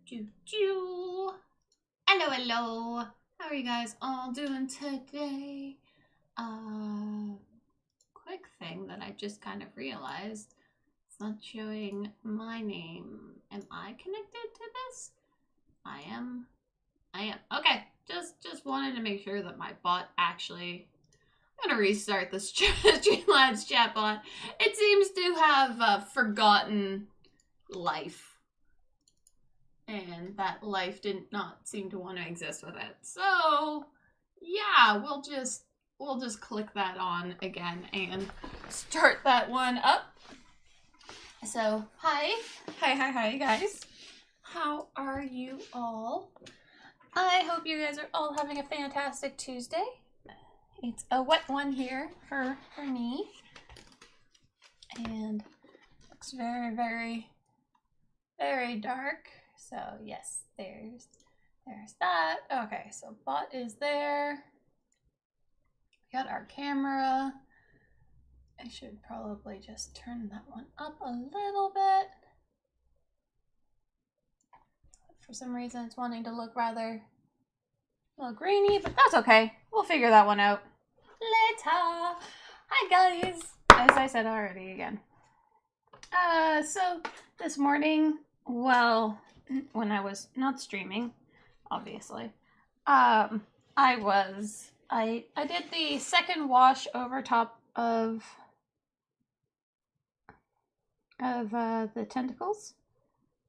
Hello, hello. How are you guys all doing today? Quick thing that I just kind of realized. It's not showing my name. Am I connected to this? I am. Okay, just wanted to make sure that my bot actually... I'm gonna restart this Streamlabs chatbot. It seems to have forgotten life. And that life did not seem to want to exist with it. So yeah, we'll just click that on again and start that one up. So hi guys. How are you all? I hope you guys are all having a fantastic Tuesday. It's a wet one here for me. And looks very, very, very dark. So yes, there's that. Okay, so bot is there. We got our camera. I should probably just turn that one up a little bit. For some reason it's wanting to look rather a little grainy, but that's okay. We'll figure that one out later. Hi guys, as I said already again. So this morning, well, when I was not streaming, obviously, I did the second wash over top of the tentacles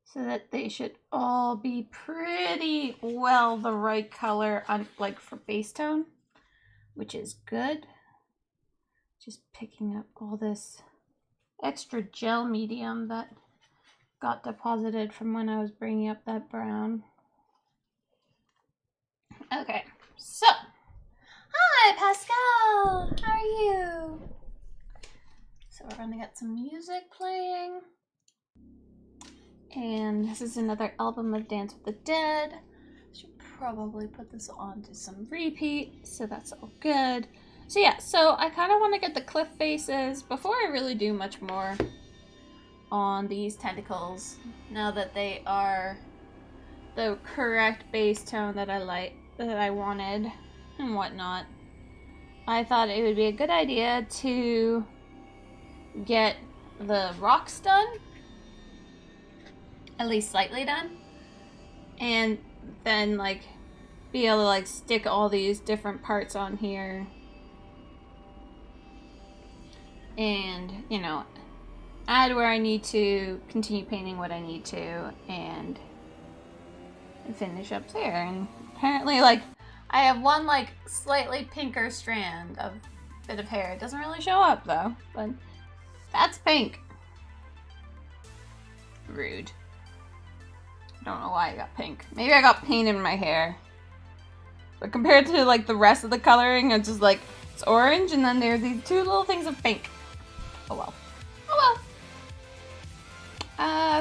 so that they should all be pretty well the right color on, like, for base tone, which is good. Just picking up all this extra gel medium that got deposited from when I was bringing up that brown. Okay, so hi Pascal, how are you? So we're gonna get some music playing, and this is another album of Dance with the Dead. Should probably put this on to some repeat, so that's all good. So yeah, so I kind of want to get the cliff faces before I really do much more on these tentacles, now that they are the correct base tone that I wanted and whatnot. I thought it would be a good idea to get the rocks done, at least slightly done, and then like be able to like stick all these different parts on here and, you know, add where I need to, continue painting what I need to, and finish up there. And apparently, like, I have one like slightly pinker strand of bit of hair. It doesn't really show up though, but that's pink. Rude. Don't know why I got pink. Maybe I got paint in my hair. But compared to like the rest of the coloring, it's just like, it's orange and then there are these two little things of pink. Oh well. Oh well.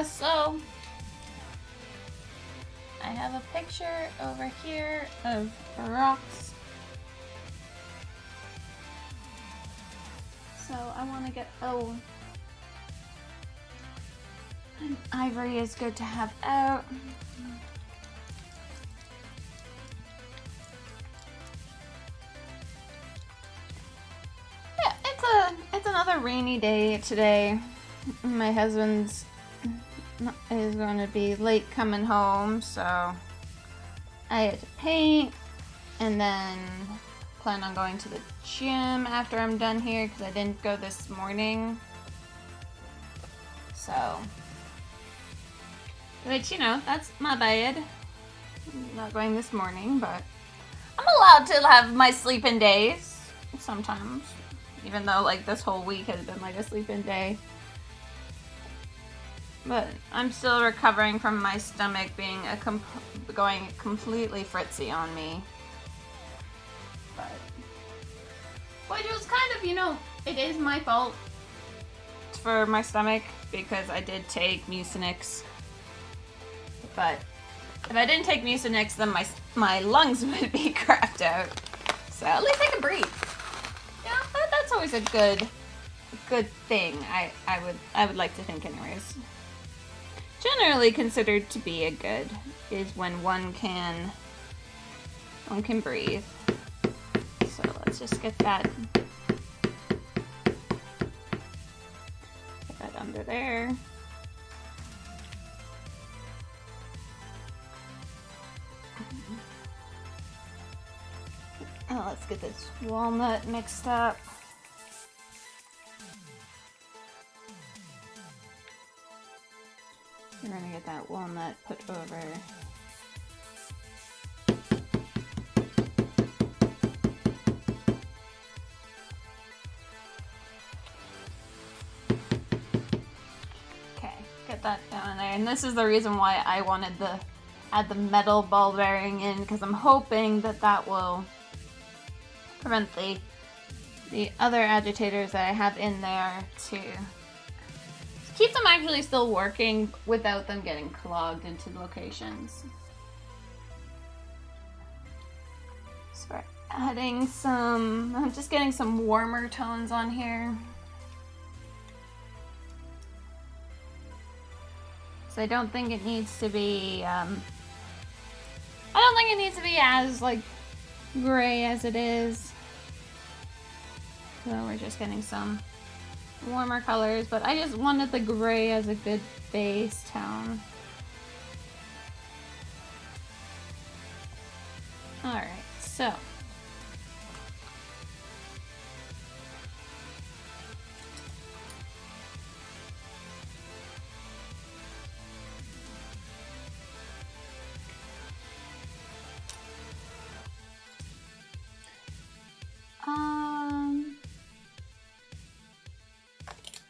So I have a picture over here of rocks. So I want to get, oh, and ivory is good to have out. Yeah, it's another rainy day today. My husband's is going to be late coming home, so I had to paint and then plan on going to the gym after I'm done here because I didn't go this morning. So, which, you know, that's my bad. I'm not going this morning, but I'm allowed to have my sleep-in days sometimes, even though like this whole week has been like a sleep-in day. But I'm still recovering from my stomach being going completely fritzy on me. But, which was kind of, you know, it is my fault for my stomach because I did take Mucinex. But if I didn't take Mucinex, then my lungs would be crapped out. So at least I can breathe. Yeah, that's always a good thing. I would like to think, anyways. generally considered to be a good is when one can breathe. So let's just get that under there. Oh, let's get this walnut mixed up. We're gonna get that walnut put over. Okay, get that down there. And this is the reason why I wanted to add the metal ball bearing in, because I'm hoping that that will prevent the other agitators that I have in there to keep them actually still working without them getting clogged into locations. So we're adding some, I'm just getting some warmer tones on here. So I don't think it needs to be, I don't think it needs to be as like gray as it is. So we're just getting some warmer colors, but I just wanted the gray as a good base tone. Alright, so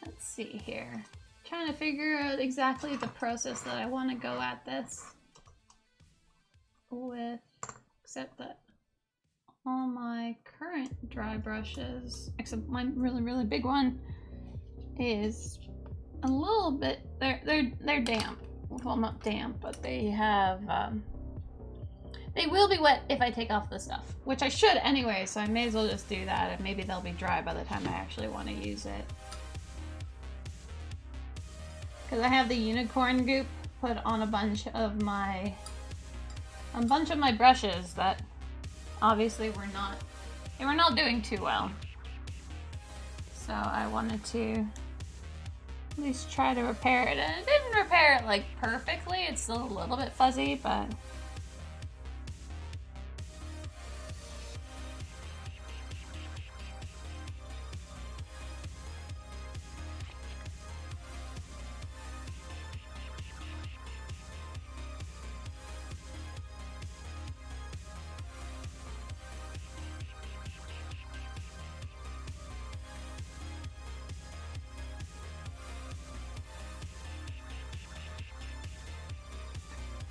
let's see here. Trying to figure out exactly the process that I want to go at this with, except that all my current dry brushes, except my really big one, is a little bit, they're damp. Well, not damp, but they have they will be wet if I take off the stuff, which I should anyway, so I may as well just do that, and maybe they'll be dry by the time I actually want to use it. Because I have the unicorn goop put on a bunch of my brushes that obviously were not doing too well. So I wanted to at least try to repair it, and it didn't repair it like perfectly. It's still a little bit fuzzy, but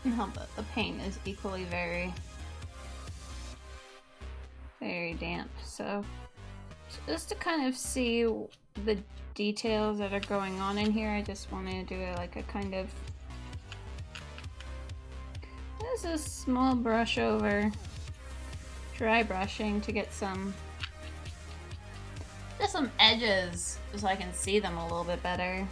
no, the paint is equally very damp. So just to kind of see the details that are going on in here, I just want to do like a kind of, this is a small brush over, dry brushing to get just some edges so I can see them a little bit better.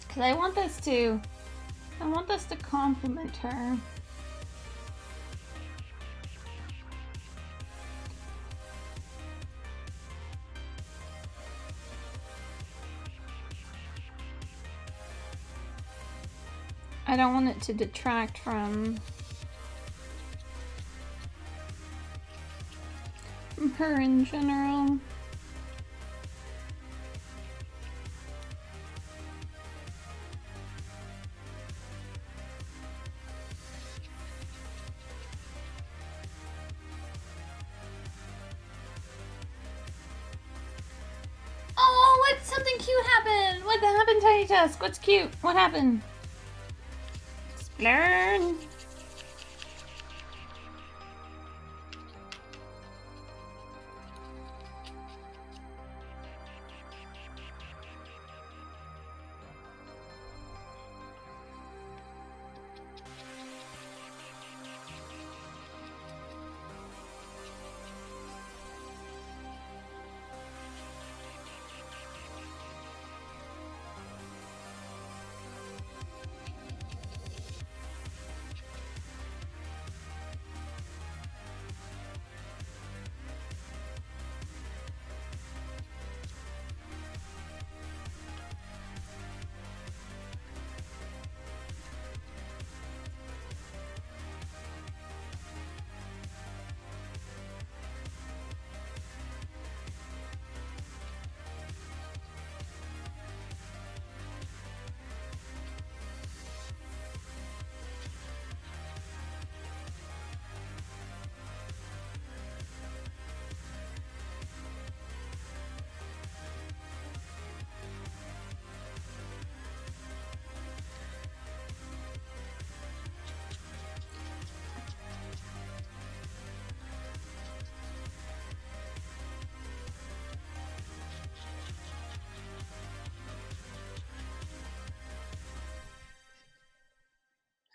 Because I want this to complement her. I don't want it to detract from her in general. happened? What happened, Tiny Tusk? What's cute? What happened? Splurn.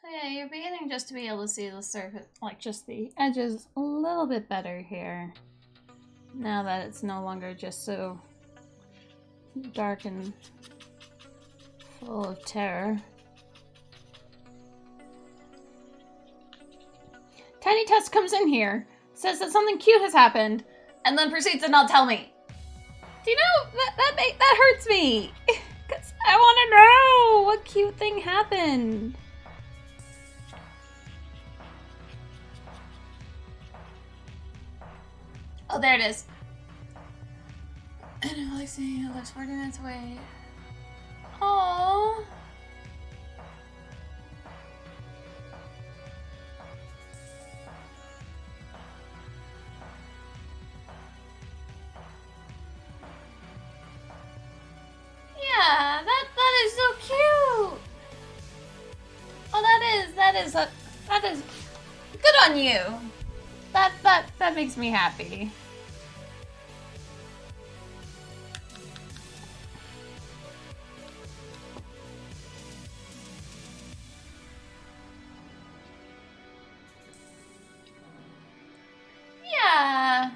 Yeah, you're beginning just to be able to see the surface, like just the edges a little bit better here. Now that it's no longer just so dark and full of terror. Tiny Tusk comes in here, says that something cute has happened, and then proceeds to not tell me. Do you know, that hurts me! Because I want to know what cute thing happened. Oh, there it is. I know, like seeing it looks 40 minutes away. Aww. Yeah, that is so cute. Oh, that is good on you. That makes me happy. Yeah.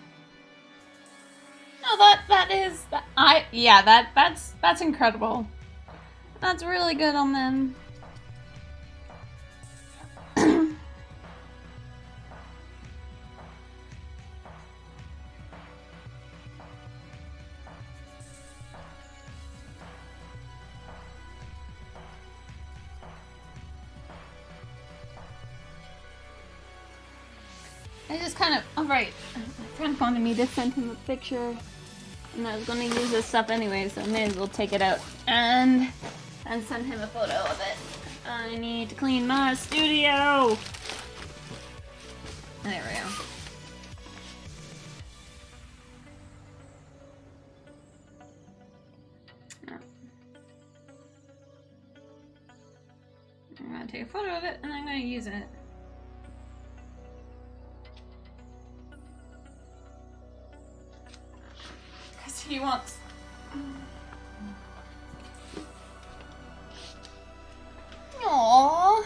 No, that's incredible. That's really good on them. I just kind of, oh right, my friend wanted me to send him a picture, and I was going to use this stuff anyway, so I may as well take it out and send him a photo of it. I need to clean my studio. There we go. I'm going to take a photo of it, and I'm going to use it. He wants. Aww.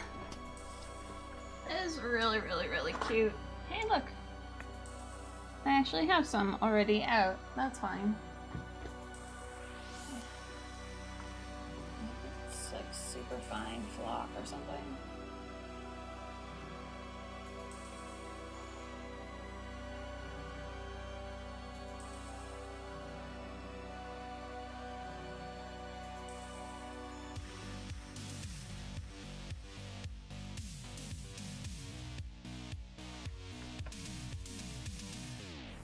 That is really, really, really cute. Hey, look. I actually have some already out. That's fine. It's like super fine flock or something.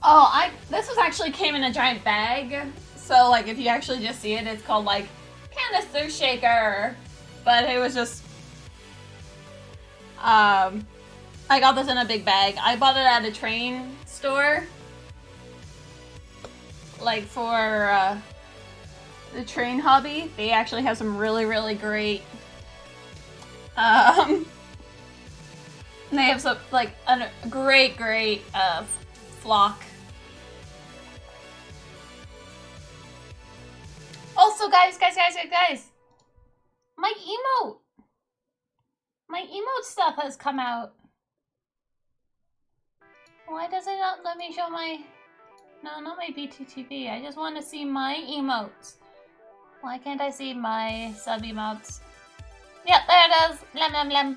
Oh, this was actually came in a giant bag. So, like, if you actually just see it, it's called, like, canister shaker. But it was just, I got this in a big bag. I bought it at a train store. Like, for, the train hobby, they actually have some really, really great, they have some, like, a great, flock. Also, guys, my emote stuff has come out. Why does it not let me show my, no, not my BTTV, I just want to see my emotes. Why can't I see my sub emotes? Yep, there it is. Lem lem lem.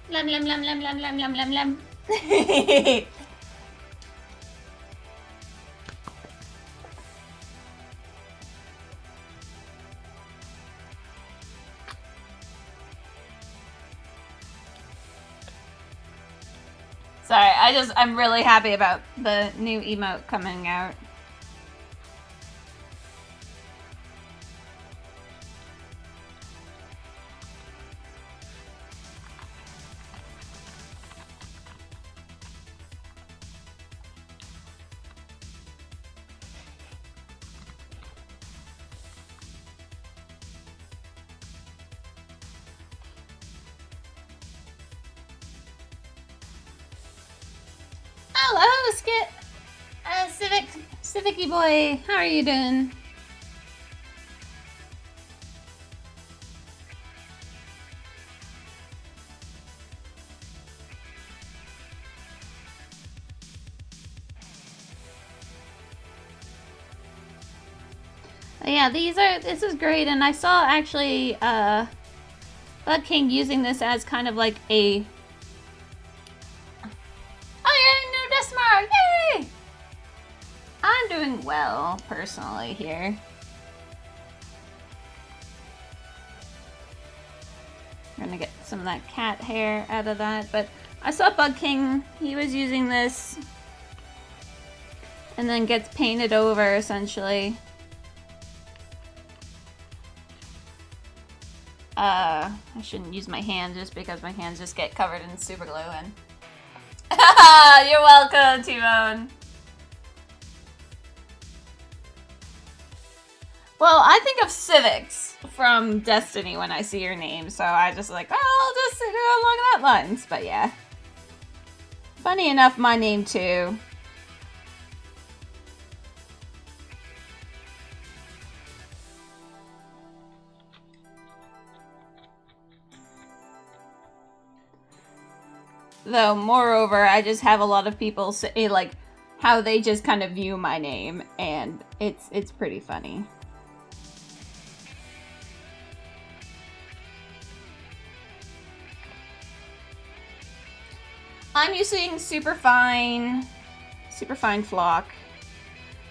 Lem lem lem lem lem lem lem lem lem. Sorry, I'm really happy about the new emote coming out. Hello, Skit! Civic-y boy, how are you doing? Yeah, this is great, and I saw actually Bug King using this as kind of like a... Oh, you're in Nerdesmar! Yay! I'm doing well, personally, here. I'm gonna get some of that cat hair out of that, but I saw Bug King, he was using this, and then gets painted over, essentially. I shouldn't use my hand just because my hands just get covered in super glue and... You're welcome, T-Bone! Well, I think of Civics from Destiny when I see your name, so I just like, oh, I'll just go along that lines, but yeah. Funny enough, my name too. Though, moreover, I just have a lot of people say, like, how they just kind of view my name, and it's pretty funny. I'm using superfine flock.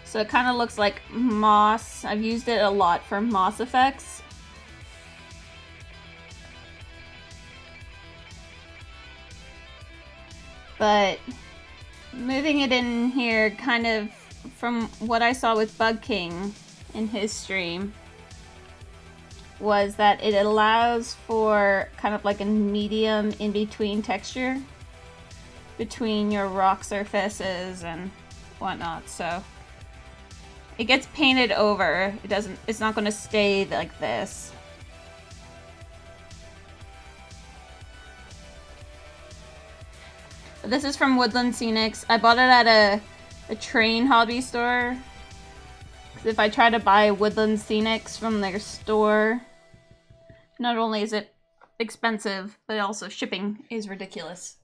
So it kind of looks like moss. I've used it a lot for moss effects. But moving it in here, kind of from what I saw with Bug King in his stream, was that it allows for kind of like a medium in-between texture between your rock surfaces and whatnot. So it gets painted over. It's not going to stay like this. This is from Woodland Scenics. I bought it at a train hobby store. If I try to buy Woodland Scenics from their store, not only is it expensive, but also shipping is ridiculous.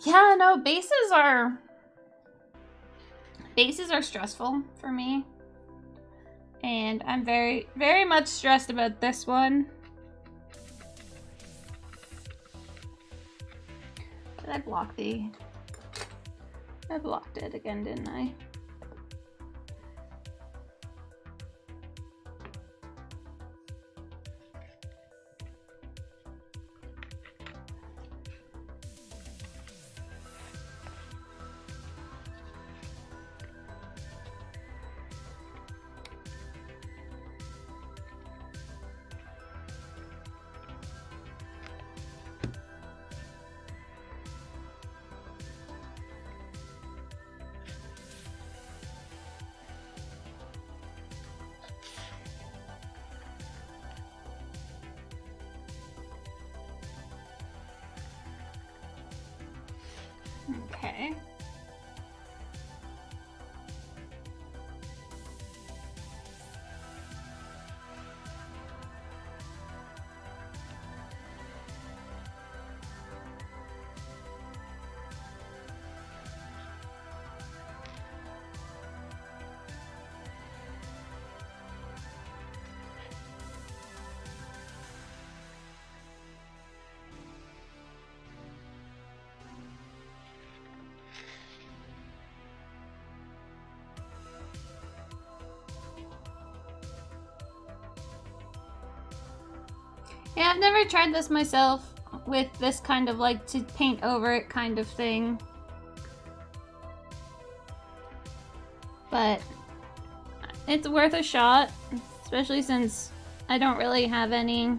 Yeah, no, bases are stressful for me. And I'm very, very much stressed about this one. Did I block the... I blocked it again, didn't I? Okay. Yeah, I've never tried this myself with this kind of like to paint over it kind of thing. But it's worth a shot, especially since I don't really have any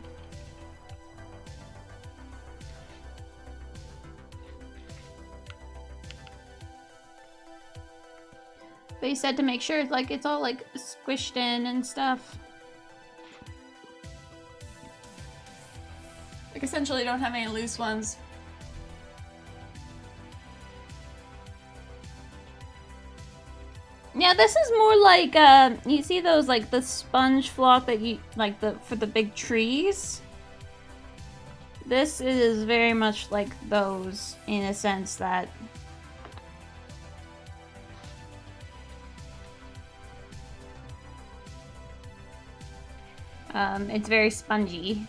but he said to make sure it's all like squished in and stuff. Like essentially don't have any loose ones. Yeah, this is more like you see those like the sponge flock that you like for the big trees. This is very much like those in a sense that it's very spongy.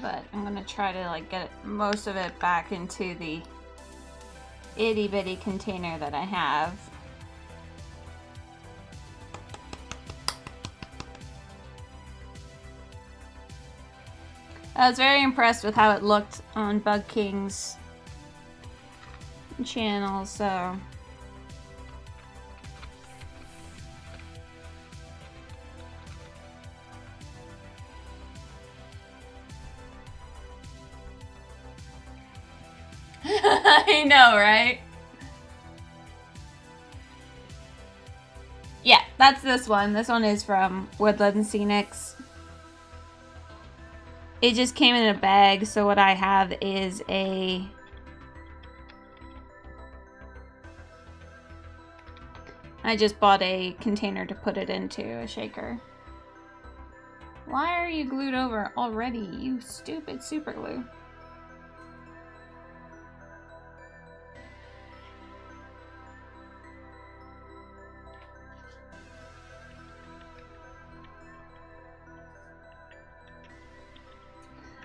But I'm gonna try to like get most of it back into the itty bitty container that I have. I was very impressed with how it looked on Bug King's channel, so I know, right? Yeah, that's this one. This one is from Woodland Scenics. It just came in a bag, so what I have is I just bought a container to put it into, a shaker. Why are you glued over already, you stupid super glue?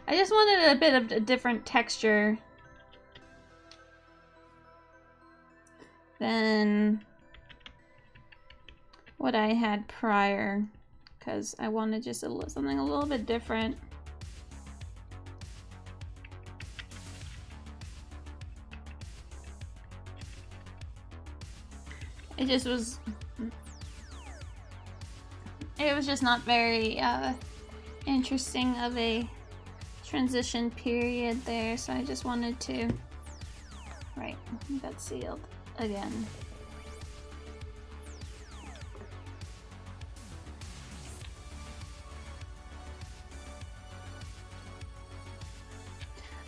I just wanted a bit of a different texture than what I had prior, because I wanted just something a little bit different. It was just not very interesting of a transition period there, so I just wanted to, right, that's sealed again.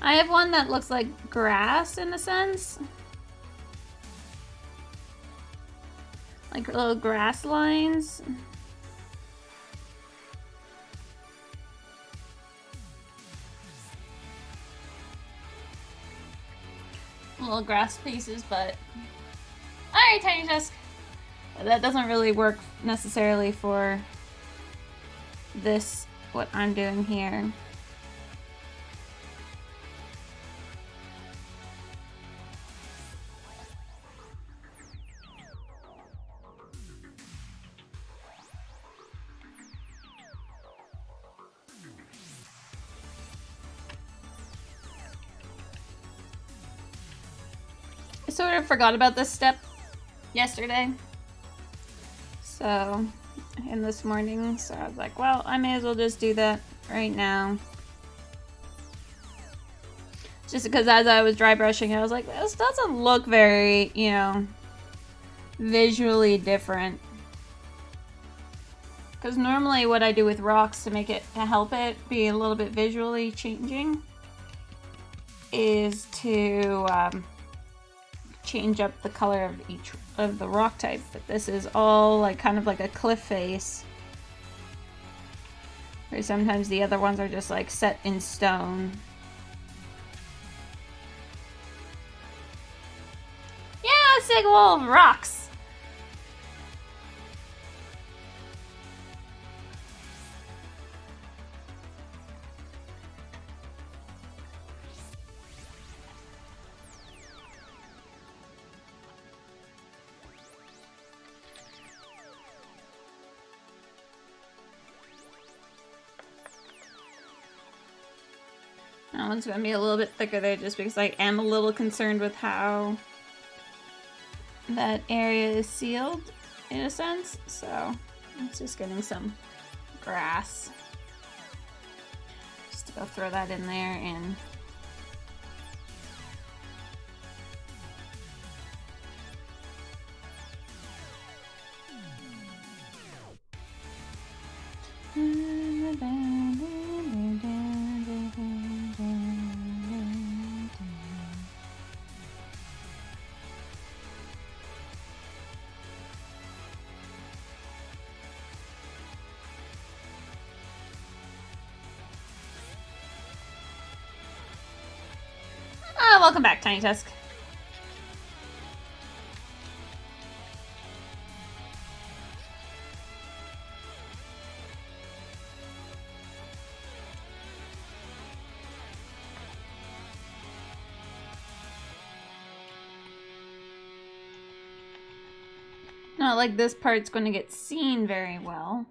I have one that looks like grass in a sense. Like little grass lines. Little grass pieces, but alright, Tiny Tusk. That doesn't really work necessarily for this, what I'm doing here. sort of forgot about this step yesterday. So, and this morning, so I was like, well, I may as well just do that right now. Just because as I was dry brushing, I was like, this doesn't look very, you know, visually different. Because normally what I do with rocks to help it be a little bit visually changing is to change up the color of each of the rock type. But this is all like kind of like a cliff face. Where sometimes the other ones are just like set in stone. Yeah, it's like wall of rocks. That one's gonna be a little bit thicker there just because I am a little concerned with how that area is sealed in a sense. So it's just getting some grass. Just to go throw that in there and welcome back, Tiny Tusk. Not like this part's going to get seen very well,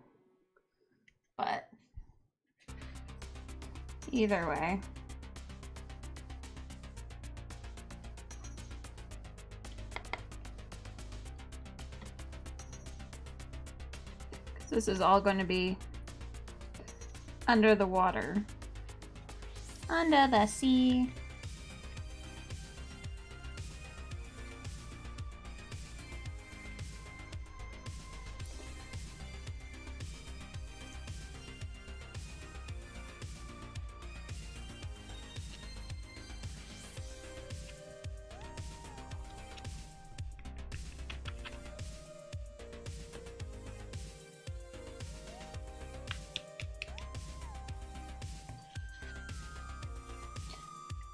but either way. This is all going to be under the water. Under the sea.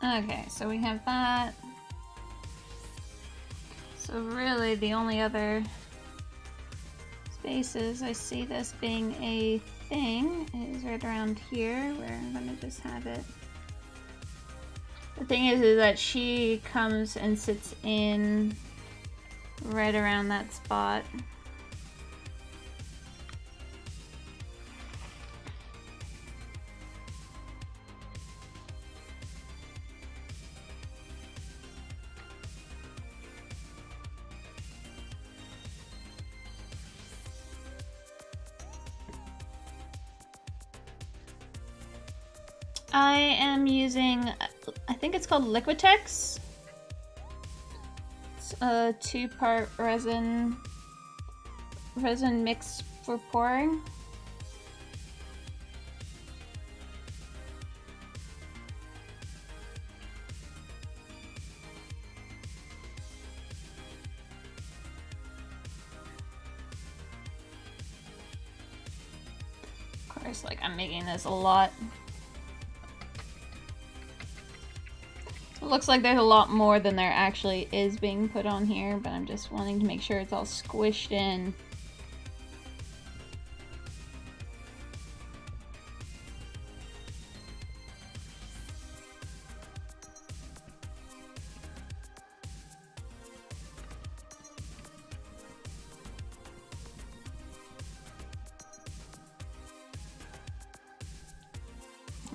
Okay, so we have that. So really the only other spaces I see this being a thing is right around here where I'm gonna just have it. The thing is that she comes and sits in right around that spot. I am using, I think it's called Liquitex. It's a 2-part resin mix for pouring. Of course, like I'm making this a lot. It looks like there's a lot more than there actually is being put on here, but I'm just wanting to make sure it's all squished in.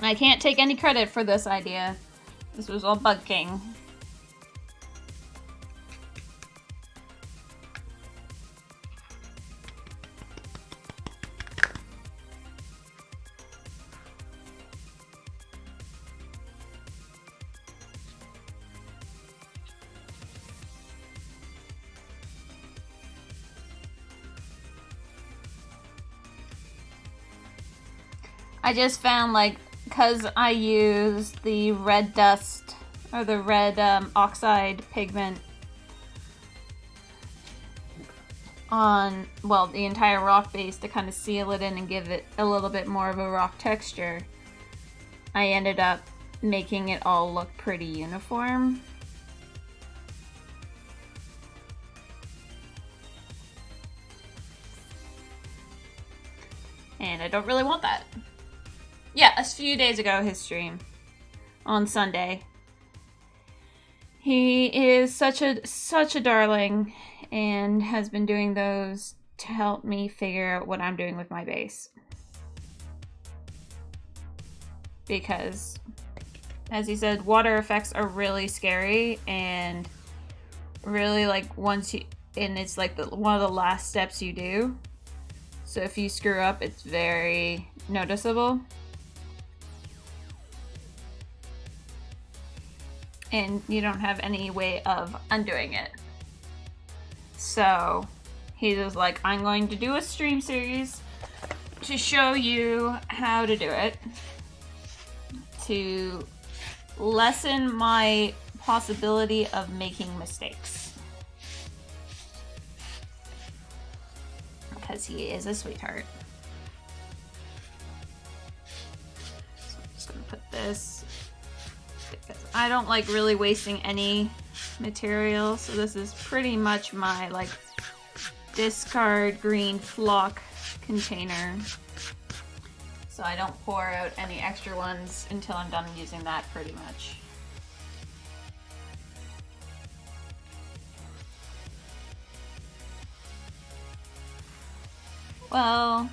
I can't take any credit for this idea. This was all Bug King. I just found, like, because I use the red dust or the red oxide pigment on, well, the entire rock base to kind of seal it in and give it a little bit more of a rock texture, I ended up making it all look pretty uniform. And I don't really want that. Yeah, a few days ago, his stream on Sunday. He is such a darling and has been doing those to help me figure out what I'm doing with my base. Because, as he said, water effects are really scary and really, like, once you, and it's like one of the last steps you do. So if you screw up, it's very noticeable. And you don't have any way of undoing it. So he was like, I'm going to do a stream series to show you how to do it, to lessen my possibility of making mistakes. Because he is a sweetheart. So I'm just gonna put this, because I don't like really wasting any material. So this is pretty much my, like, discard green flock container. So I don't pour out any extra ones until I'm done using that, pretty much. Well,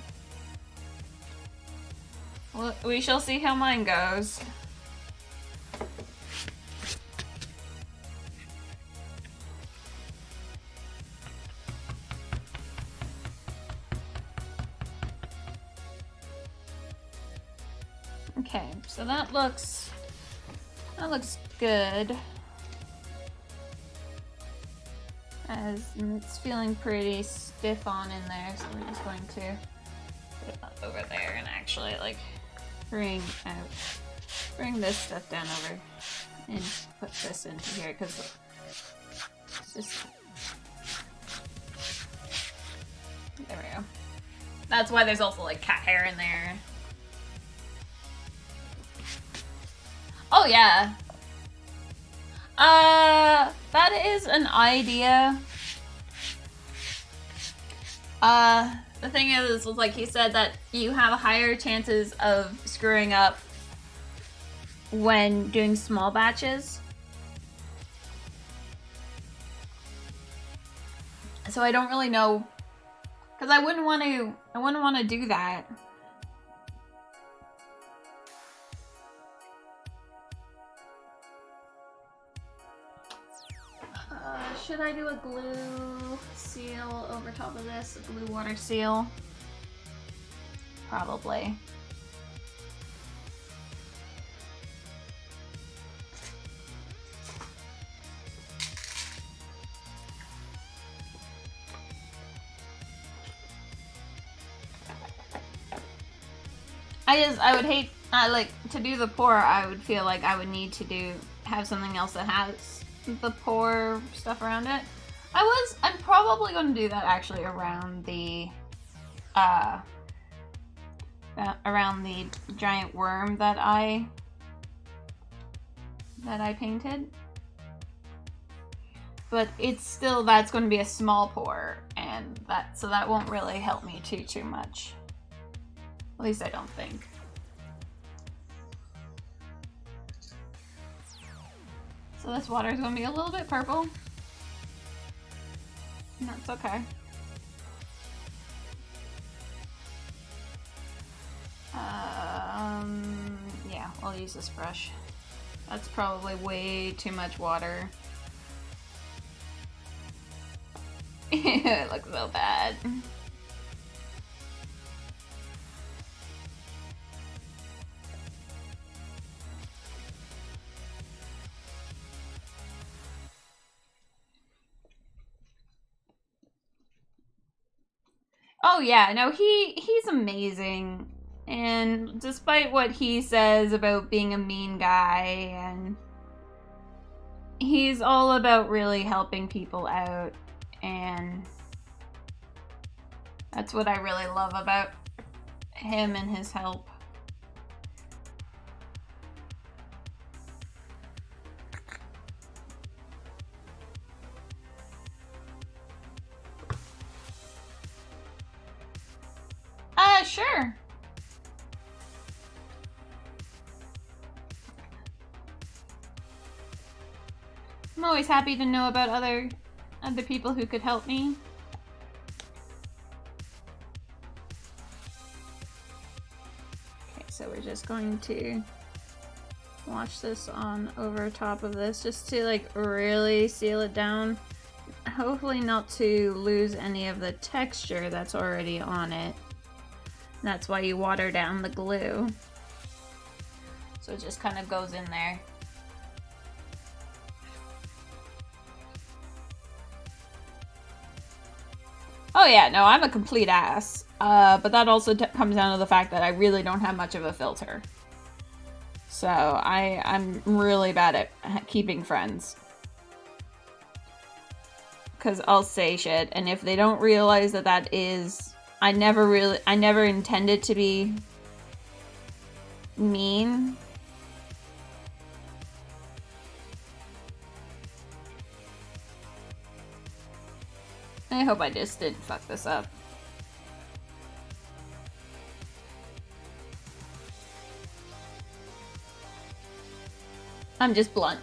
we shall see how mine goes. Okay, so that looks good. As it's feeling pretty stiff on in there, so we're just going to put it up over there and actually, like, bring this stuff down over and put this into here, because it's just, there we go. That's why there's also, like, cat hair in there. Oh yeah. That is an idea. The thing is, like he said, that you have higher chances of screwing up when doing small batches. So I don't really know, because I wouldn't want to do that. Should I do a glue seal over top of this? A glue water seal? Probably. I would hate, like, to do the pour. I would feel like I would need to have something else that has the pour stuff around it. I'm probably going to do that actually around the giant worm that I painted. But it's still, that's going to be a small pour, and so that won't really help me too much. At least I don't think. So this water is going to be a little bit purple. And that's okay. Yeah, I'll use this brush. That's probably way too much water. It looks so bad. Oh yeah, no, he's amazing. And despite what he says about being a mean guy, and he's all about really helping people out, and that's what I really love about him and his help. Sure. I'm always happy to know about other people who could help me. Okay, so we're just going to wash this on over top of this just to like really seal it down. Hopefully not to lose any of the texture that's already on it. That's why you water down the glue. So it just kind of goes in there. Oh yeah, no, I'm a complete ass. But that also comes down to the fact that I really don't have much of a filter. So I'm really bad at keeping friends. Because I'll say shit, and if they don't realize that that is... I never intended to be mean. I hope I just didn't fuck this up. I'm just blunt.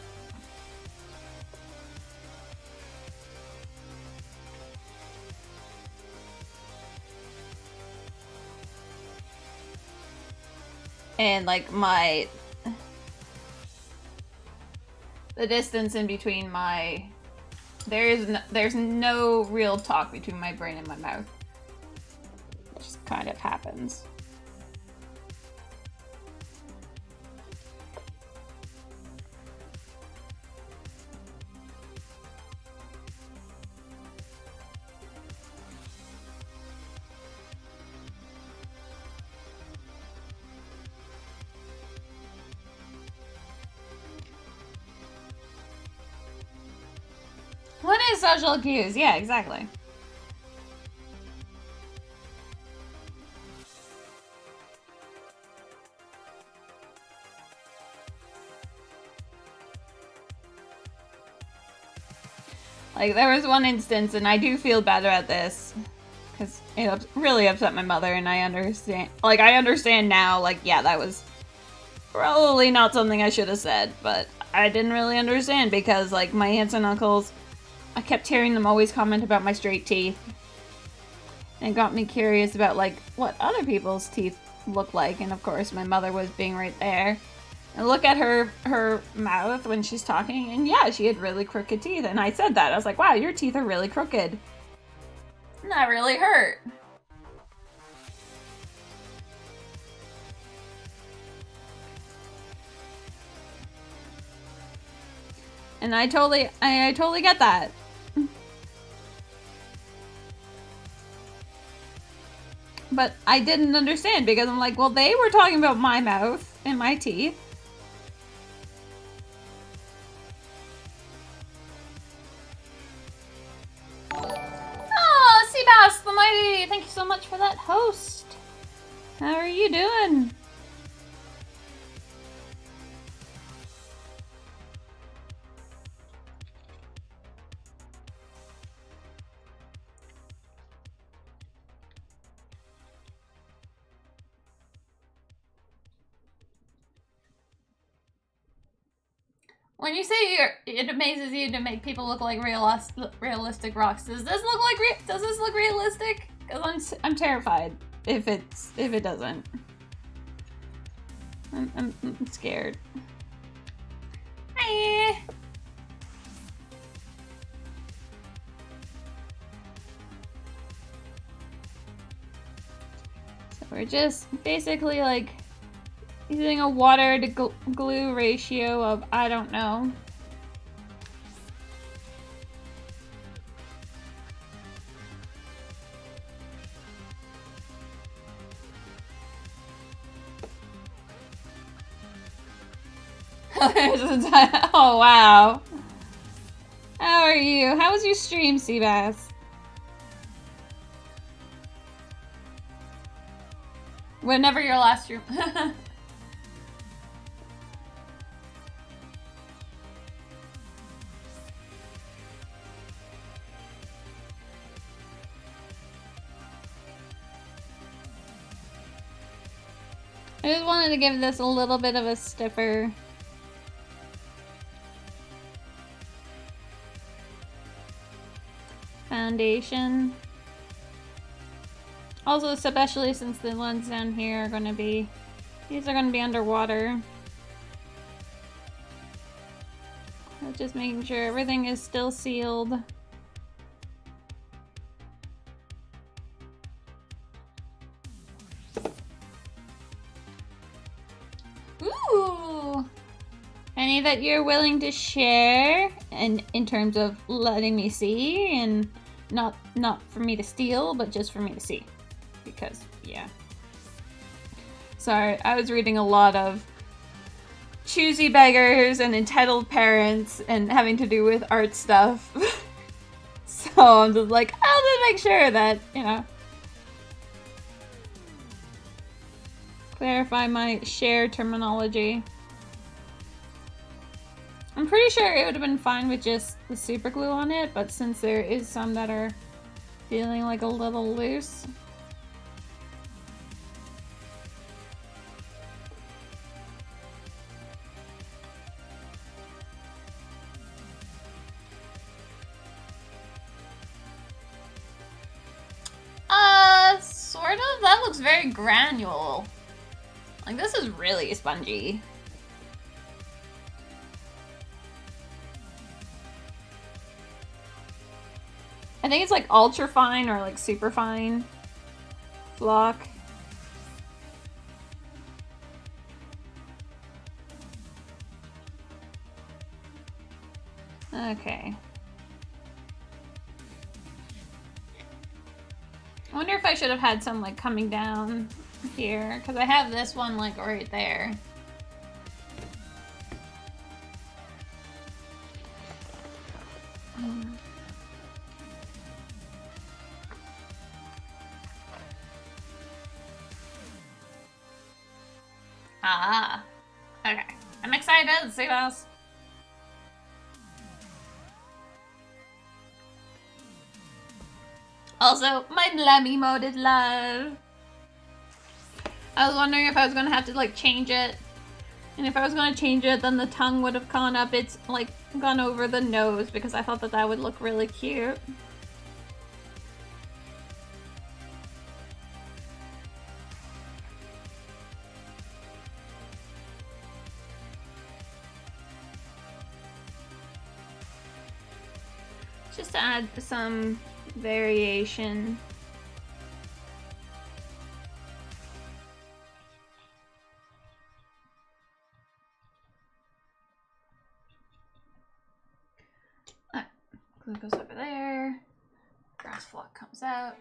And like the distance in between there's no real talk between my brain and my mouth. It just kind of happens. What is social cues? Yeah, exactly. Like, there was one instance, and I do feel better at this, because it really upset my mother, and I understand. Like, I understand now, like, yeah, that was probably not something I should have said, but I didn't really understand, because, like, my aunts and uncles... I kept hearing them always comment about my straight teeth. And it got me curious about, like, what other people's teeth look like. And, of course, my mother was being right there. And look at her mouth when she's talking. And, yeah, she had really crooked teeth. And I said that. I was like, wow, your teeth are really crooked. And that really hurt. And I totally get that. But I didn't understand because I'm like, well, they were talking about my mouth and my teeth. Oh, Seabass the Mighty, thank you so much for that host. How are you doing? When you say it amazes you to make people look like realistic rocks, does this look realistic? Because I'm terrified if it doesn't. I'm scared. Hi. So we're just basically like using a water to glue ratio of, I don't know. Oh, wow. How are you? How was your stream, Seabass? Whenever your last stream. I just wanted to give this a little bit of a stiffer foundation. Also, especially since the ones down here are gonna be, these are gonna be underwater. So just making sure everything is still sealed. Ooh! Any that you're willing to share, and in terms of letting me see, and not for me to steal, but just for me to see. Because, yeah. Sorry, I was reading a lot of choosy beggars and entitled parents and having to do with art stuff. So I'm just like, I'll just make sure that, you know, clarify my share terminology. I'm pretty sure it would have been fine with just the super glue on it, but since there is some that are feeling like a little loose. Sort of. That looks very granule. Like, this is really spongy. I think it's like ultra fine or like super fine flock. Okay. I wonder if I should have had some like coming down here, because I have this one like right there. Ah, okay. I'm excited to see this. Also, my Lemmy moded love. I was wondering if I was gonna have to like change it. And if I was gonna change it, then the tongue would have gone up. It's like gone over the nose because I thought that that would look really cute. Just to add some variation. Alright, glue goes over there. Grass flock comes out.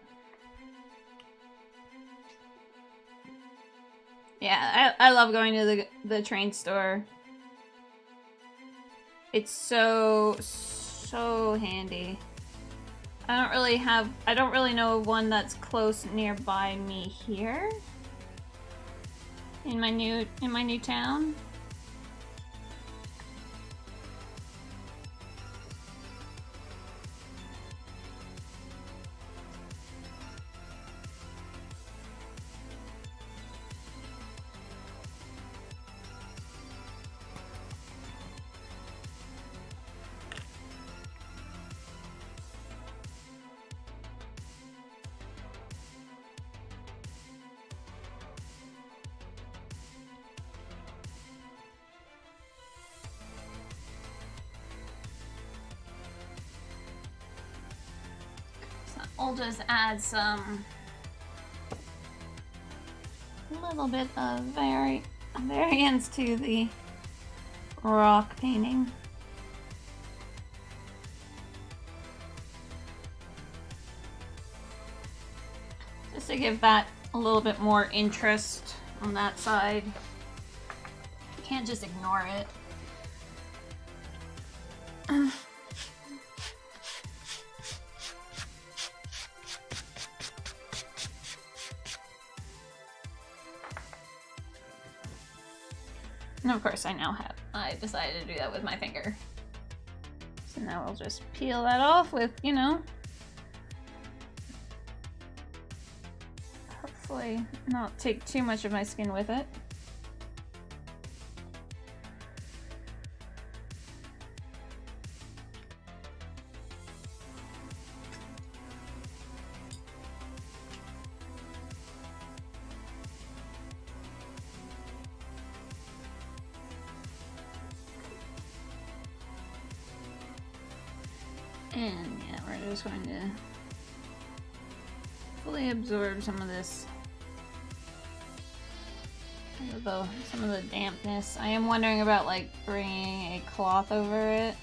Yeah, I love going to the train store. It's so handy. I don't really know one that's close nearby me here. In my new town. I'll just add some little bit of variance to the rock painting. Just to give that a little bit more interest on that side. You can't just ignore it. And of course I decided to do that with my finger. So now we'll just peel that off with, you know, hopefully not take too much of my skin with it. And yeah, we're just going to fully absorb some of this, some of the dampness. I am wondering about like bringing a cloth over it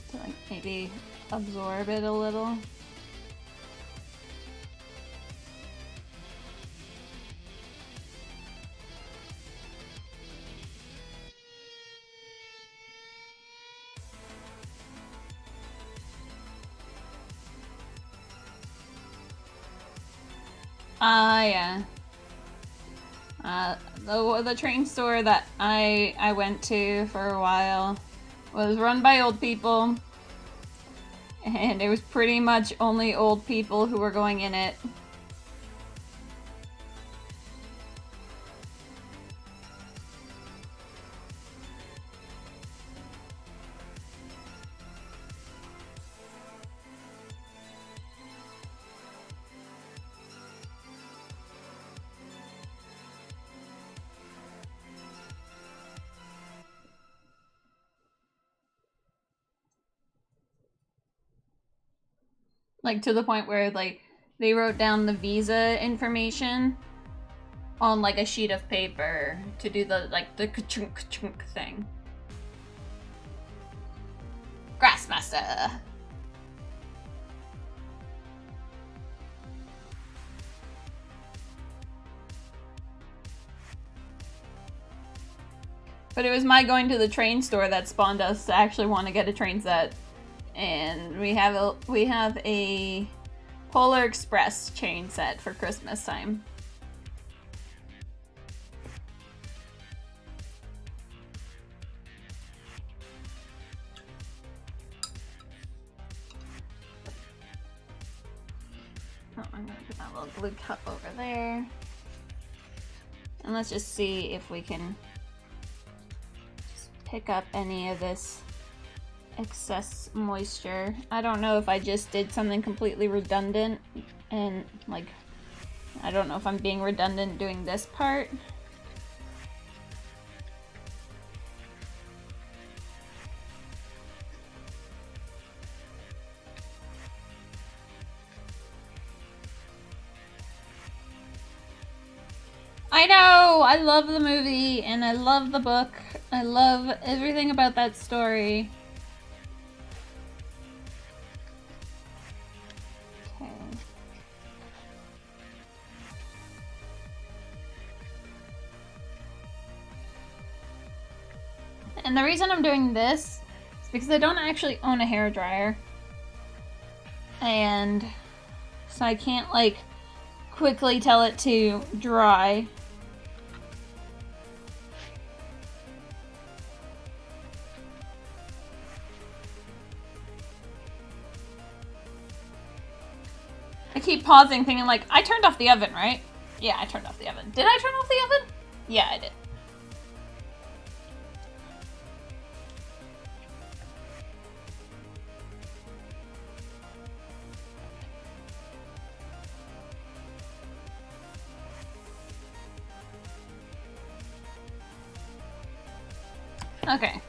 to like maybe absorb it a little. Yeah. The train store that I went to for a while was run by old people, and it was pretty much only old people who were going in it. Like, to the point where, like, they wrote down the visa information on, like, a sheet of paper to do the, like, the ka-chunk ka-chunk thing. Grassmaster! But it was my going to the train store that spawned us to actually want to get a train set. And we have a Polar Express chain set for Christmas time. Oh, I'm gonna put that little blue cup over there. And let's just see if we can just pick up any of this excess moisture. I don't know if I just did something completely redundant, and like, I don't know if I'm being redundant doing this part. I know! I love the movie, and I love the book. I love everything about that story. Okay. And the reason I'm doing this is because I don't actually own a hairdryer. And so I can't, like, quickly tell it to dry. I keep pausing thinking like, I turned off the oven, right? Yeah, I turned off the oven. Did I turn off the oven? Yeah, I did. Okay.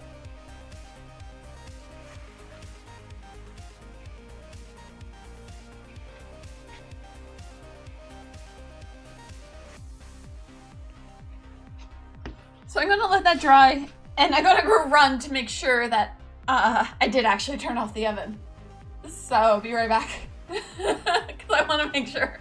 So I'm gonna let that dry, and I'm gonna go run to make sure that I did actually turn off the oven. So, be right back. Because I want to make sure.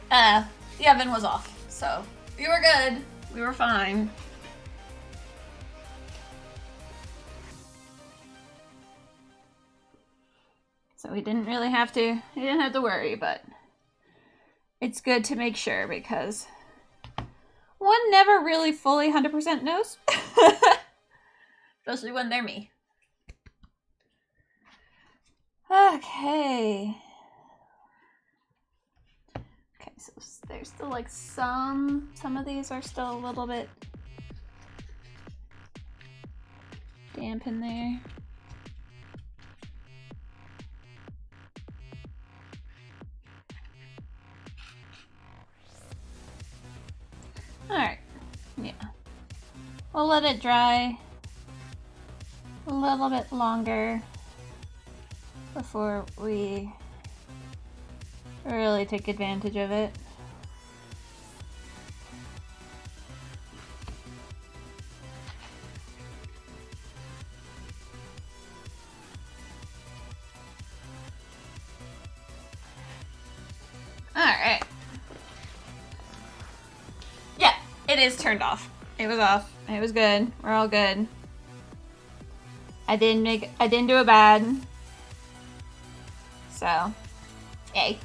problem. The oven was off, so we were good. We were fine. So we didn't really have to, worry, but it's good to make sure because one never really fully 100% knows. Especially when they're me. Okay. Okay, so there's still like some of these are still a little bit damp in there. Alright, yeah. We'll let it dry a little bit longer before we really take advantage of it. Alright. Yeah, it is turned off. It was off. It was good. We're all good. I didn't do it bad. So, yay.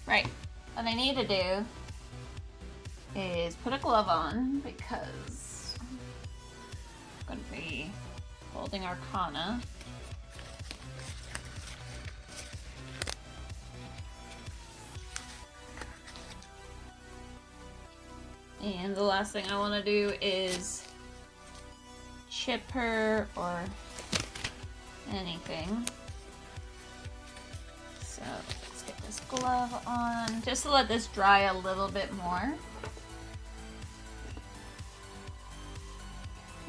Right, what I need to do is put a glove on because I'm going to be holding Arcana. And the last thing I want to do is chip her or anything. So let's get this glove on, just to let this dry a little bit more.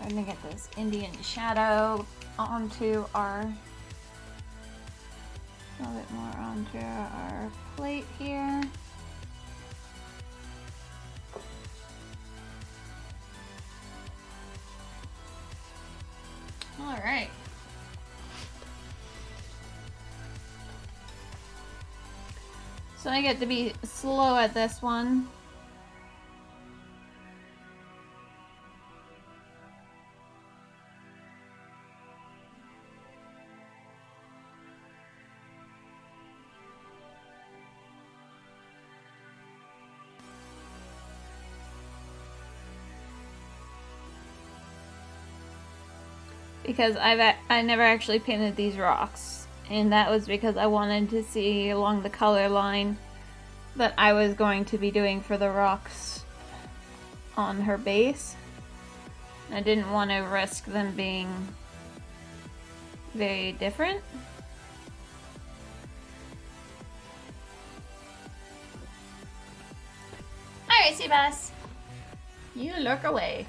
I'm gonna get this Indian shadow onto our, a little bit more onto our plate here. All right. So I get to be slow at this one. Because I never actually painted these rocks, and that was because I wanted to see along the color line that I was going to be doing for the rocks on her base. I didn't want to risk them being very different. Alright, Seabass. You lurk away.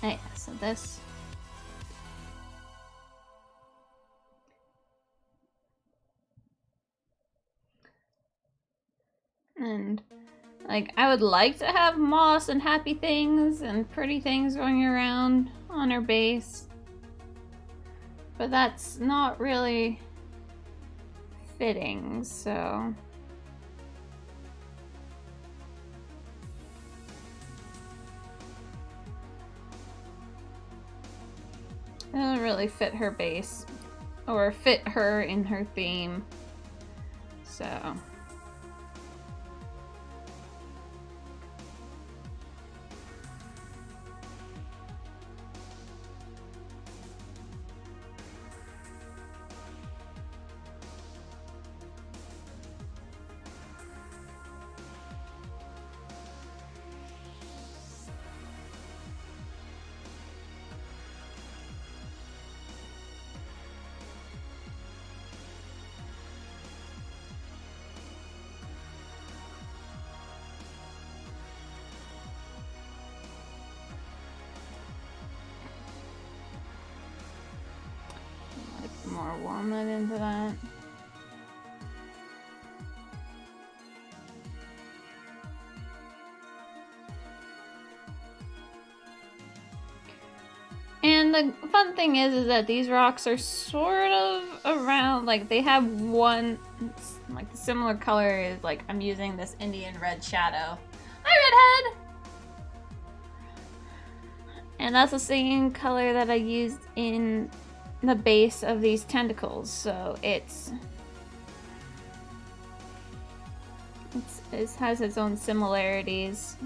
Alright, so this. And, like, I would like to have moss and happy things and pretty things going around on her base. But that's not really fitting, so... It doesn't really fit her base, or fit her in her theme, so... More walnut into that. And the fun thing is that these rocks are sort of around, like they have one, like the similar color is like I'm using this Indian red shadow. Hi, Redhead! And that's the same color that I used in the base of these tentacles, so it has its own similarities.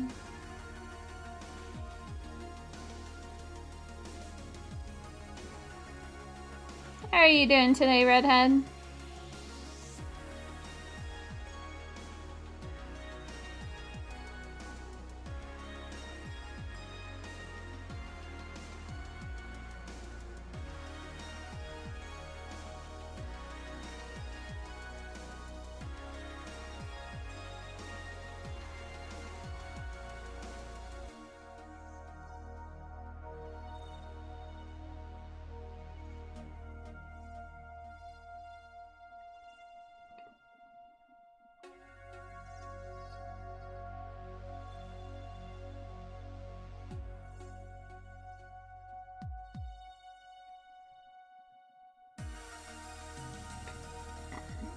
How are you doing today, Redhead?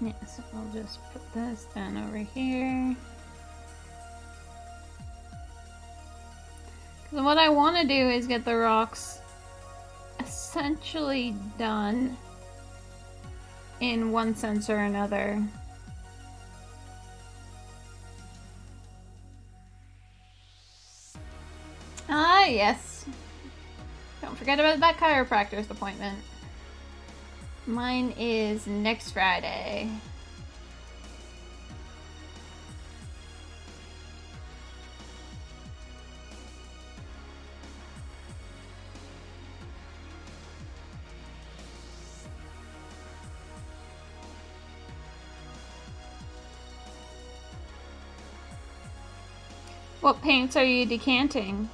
Yeah, so I'll just put this down over here. Because what I want to do is get the rocks essentially done in one sense or another. Ah, yes. Don't forget about that chiropractor's appointment. Mine is next Friday. What paints are you decanting?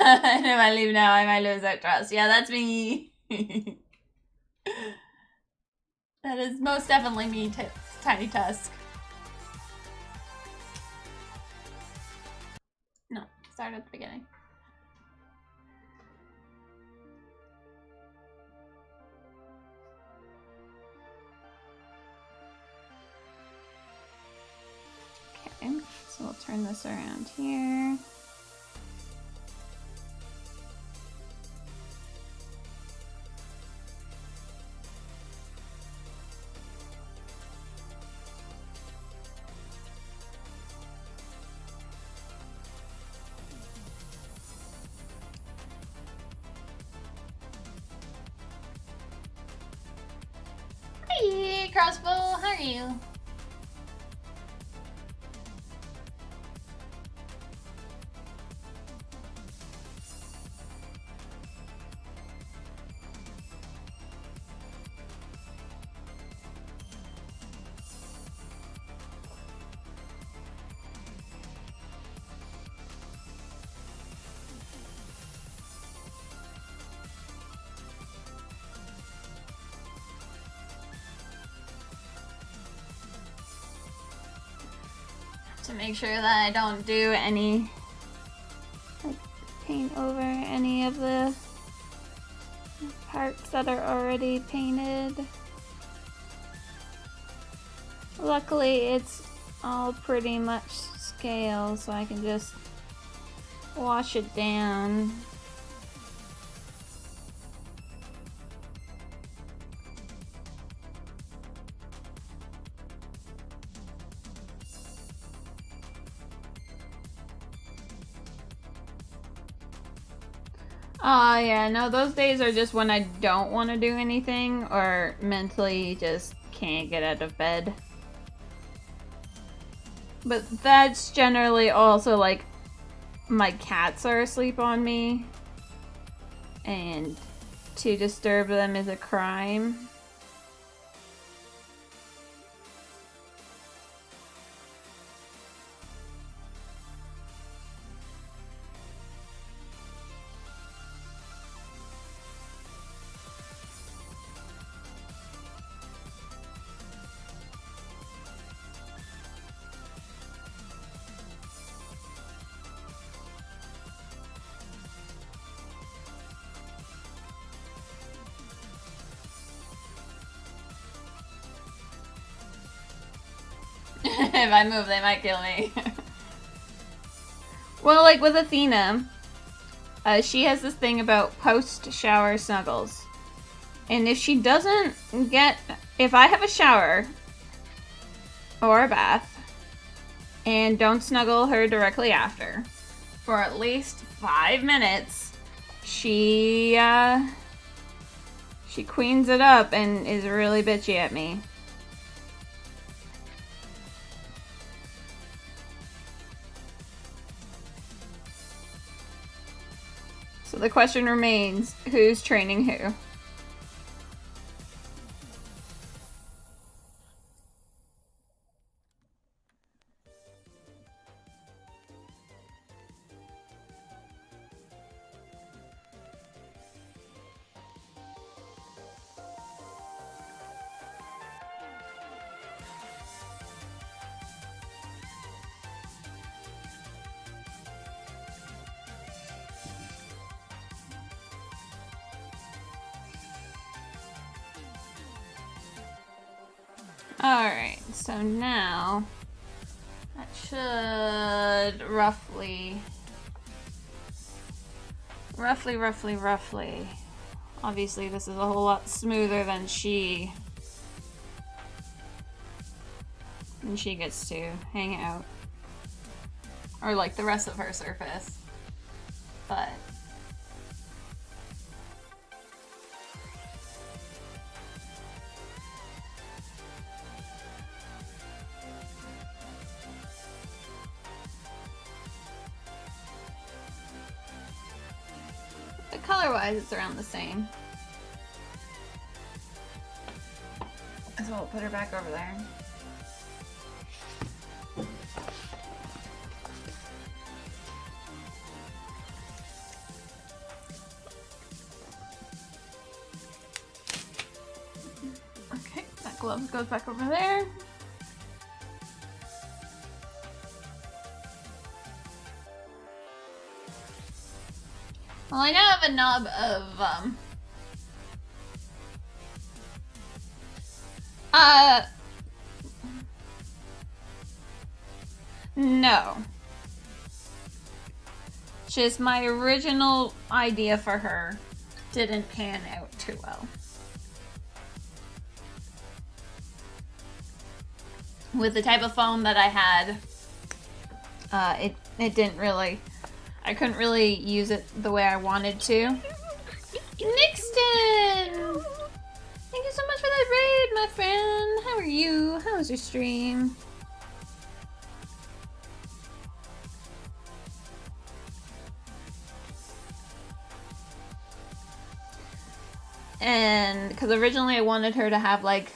And if I leave now, I might lose that trust. Yeah, that's me. That is most definitely me, Tiny Tusk. No, start at the beginning. Okay, so we'll turn this around here. Hey, Crossbow, how are you? to make sure that I don't do any, like, paint over any of the parts that are already painted. Luckily, it's all pretty much scale, so I can just wash it down. Oh yeah, no, those days are just when I don't want to do anything or mentally just can't get out of bed. But that's generally also like my cats are asleep on me, and to disturb them is a crime. If I move, they might kill me. Well, like with Athena, she has this thing about post-shower snuggles. And if she doesn't get... If I have a shower or a bath and don't snuggle her directly after for at least 5 minutes, she queens it up and is really bitchy at me. So the question remains, who's training who? Alright, so now that should roughly, obviously this is a whole lot smoother than she gets to hang out, or like the rest of her surface, but color-wise, it's around the same. So we'll put her back over there. Okay, that glove goes back over there. Well, I now have a knob of, no. Just my original idea for her didn't pan out too well. With the type of foam that I had, it didn't really... I couldn't really use it the way I wanted to. Nixton! Thank you so much for that raid, my friend. How are you? How was your stream? And because originally I wanted her to have like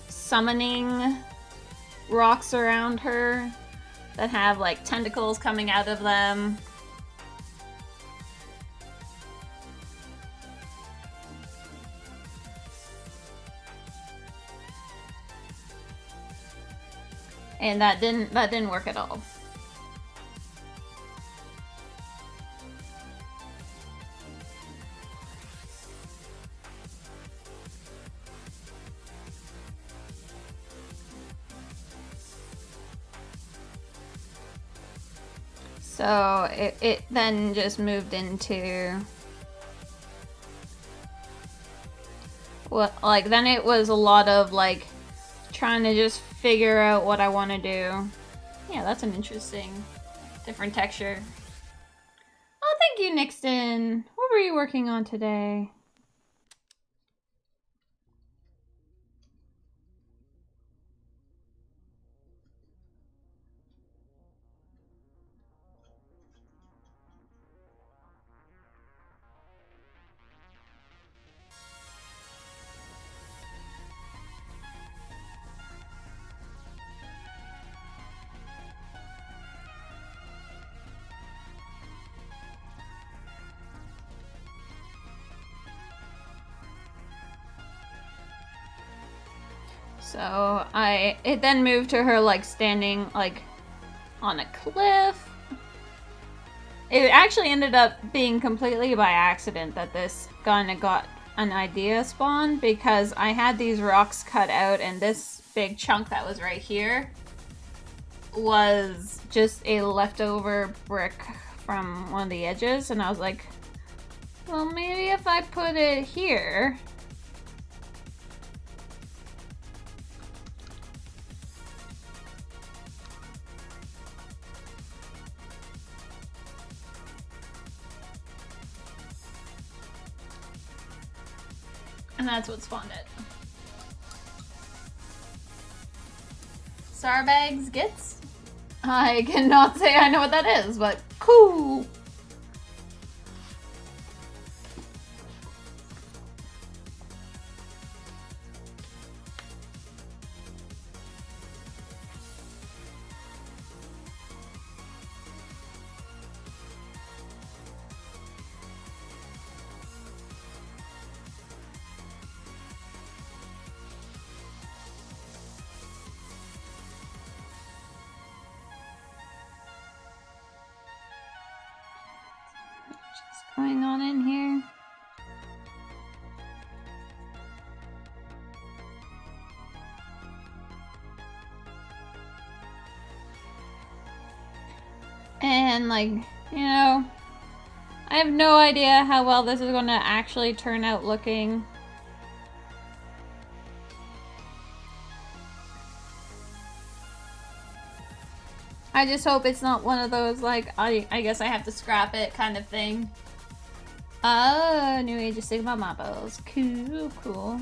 summoning rocks around her that have like tentacles coming out of them. And that didn't work at all. So it then just moved into what, like, then it was a lot of like trying to just figure out what I want to do. Yeah, that's an interesting different texture. Oh, thank you, Nixon. What were you working on today? So it then moved to her like standing like on a cliff. It actually ended up being completely by accident that this kind of got an idea spawned, because I had these rocks cut out and this big chunk that was right here was just a leftover brick from one of the edges, and I was like, well, maybe if I put it here. And that's what spawned it. Sarbags gets? I cannot say I know what that is, but cool. Going on in here. And like, you know, I have no idea how well this is going to actually turn out looking. I just hope it's not one of those like, I guess I have to scrap it kind of thing. Oh, New Age of Sigma marbles. Cool, cool.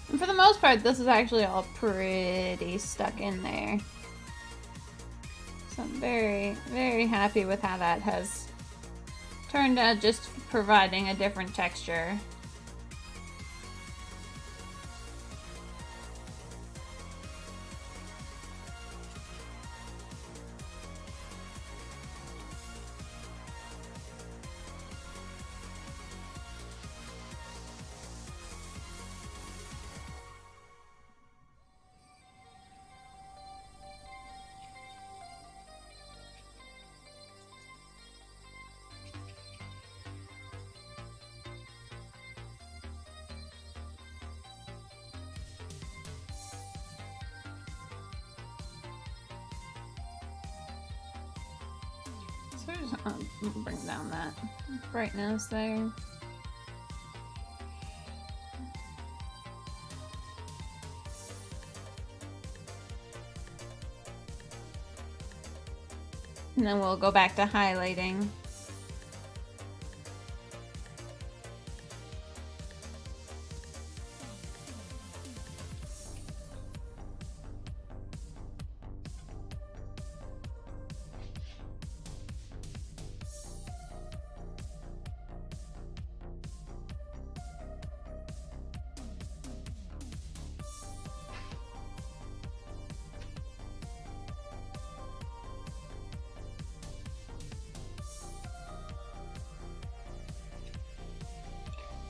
And for the most part, this is actually all pretty stuck in there. So I'm very, very happy with how that has turned out, just providing a different texture. So just bring down that brightness there. And then we'll go back to highlighting.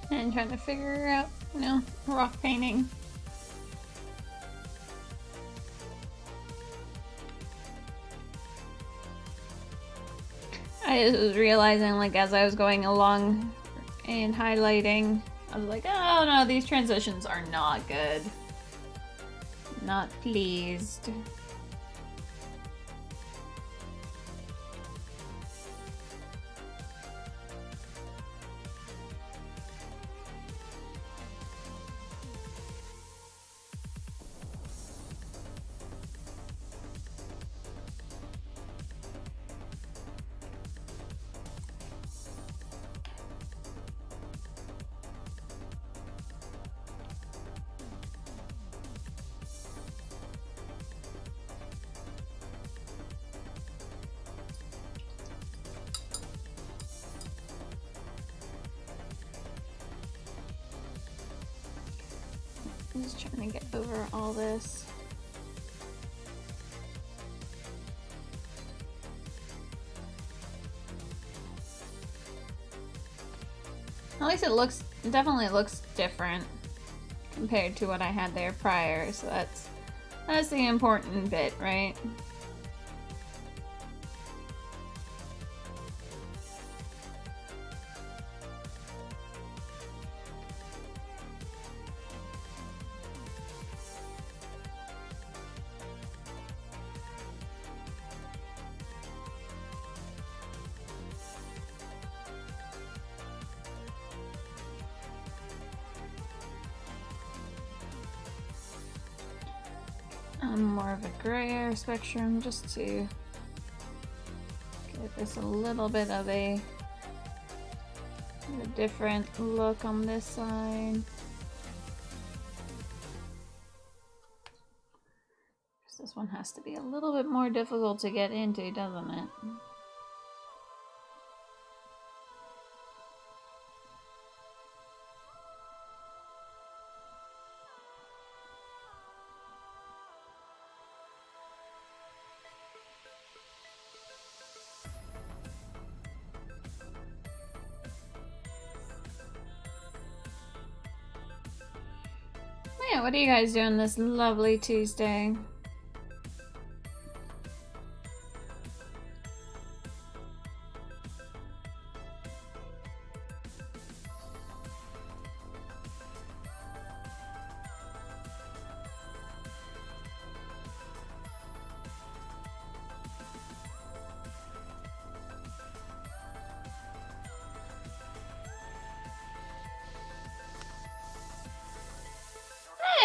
And trying to figure out, you know, rock painting. I just was realizing, like, as I was going along and highlighting, I was like, oh no, these transitions are not good. Not pleased. I'm just trying to get over all this. At least it definitely looks different compared to what I had there prior, so that's the important bit, right? More of a grayer spectrum just to give this a little bit of a different look on this side. This one has to be a little bit more difficult to get into, doesn't it? Yeah, what are you guys doing this lovely Tuesday?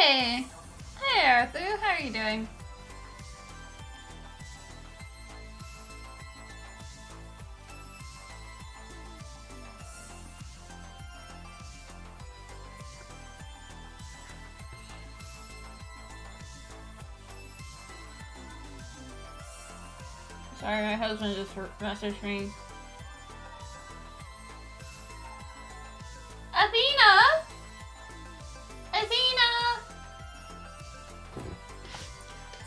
Hey! Hey Arthur, how are you doing? Sorry, my husband just messaged me. Athena! Athena!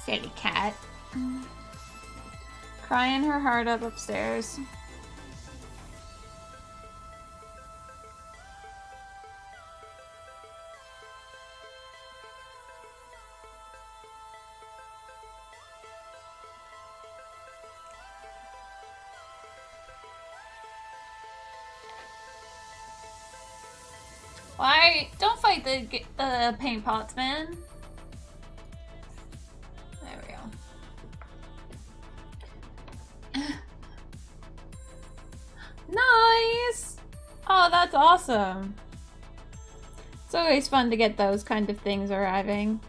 Silly cat. Crying her heart up upstairs. Why? Don't fight the paint pots, man. There we go. Nice! Oh, that's awesome. It's always fun to get those kind of things arriving.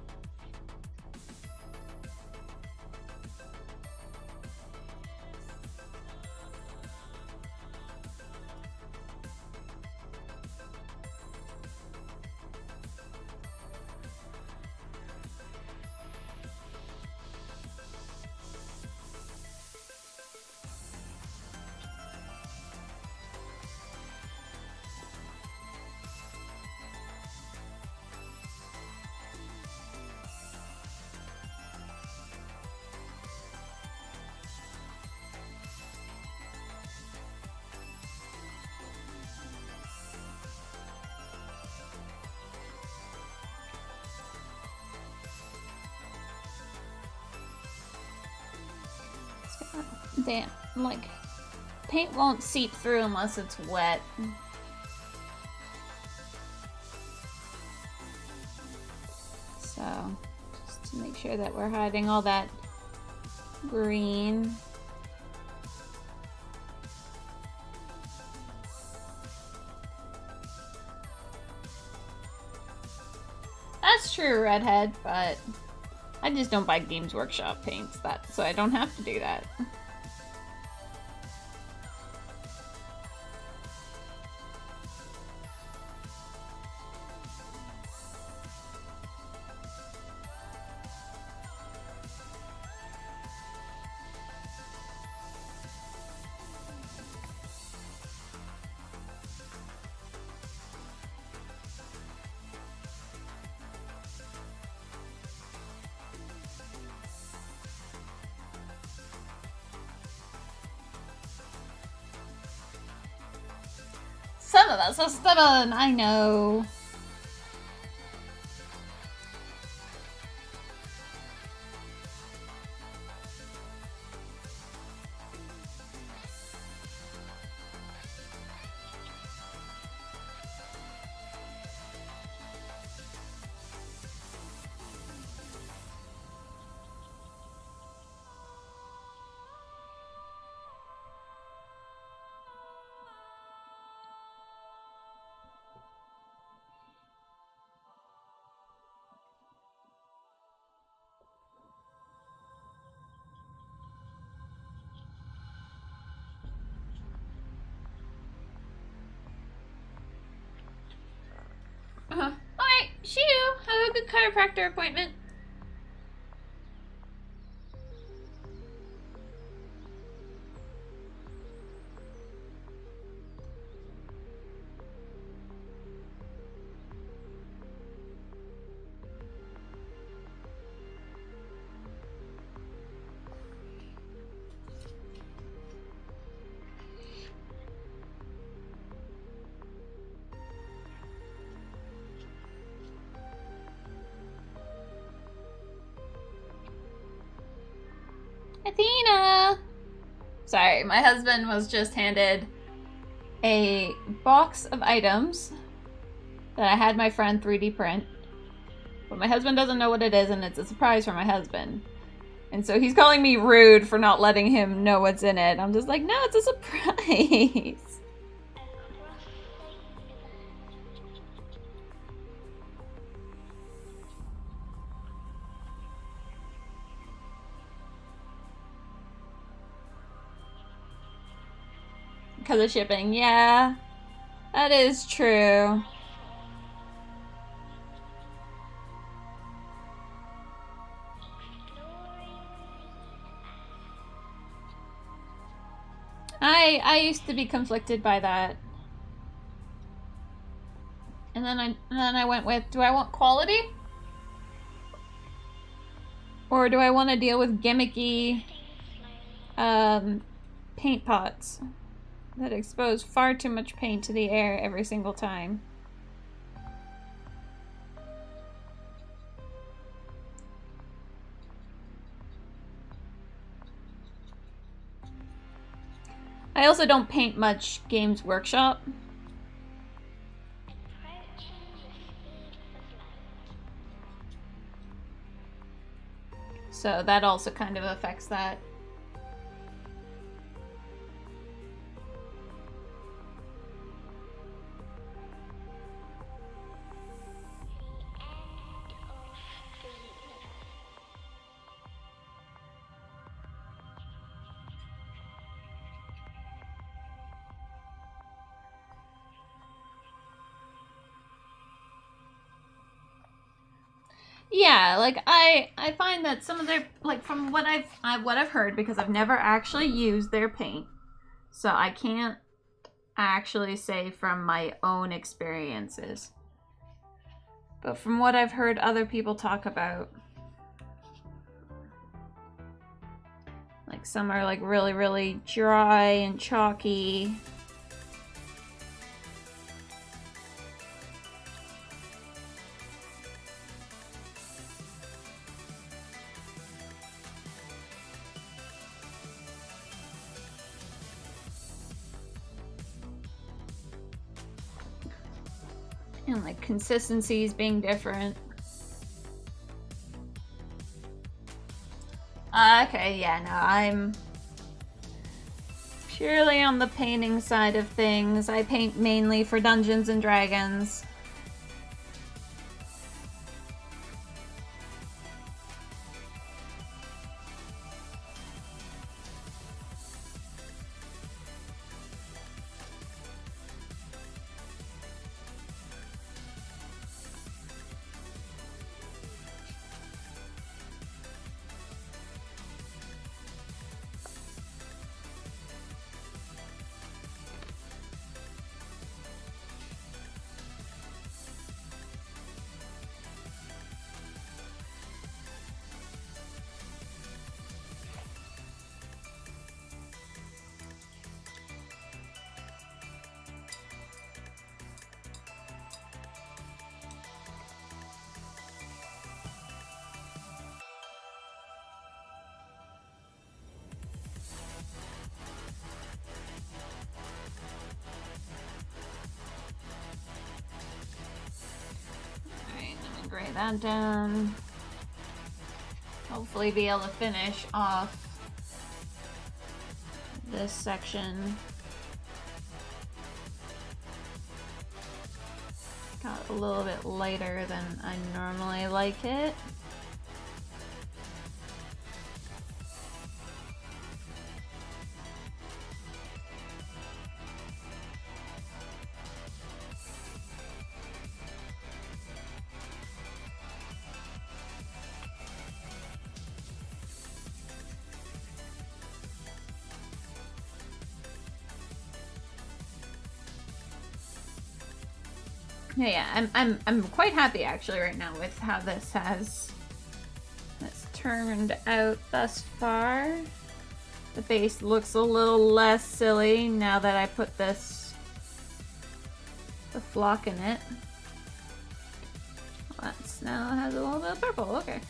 damp, like, paint won't seep through unless it's wet. So, just to make sure that we're hiding all that green. That's true, Redhead, but I just don't buy Games Workshop paints, so I don't have to do that. Some of us are stubborn, I know. Alright, shoo! Have a good chiropractor appointment. Athena! Sorry, my husband was just handed a box of items that I had my friend 3D print. But my husband doesn't know what it is, and it's a surprise for my husband. And so he's calling me rude for not letting him know what's in it. I'm just like, no, it's a surprise. Because of shipping, yeah. That is true. I used to be conflicted by that. And then I went with, do I want quality? Or do I want to deal with gimmicky paint pots that expose far too much paint to the air every single time? I also don't paint much Games Workshop. So that also kind of affects that. Yeah, like I find that some of their, like, from what I've heard, because I've never actually used their paint, so I can't actually say from my own experiences. But from what I've heard other people talk about, like some are like really, really dry and chalky. And like consistencies being different. Okay, yeah, no, I'm purely on the painting side of things. I paint mainly for Dungeons and Dragons. Gray that down. Hopefully be able to finish off this section. Got a little bit lighter than I normally like it. Yeah, I'm quite happy actually right now with how this has turned out thus far. The base looks a little less silly now that I put the flock in it. Well, that's now has a little bit of purple, okay.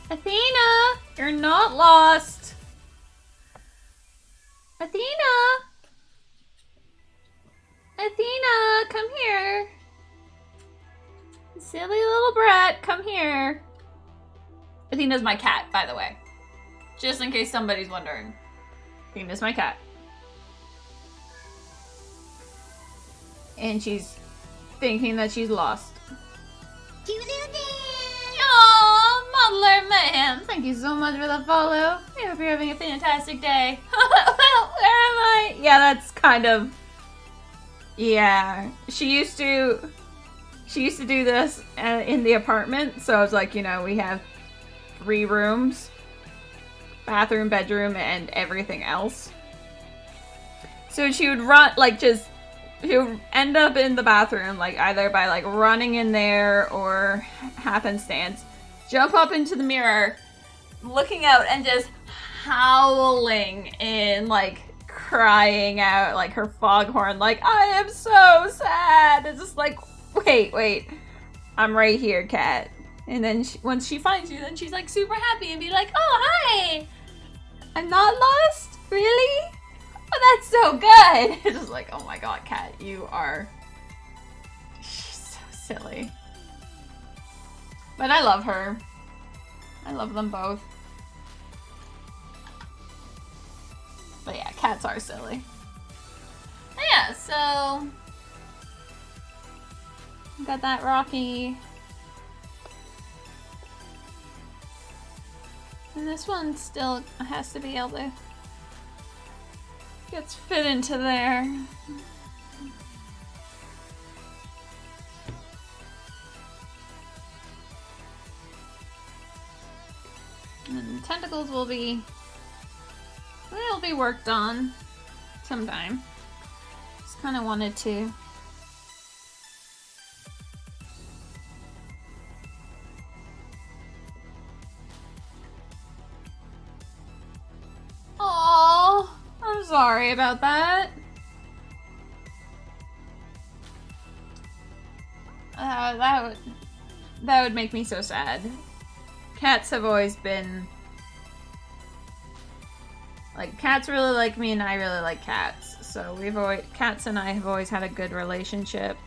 Athena, you're not lost. Athena! Athena, come here. Silly little brat, come here. Athena's my cat, by the way. Just in case somebody's wondering. Athena's my cat. And she's thinking that she's lost. Aw, Muddler Man, thank you so much for the follow. I hope you're having a fantastic day. Well, where am I? Yeah, that's kind of... Yeah, she used to do this in the apartment, so I was like, you know, we have 3 rooms. Bathroom, bedroom, and everything else. So she would run, like, just... She would end up in the bathroom, like, either by, like, running in there or happenstance. Jump up into the mirror, looking out, and just howling and, like, crying out, like, her foghorn, like, I am so sad! It's just like, wait. I'm right here, cat. And then once she finds you, then she's, like, super happy and be like, oh, hi! I'm not lost? Really? Oh, that's so good! It's just like, oh my god, cat, you are... She's so silly. But I love her. I love them both. But yeah, cats are silly. But yeah, so... Got that Rocky. And this one still has to be able to... Gets fit into there. And tentacles will be worked on sometime. Just kind of wanted to sorry about that. That would make me so sad. Cats have always been... Like, cats really like me and I really like cats. So cats and I have always had a good relationship.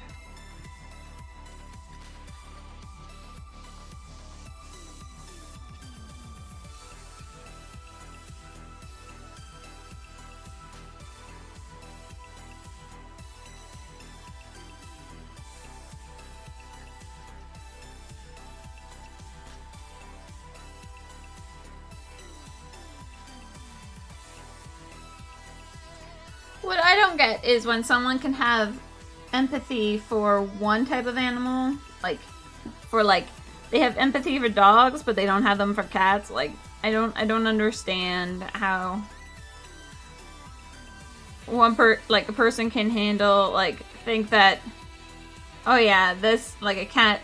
What I don't get is when someone can have empathy for one type of animal, they have empathy for dogs, but they don't have them for cats. Like, I don't understand how a person can handle, think that, oh yeah, this, like, a cat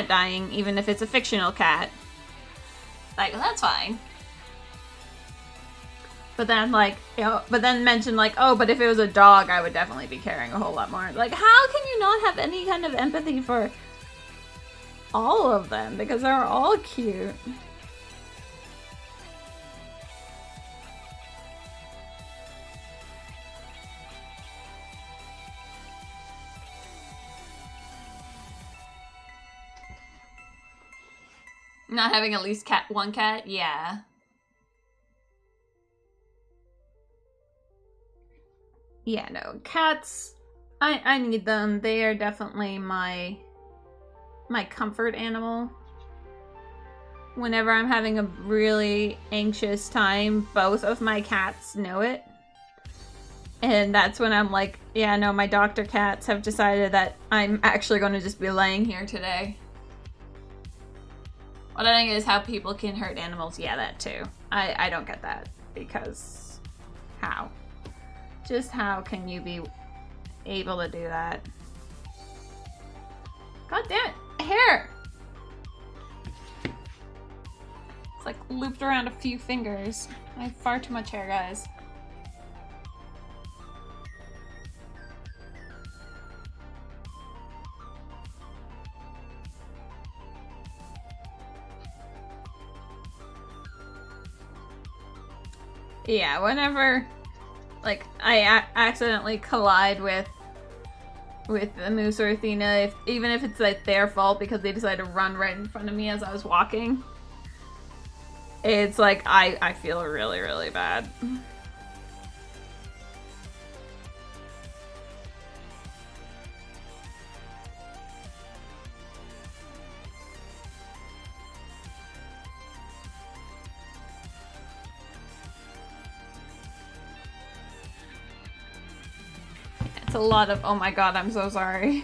dying, even if it's a fictional cat. Like, that's fine. But then, mention, oh, but if it was a dog, I would definitely be caring a whole lot more. Like, how can you not have any kind of empathy for all of them? Because they're all cute. Not having at least one cat? Yeah. Yeah, no, cats, I need them. They are definitely my comfort animal. Whenever I'm having a really anxious time, both of my cats know it. And that's when I'm like, yeah, no, my doctor cats have decided that I'm actually going to just be laying here today. What I think is how people can hurt animals. Yeah, that too. I don't get that. Because how? Just how can you be able to do that? God damn it! Hair! It's like looped around a few fingers. I have far too much hair, guys. Yeah, whenever... I accidentally collide with a moose or Athena, even if it's their fault because they decided to run right in front of me as I was walking, it's like I feel really, really bad. It's a lot of, oh my god, I'm so sorry.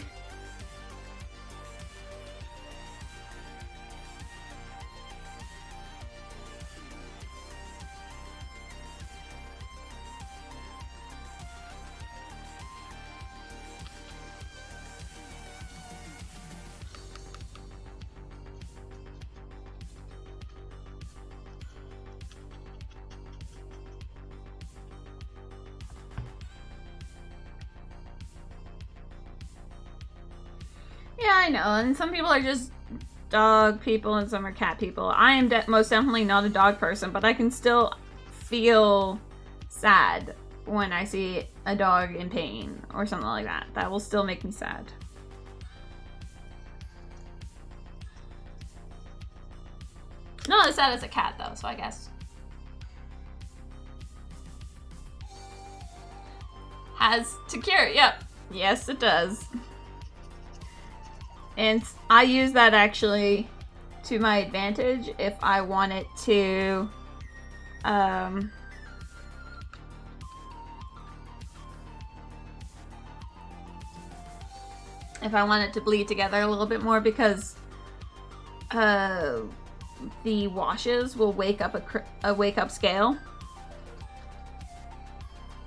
Yeah, I know, and some people are just dog people and some are cat people. I am most definitely not a dog person, but I can still feel sad when I see a dog in pain or something like that. That will still make me sad. Not as sad as a cat though, so I guess. Has to cure, yep. Yes, it does. And I use that actually to my advantage if I want it to, if I want it to bleed together a little bit more, because the washes will wake up a wake up scale.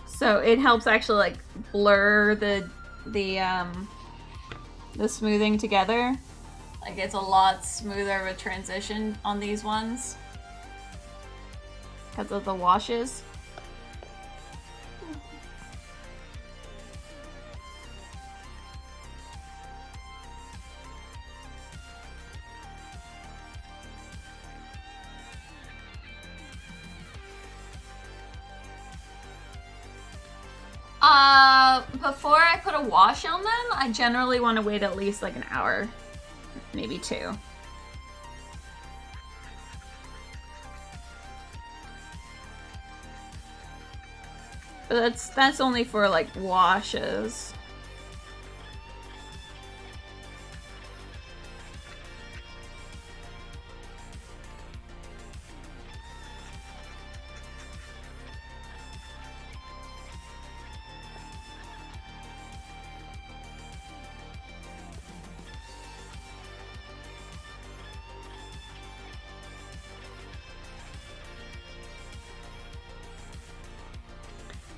So it helps actually like blur the smoothing together. Like it's a lot smoother of a transition on these ones because of the washes. Before I put a wash on them, I generally want to wait at least like an hour, maybe 2. But that's only for like washes.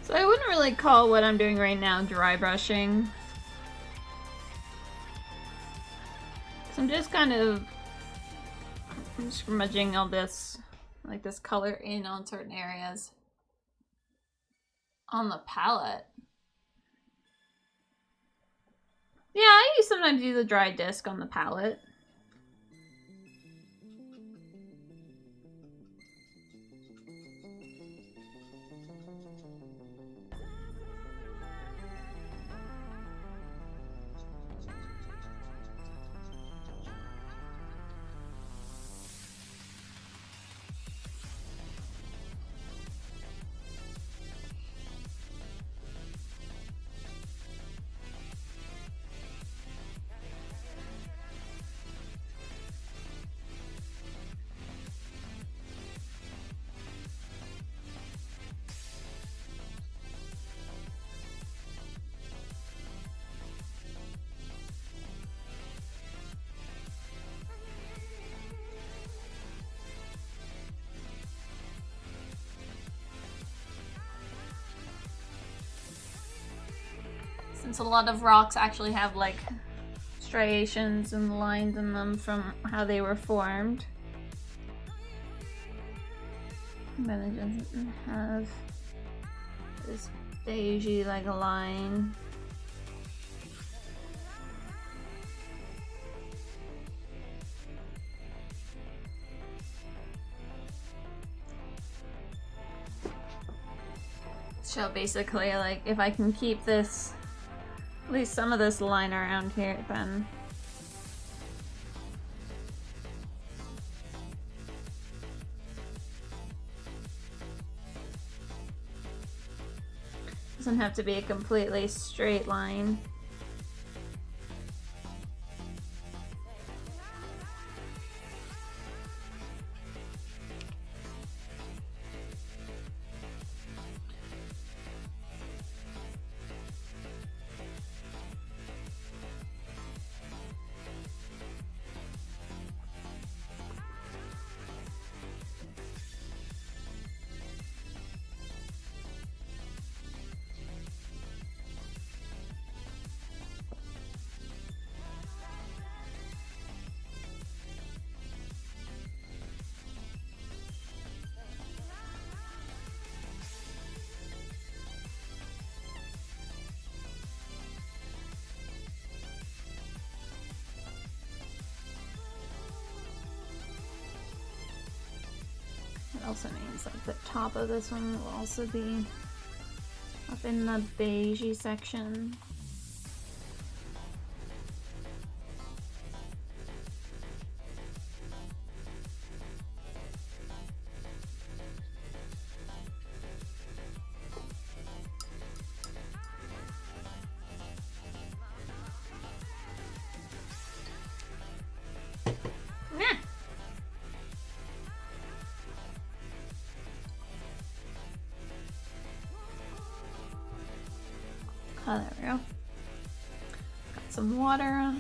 So I wouldn't really call what I'm doing right now dry brushing. So I'm just kind of smudging all this, like this color in on certain areas on the palette. Yeah, I sometimes use a dry disc on the palette. Since a lot of rocks actually have like striations and lines in them from how they were formed. But it doesn't have this beigey like a line. So basically, like, if I can keep this, at least some of this line around here, then doesn't have to be a completely straight line. It also means like the top of this one will also be up in the beigey section. Oh, there we go. Got some water.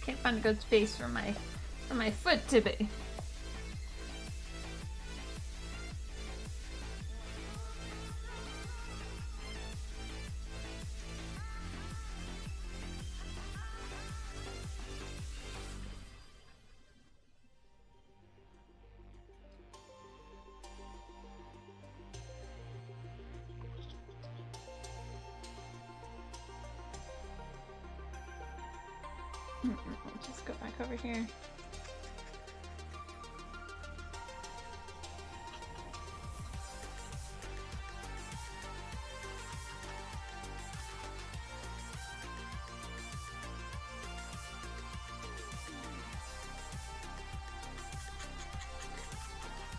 Can't find a good space for my foot to be. Just go back over here.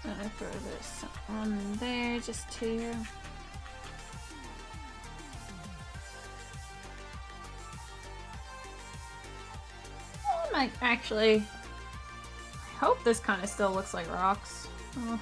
I'm gonna throw this on there just to actually, I hope this kind of still looks like rocks. Oh.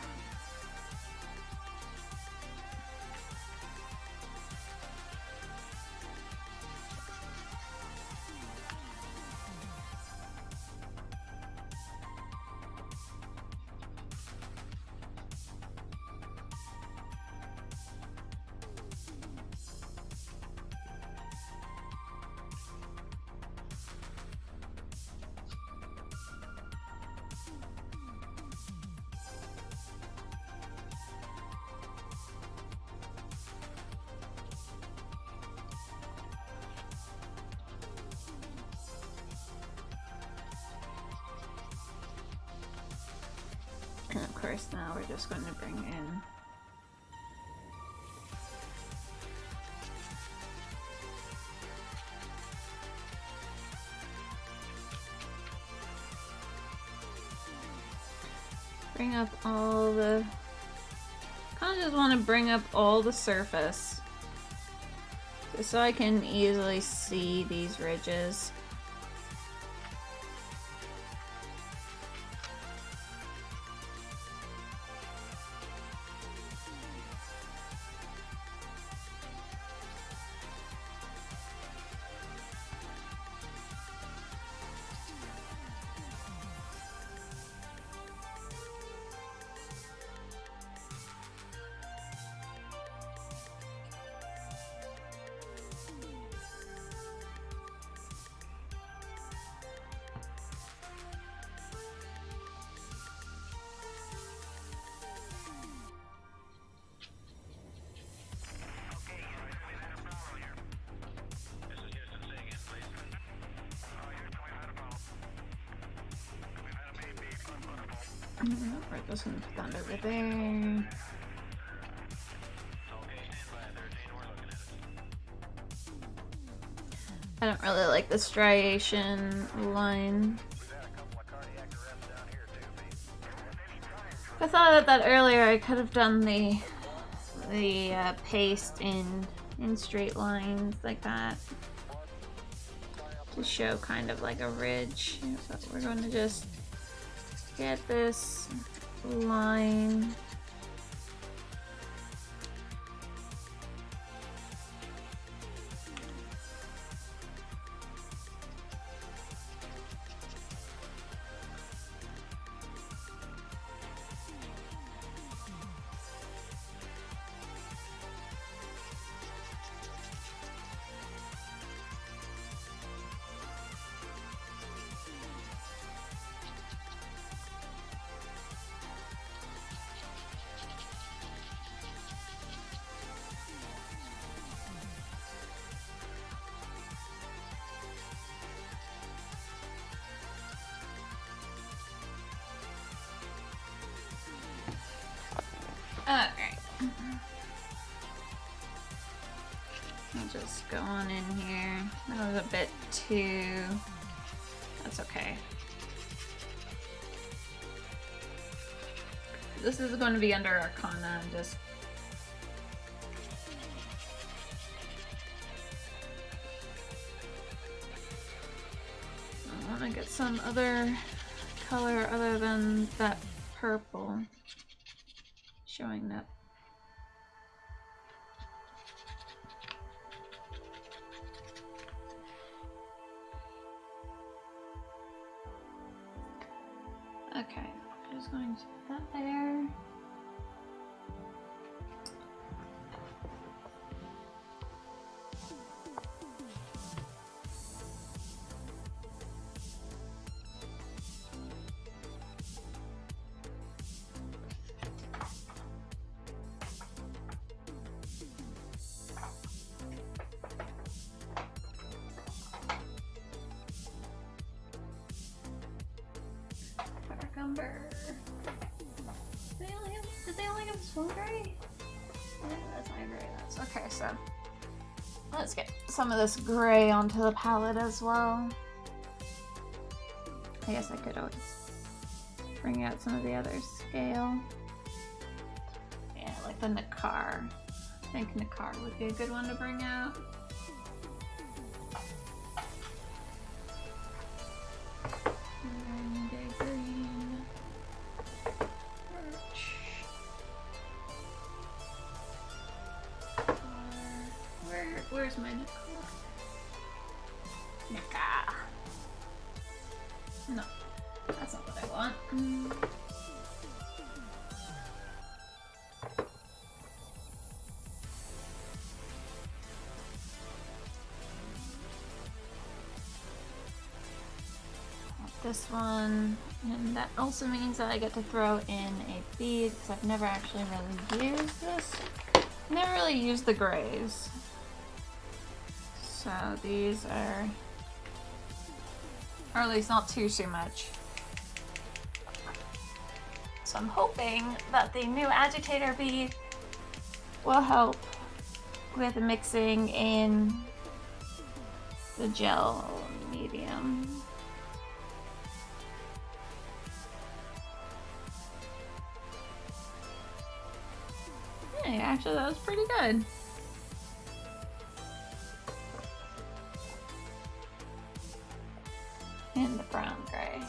And of course now we're just going to bring in up all the, kind of just want to bring up all the surface just so I can easily see these ridges. Right, this one's done over there. I don't really like the striation line. I thought of that earlier. I could have done the paste in straight lines like that to show kind of like a ridge. So we're going to just get this line. Alright. I'll just go on in here. That was a bit too... That's okay. This is going to be under Arcana, just... I want to get some other color other than that purple. Showing that. Okay, I'm just going to put that there. remember. Did they only have this one gray? Yeah, that's my gray. Okay, so let's get some of this gray onto the palette as well. I guess I could always bring out some of the other scale. Yeah, like the Nakar. I think Nakar would be a good one to bring out. Green. Where's my Nakar? Nakar. No, that's not what I want. This one, and that also means that I get to throw in a bead because I've never actually really used this. Never really used the grays. So these are, or at least not too much. So I'm hoping that the new agitator bead will help with mixing in the gel medium. Hey, actually that was pretty good. And the brown gray.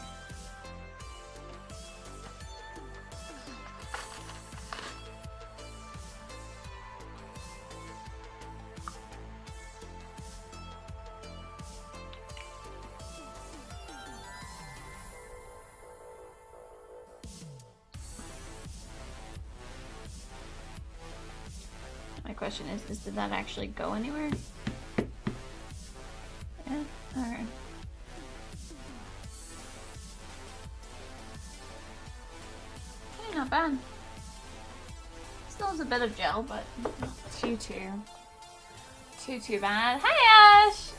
My question is did that actually go anywhere? Yeah, alright. Okay, not bad. Still has a bit of gel, but not too bad. Hi Ash!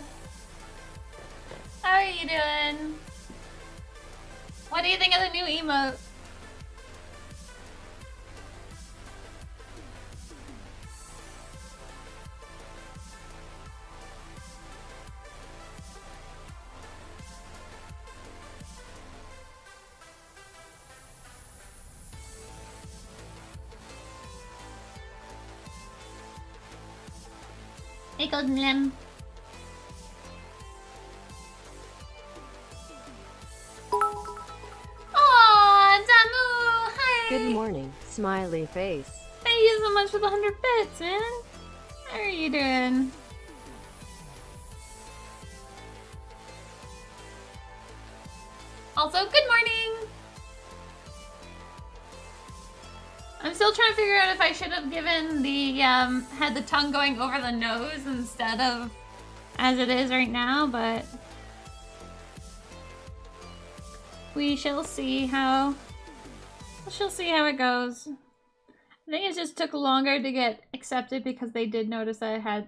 How are you doing? What do you think of the new emote? Hey, Golden Limb. Aww, Damu! Hi! Good morning, smiley face. Thank you so much for the 100 bits, man. How are you doing? Also, good morning! I'm still trying to figure out if I should have given the, had the tongue going over the nose instead of as it is right now, but we shall see how it goes. I think it just took longer to get accepted because they did notice that it had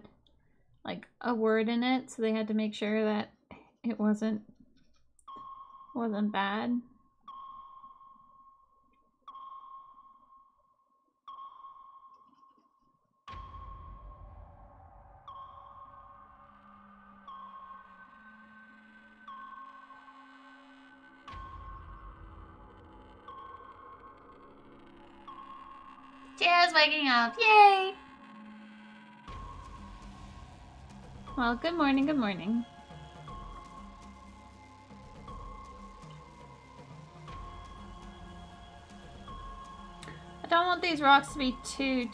like a word in it, so they had to make sure that it wasn't bad. Cheers, waking up. Yay! Well, good morning, good morning. I don't want these rocks to be too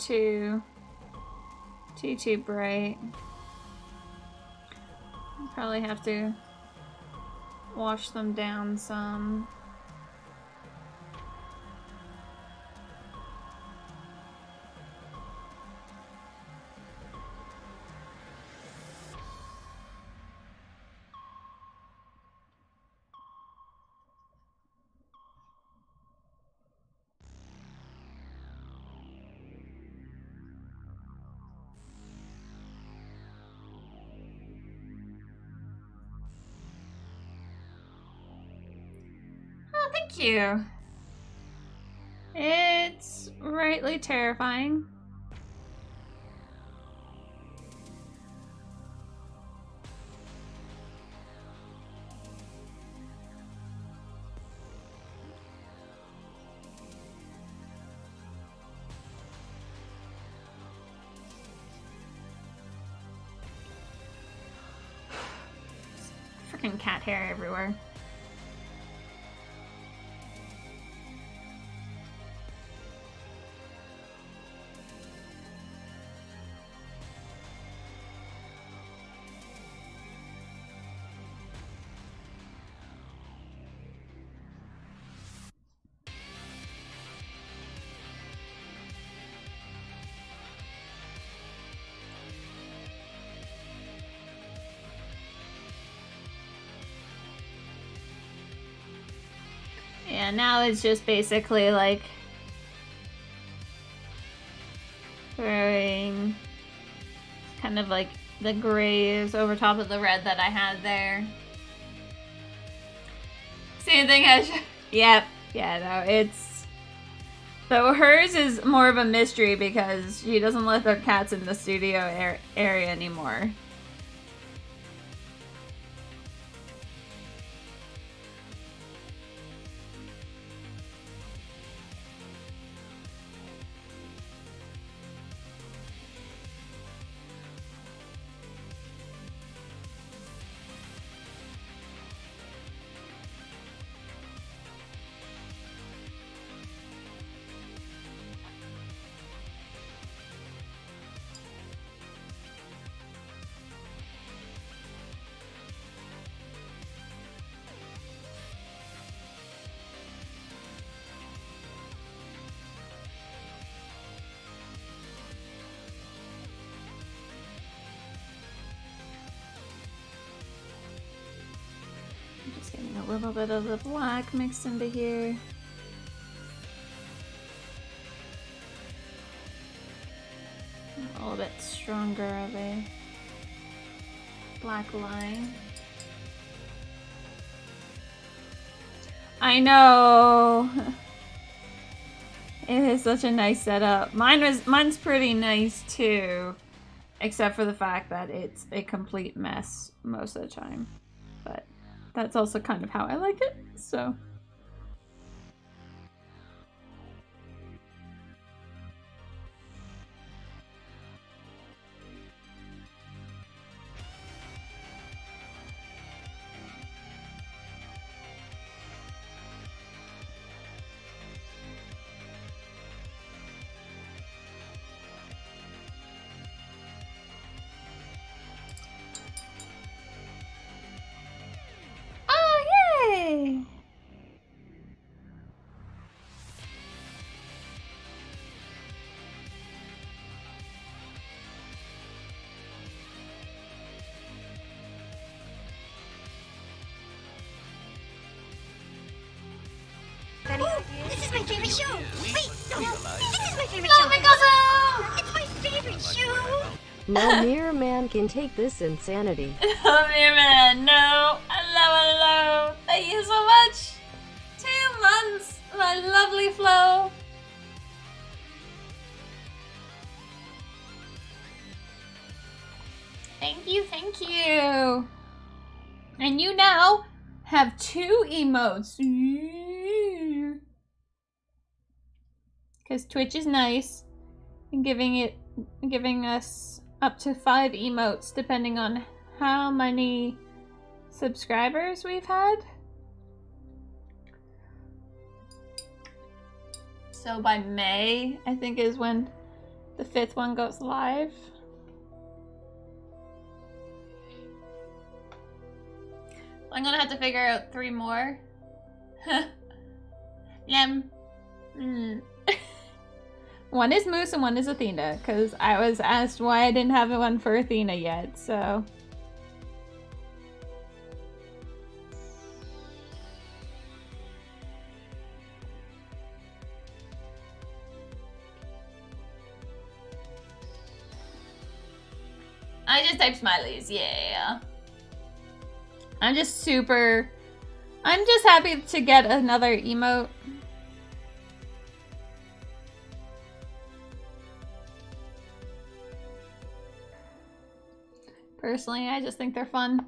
bright. I'll probably have to wash them down some. Oh, thank you. It's rightly terrifying. Freaking cat hair everywhere. Yeah, now it's just basically like throwing kind of like the grays over top of the red that I had there. Same thing as, yep, yeah, no, it's, though hers is more of a mystery because she doesn't let their cats in the studio area anymore. Getting a little bit of the black mixed into here. A little bit stronger of a black line. I know. It is such a nice setup. Mine's pretty nice too, except for the fact that it's a complete mess most of the time. But that's also kind of how I like it, so. This is my favorite show! Wait, no, this is my favorite show! It's my favorite show! No mere man can take this insanity. No mere man, no. Hello. Thank you so much. 2 months, my lovely Flo. Thank you. And you now have 2 emotes. Because Twitch is nice and giving us up to 5 emotes depending on how many subscribers we've had. So by May, I think, is when the 5th one goes live. I'm gonna have to figure out 3 more. One is Moose and one is Athena, because I was asked why I didn't have one for Athena yet, so. I just typed smileys, yeah. I'm just happy to get another emote. Personally, I just think they're fun.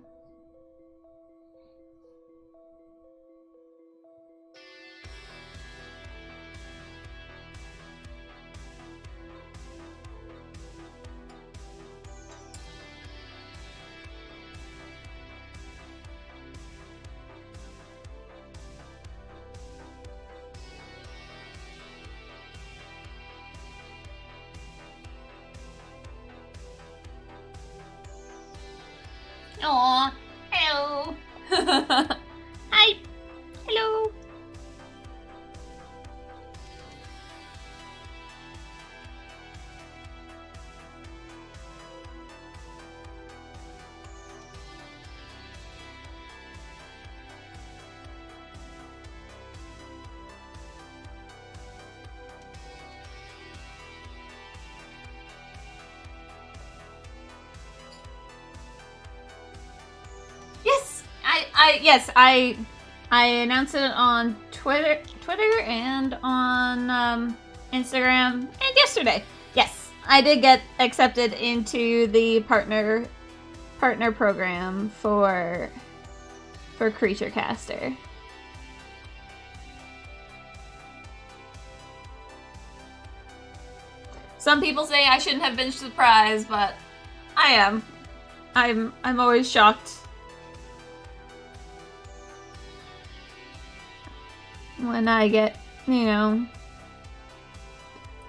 Aw, hello. Hi. Hello. Yes, I announced it on Twitter and on Instagram, and yesterday. Yes, I did get accepted into the partner program for Creature Caster. Some people say I shouldn't have been surprised, but I am. I'm always shocked when I get, you know,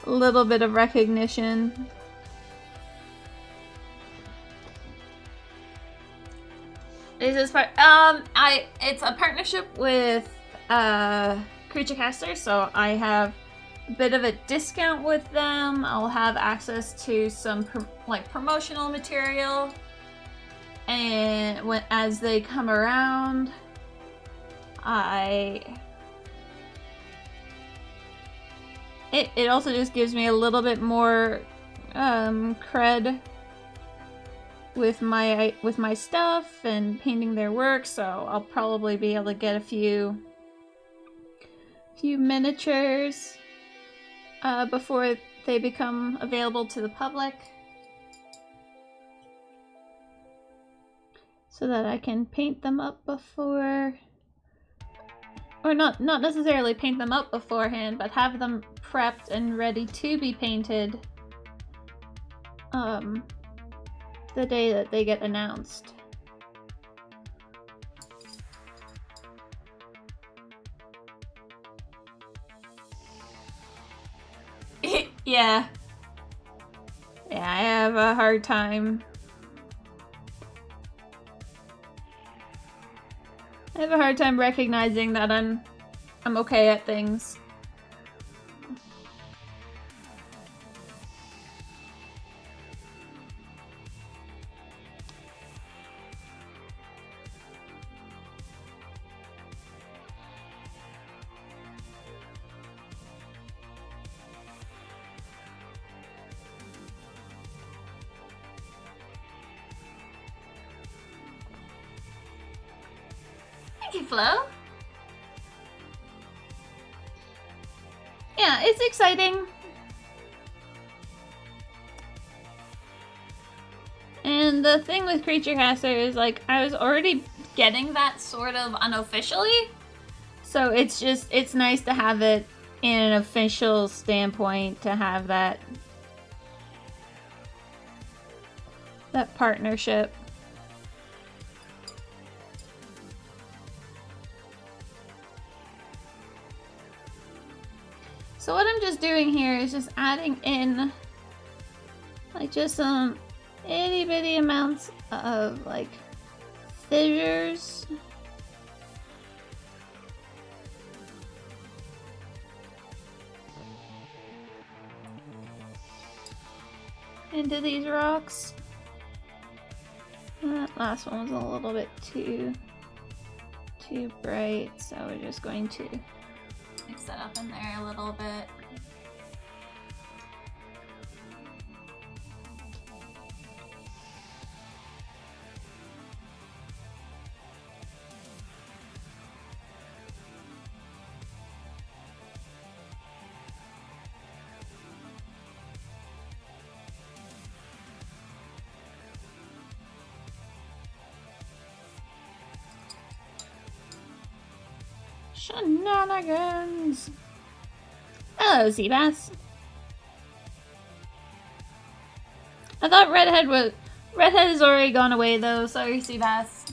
a little bit of recognition. Is this part? It's a partnership with Creature Caster, so I have a bit of a discount with them. I'll have access to some promotional material, and as they come around, It also just gives me a little bit more cred with my stuff and painting their work, so I'll probably be able to get a few miniatures before they become available to the public, so that I can paint them up before. Or not necessarily paint them up beforehand, but have them prepped and ready to be painted the day that they get announced. Yeah. Yeah, I have a hard time. I have a hard time recognizing that I'm okay at things. Thank you, Flo. Yeah, it's exciting. And the thing with Creature Caster is, like, I was already getting that sort of unofficially. So it's nice to have it in an official standpoint, to have that partnership. So what I'm just doing here is just adding in, like, just some itty bitty amounts of, like, fissures. Into these rocks. That last one was a little bit too bright, so we're just going to mix that up in there a little bit. Shenanigans. Hello, Seabass. I thought Redhead has already gone away though. Sorry, Seabass.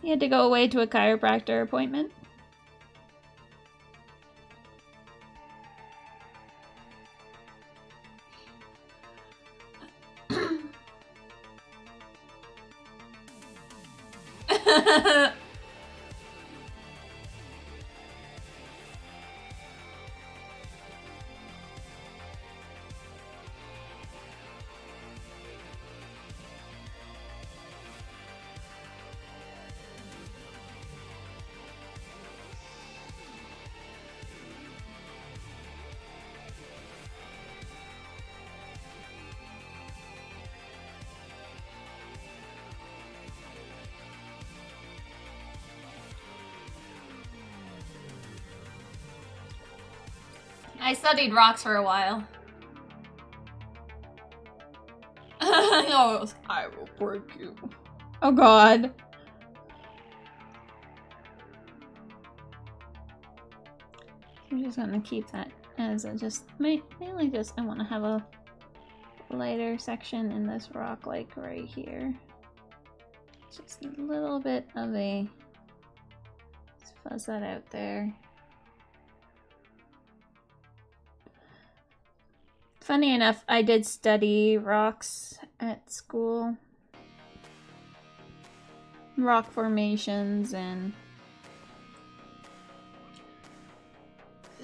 He had to go away to a chiropractor appointment. I studied rocks for a while. Oh, I will break you. Oh god. I'm just gonna keep that as a mainly just I want to have a lighter section in this rock, like right here. Just a little bit of a, let's fuzz that out there. Funny enough, I did study rocks at school. Rock formations, and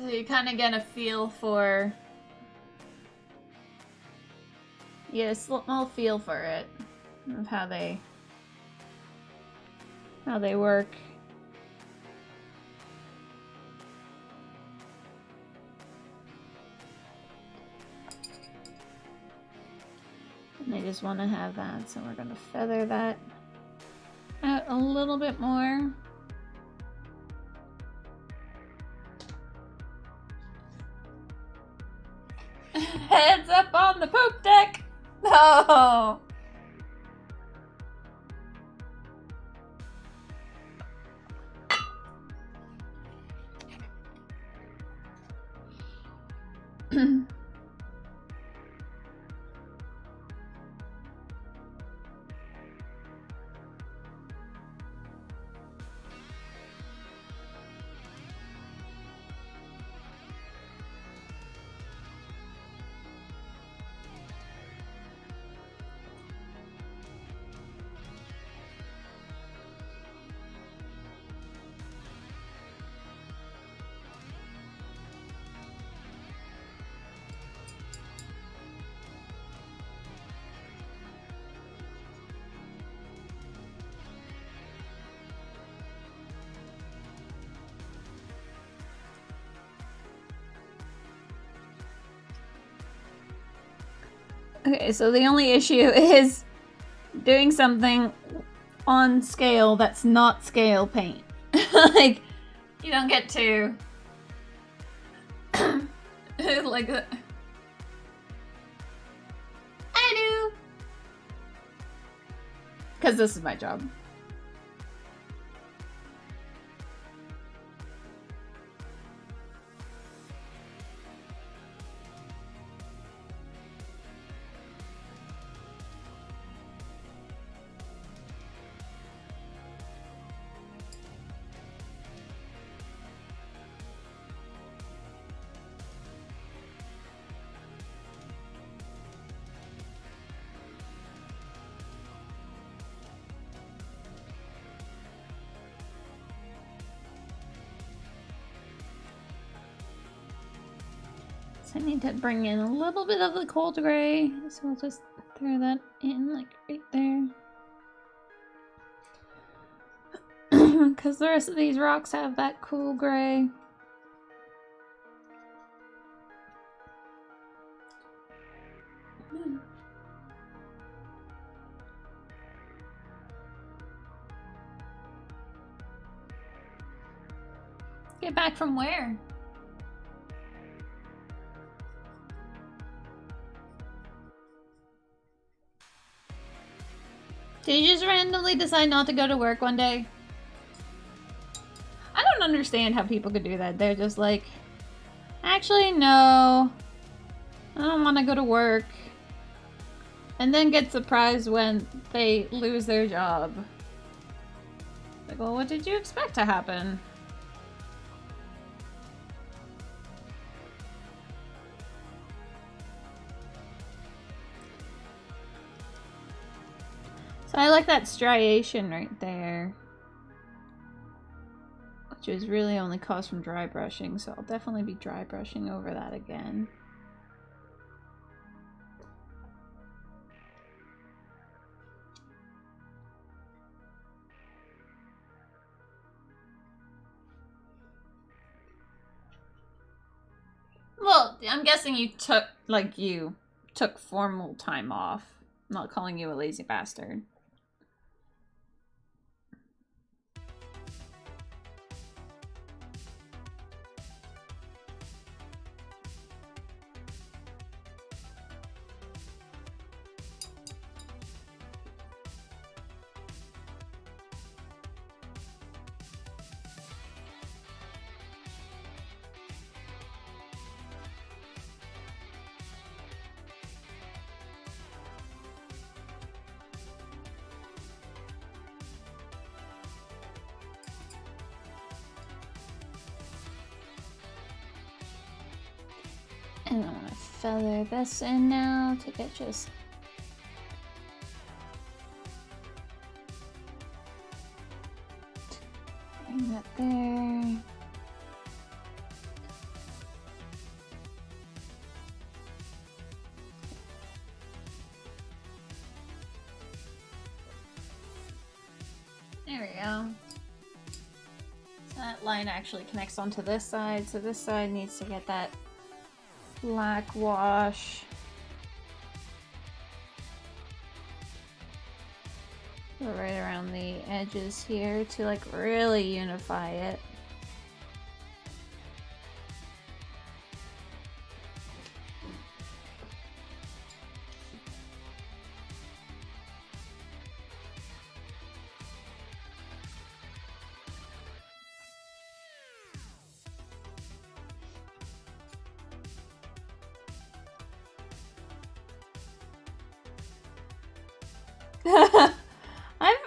you kind of get a feel for, yeah, a small feel for it, of how they work. And I just want to have that, so we're going to feather that out a little bit more. Heads up on the poop deck! No! Okay, so the only issue is doing something on scale that's not scale paint. Like, you don't get to like I do, because this is my job. I need to bring in a little bit of the cold gray, so we'll just throw that in like right there. Because the rest of these rocks have that cool gray. Get back from where? Did you just randomly decide not to go to work one day? I don't understand how people could do that. They're just like, actually, no. I don't want to go to work. And then get surprised when they lose their job. Like, well, what did you expect to happen? So I like that striation right there. Which is really only caused from dry brushing, so I'll definitely be dry brushing over that again. Well, I'm guessing you took formal time off. I'm not calling you a lazy bastard. And I'm gonna feather this in now to get just bring that there. There we go. So that line actually connects onto this side, so this side needs to get that black wash. Go right around the edges here to like really unify it.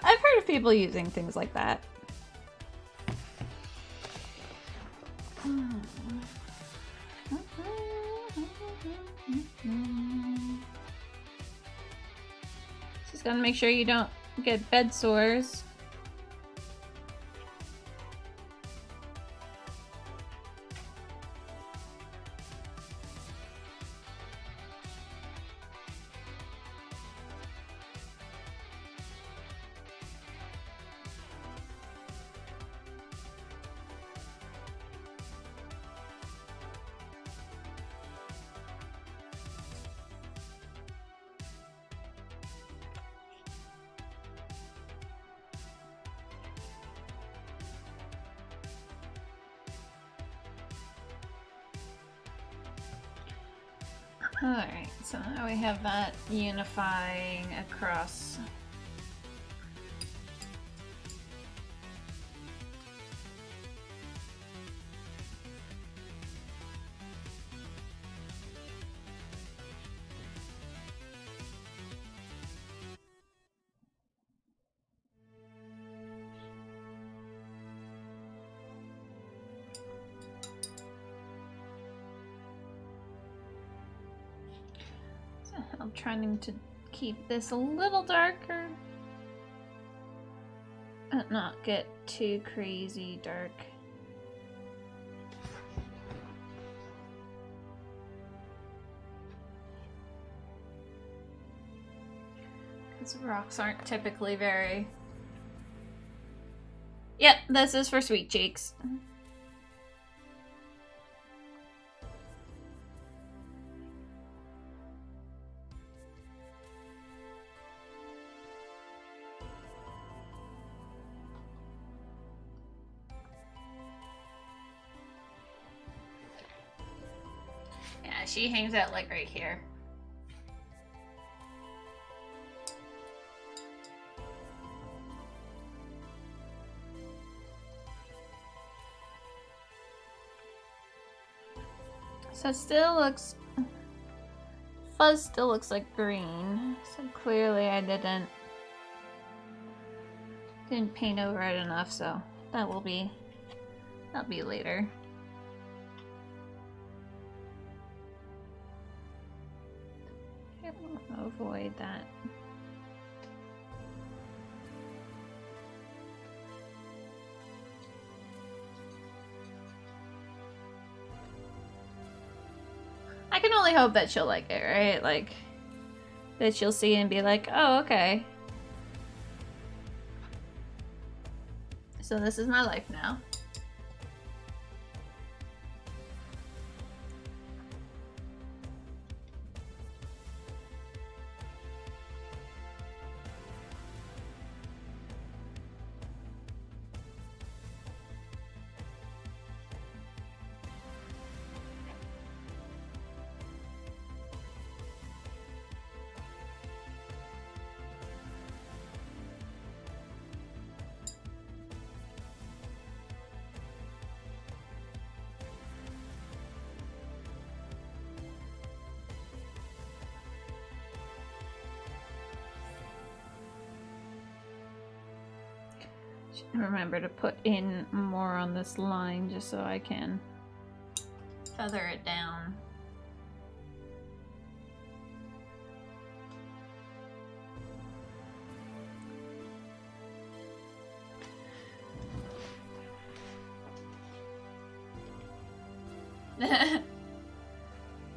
I've heard of people using things like that. Just gotta make sure you don't get bed sores. Alright, so now we have that unifying across. I'm trying to keep this a little darker, but not get too crazy dark. Because rocks aren't typically very... Yep, this is for sweet cheeks. Yeah, she hangs out like right here. So it still looks... Fuzz still looks like green. So clearly I didn't paint over it enough, so that'll be later. I want to avoid that. I can only hope that she'll like it, right? Like, that she'll see and be like, oh, okay. So this is my life now. Remember to put in more on this line just so I can feather it down.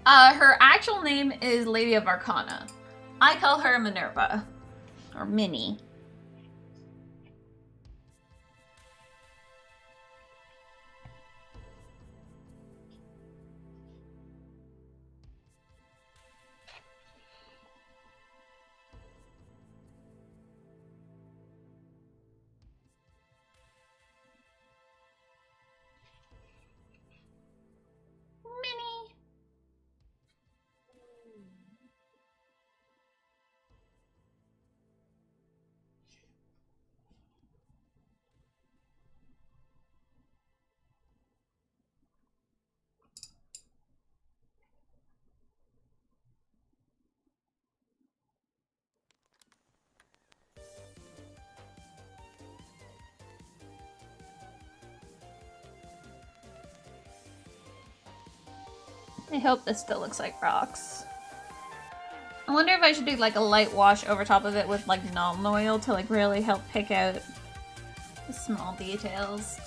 Her actual name is Lady of Arcana. I call her Minerva, or Minnie. I hope this still looks like rocks. I wonder if I should do like a light wash over top of it with like Nuln Oil to like really help pick out the small details.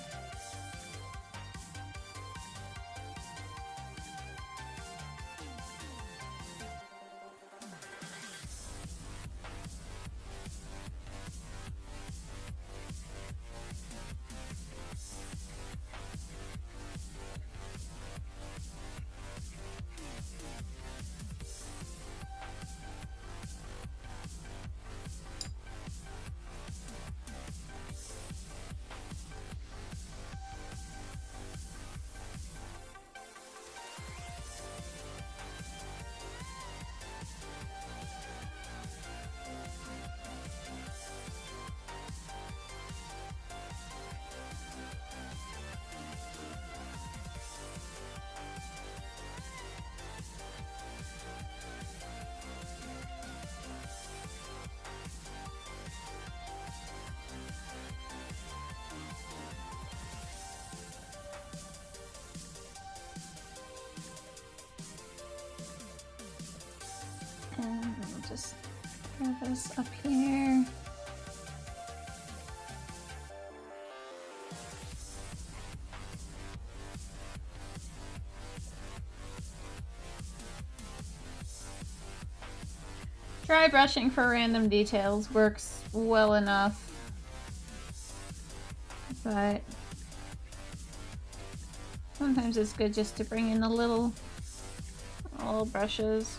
And we'll just throw this up here. Dry brushing for random details works well enough, but sometimes it's good just to bring in a little brushes.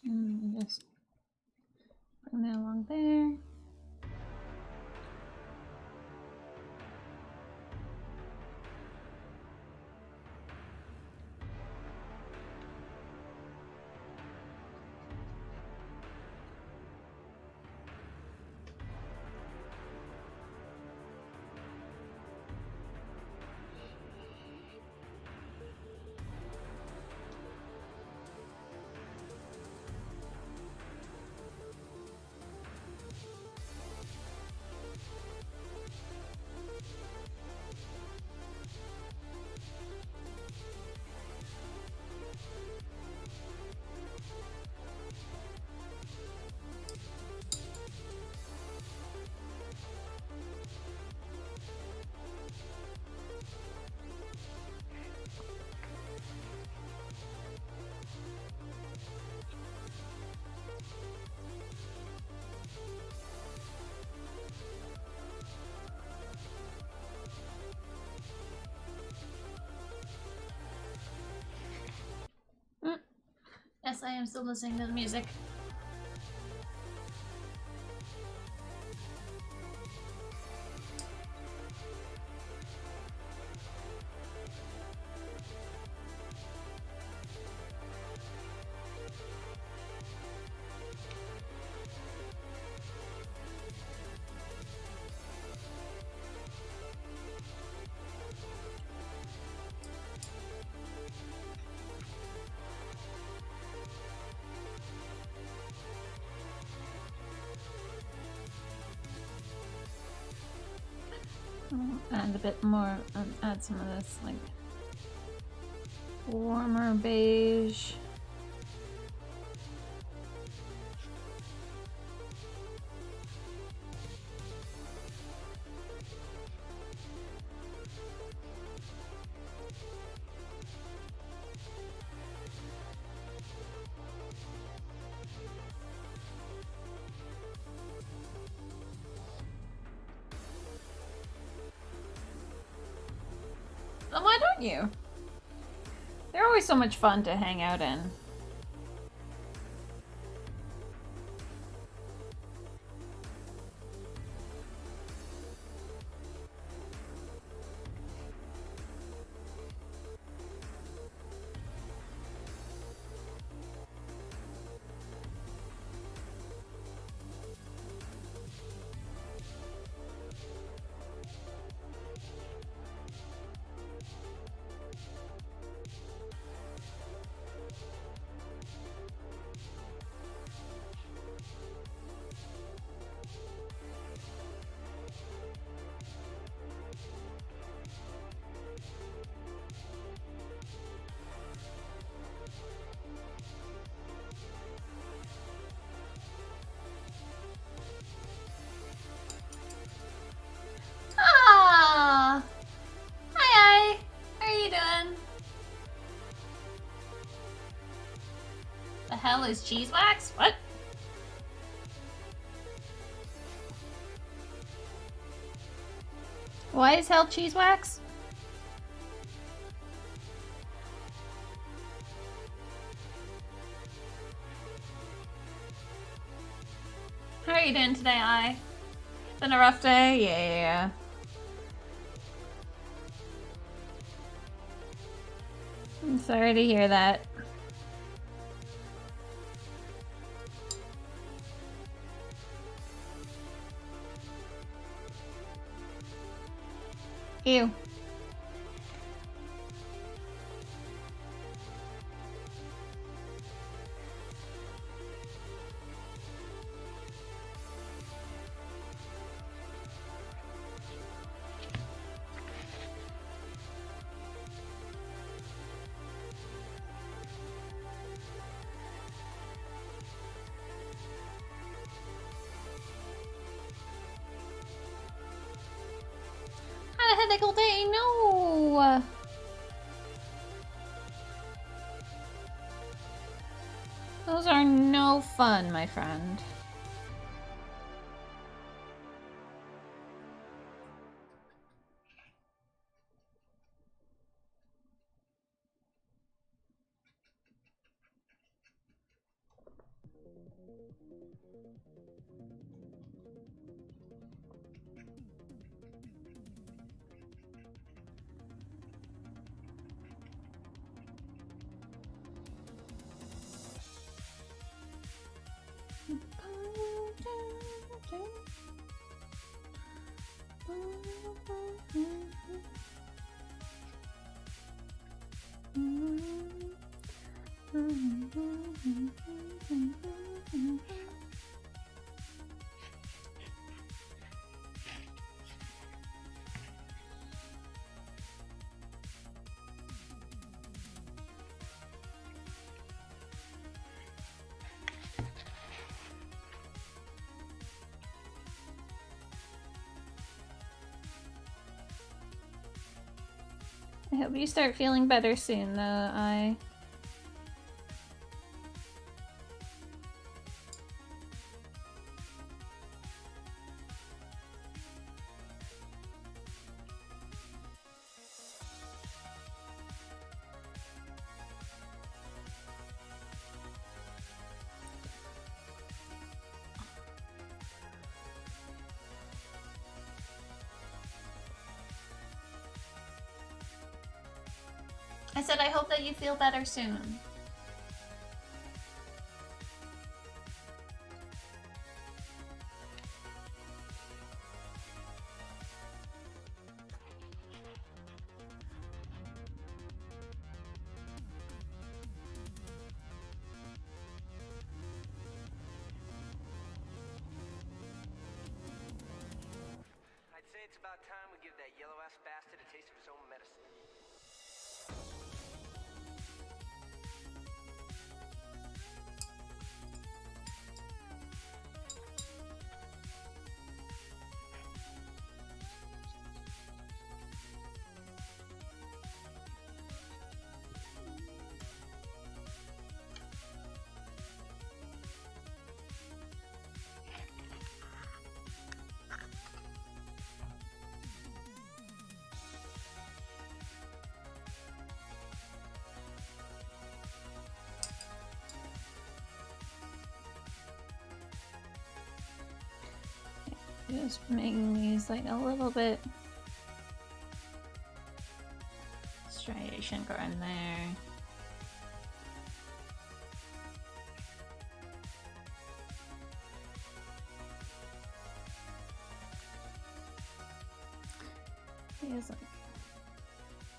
Just bring that along there. Yes, I am still listening to the music. Add a bit more, add some of this like warmer beige. Then why don't you? They're always so much fun to hang out in. Ah! Hi, how are you doing? The hell is cheese wax? What? Why is hell cheese wax? How are you doing today, I? Been a rough day? Yeah. I'm sorry to hear that. Ew. Had a headache all day. No. Those are no fun, my friend. I hope you start feeling better soon, though. I said I hope that you feel better soon. I'd say it's about time we give that yellow-ass bastard a taste of his own medicine. Just making these like a little bit striation going there. It's like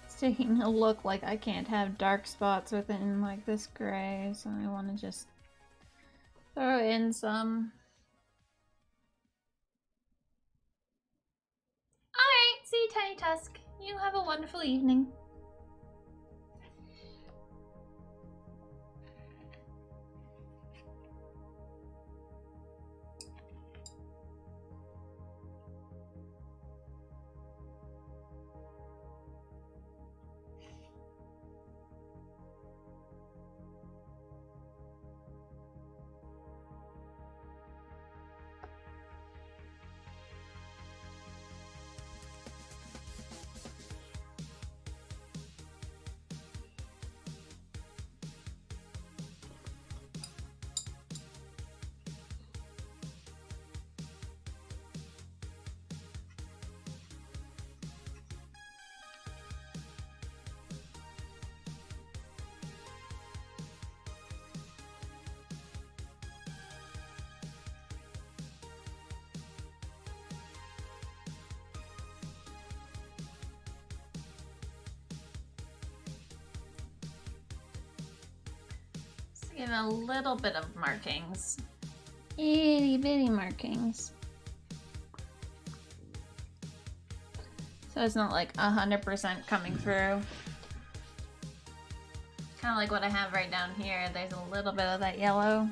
it's taking a look like I can't have dark spots within like this gray, so I want to just throw in some. Alright, see you, Tiny Tusk. You have a wonderful evening. Give a little bit of markings. Itty bitty markings. So it's not like 100% coming through. Kind of like what I have right down here. There's a little bit of that yellow.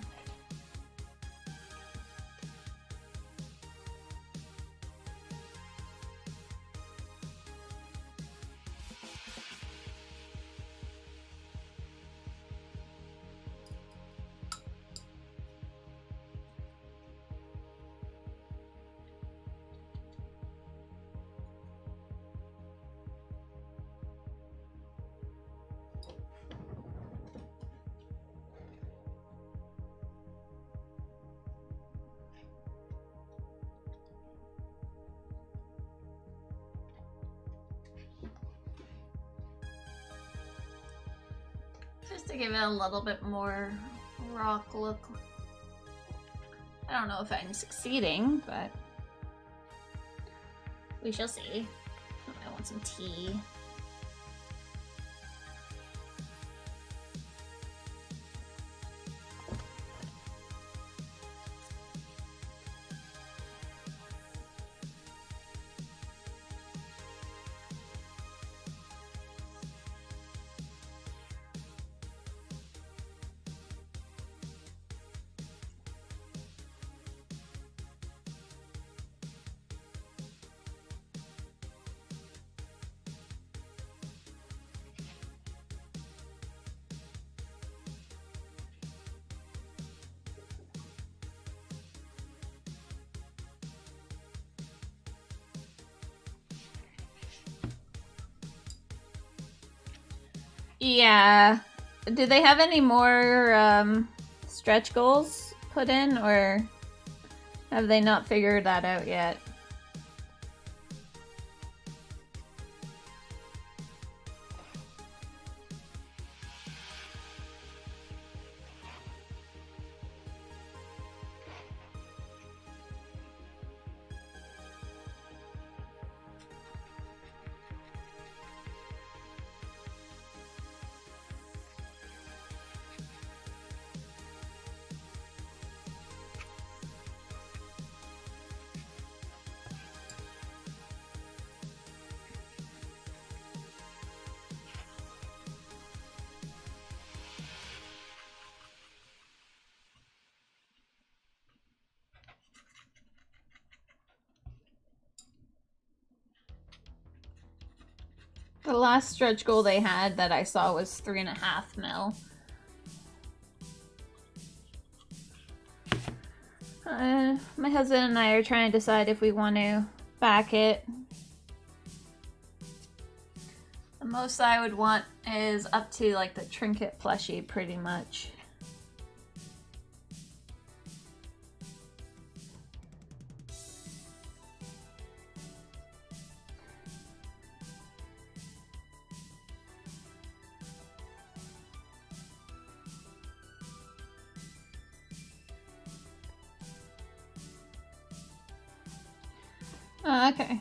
Just to give it a little bit more rock look. I don't know if I'm succeeding, but we shall see. I want some tea. Yeah. Do they have any more stretch goals put in, or have they not figured that out yet? The last stretch goal they had that I saw was 3.5 mil. My husband and I are trying to decide if we want to back it. The most I would want is up to like the trinket plushie, pretty much. Oh, okay.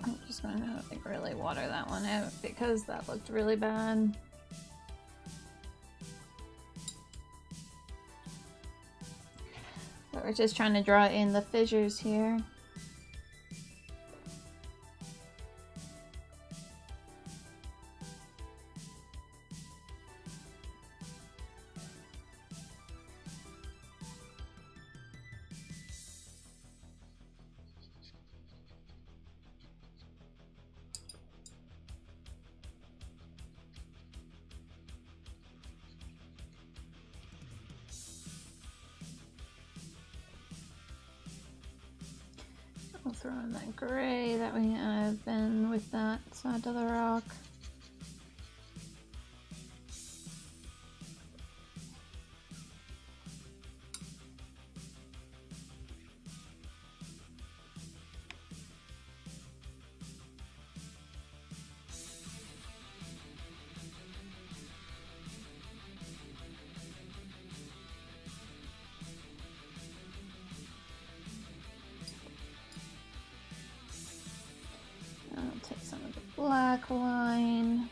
I'm just going to like really water that one out because that looked really bad. But we're just trying to draw in the fissures here. We'll throw in that gray that we have been with that side of the rock. I'll take some of the black line.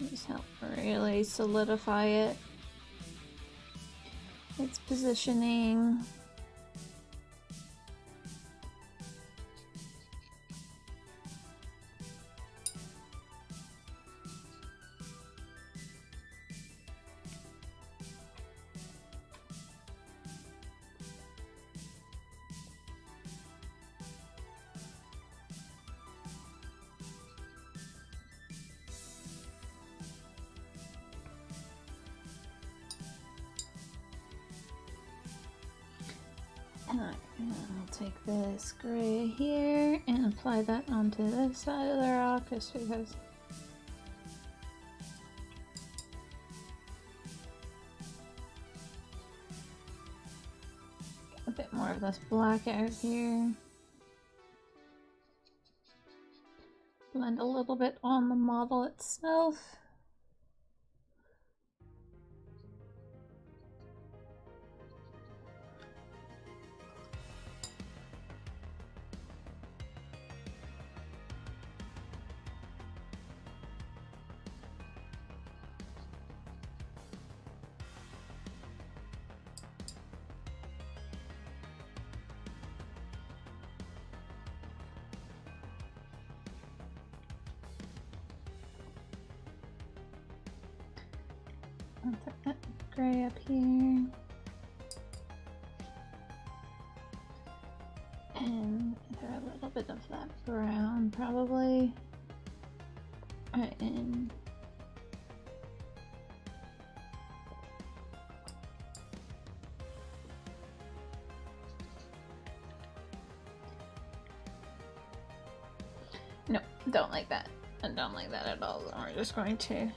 Just help really solidify it. Its positioning. And I'll take this gray here and apply that onto this side of the rock just because get a bit more of this black out here. Blend a little bit on the model itself. I'll put that gray up here. And throw a little bit of that brown probably right in. No, don't like that. I don't like that at all. We're just going to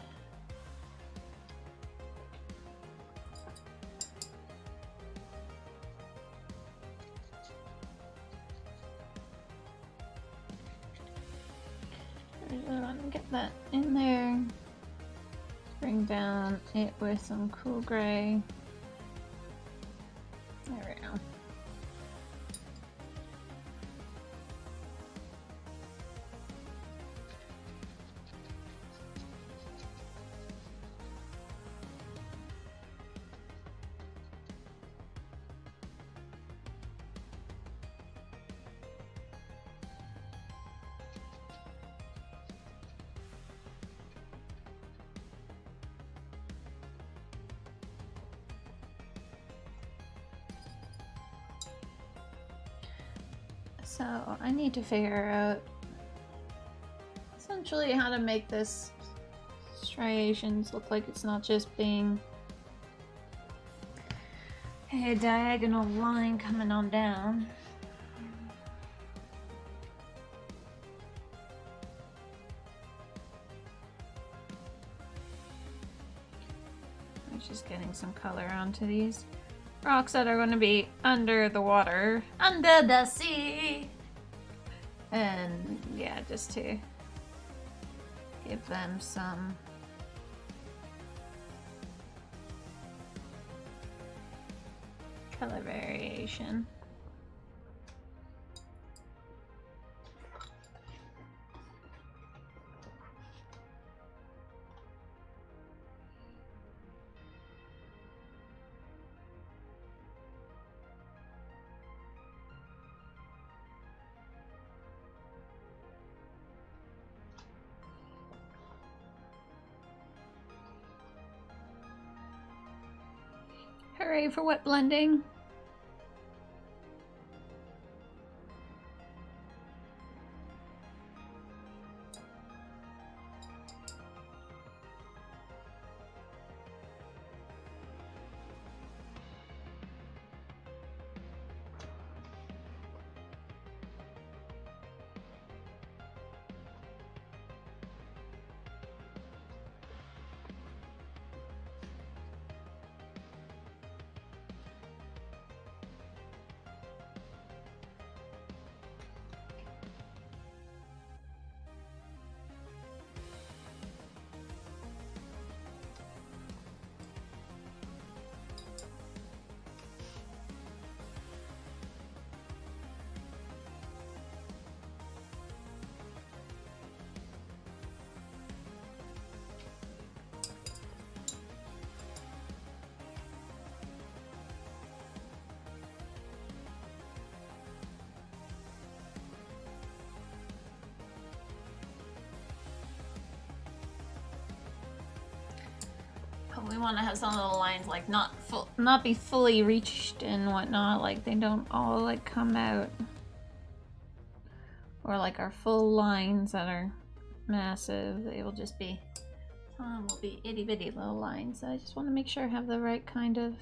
get that in there. Bring down it with some cool gray. There we go. So I need to figure out essentially how to make this striations look like it's not just being a diagonal line coming on down. I'm just getting some color onto these rocks that are going to be under the water, under the sea. And yeah, just to give them some color variation. Hooray for wet blending. We want to have some of the lines like not be fully reached and whatnot, like they don't all like come out, or like our full lines that are massive. They will just be will be itty bitty little lines. I just want to make sure I have the right kind of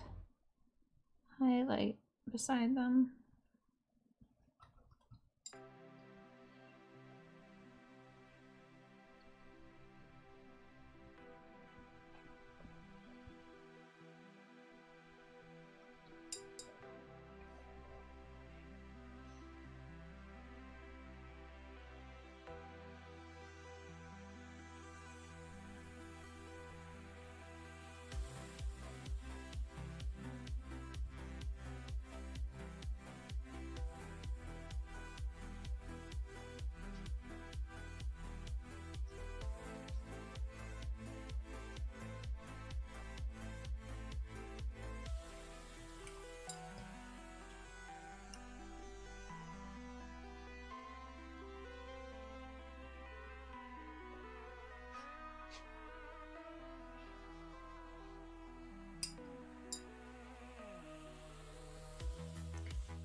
highlight beside them.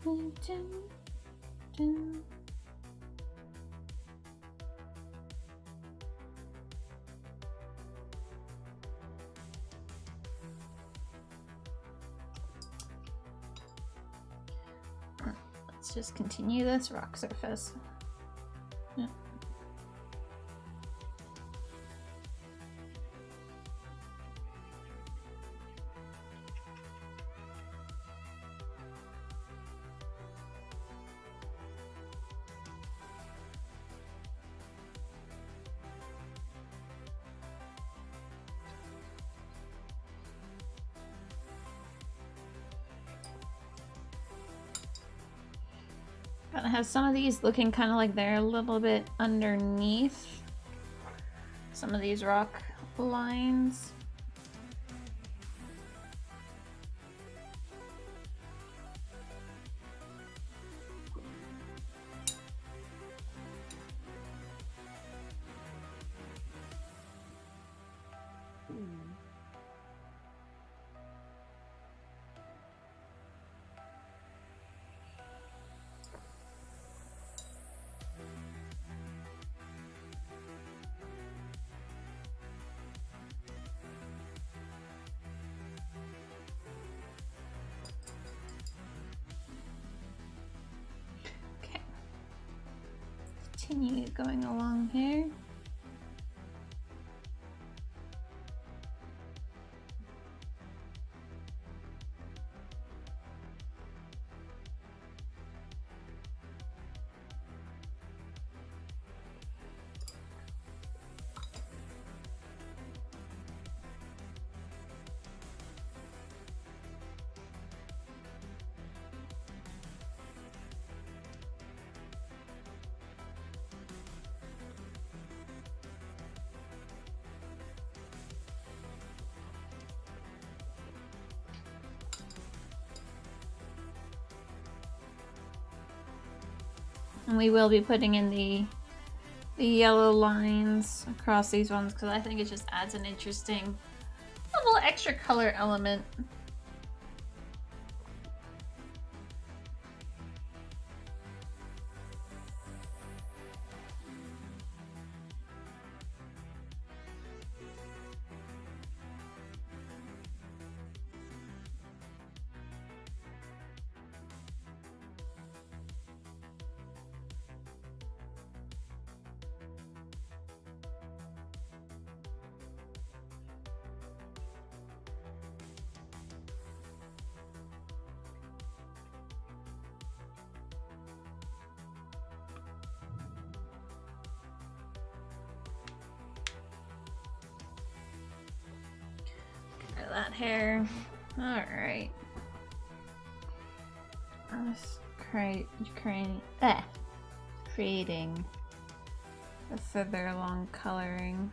Dun, dun, dun. Let's just continue this rock surface. Yeah. Gotta have some of these looking kind of like they're a little bit underneath some of these rock lines. Continue going along here. And we will be putting in the yellow lines across these ones because I think it just adds an interesting little extra color element. That hair. Alright. Let's creating a further along coloring.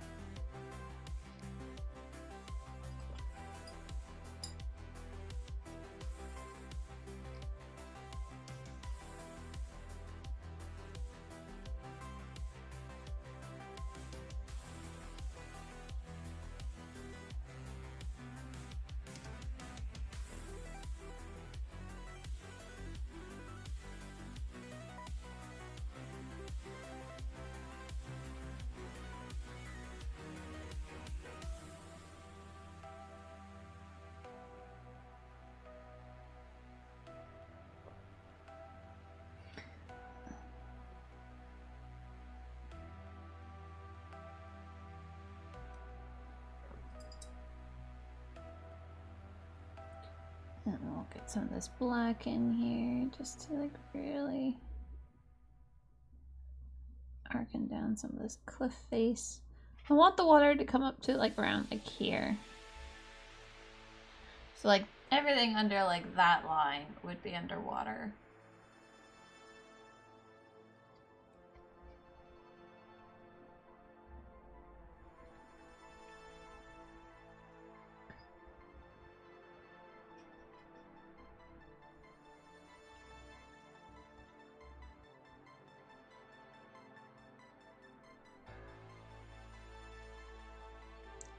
And we'll get some of this black in here just to like really arcing down some of this cliff face. I want the water to come up to like around like here. So like everything under like that line would be underwater.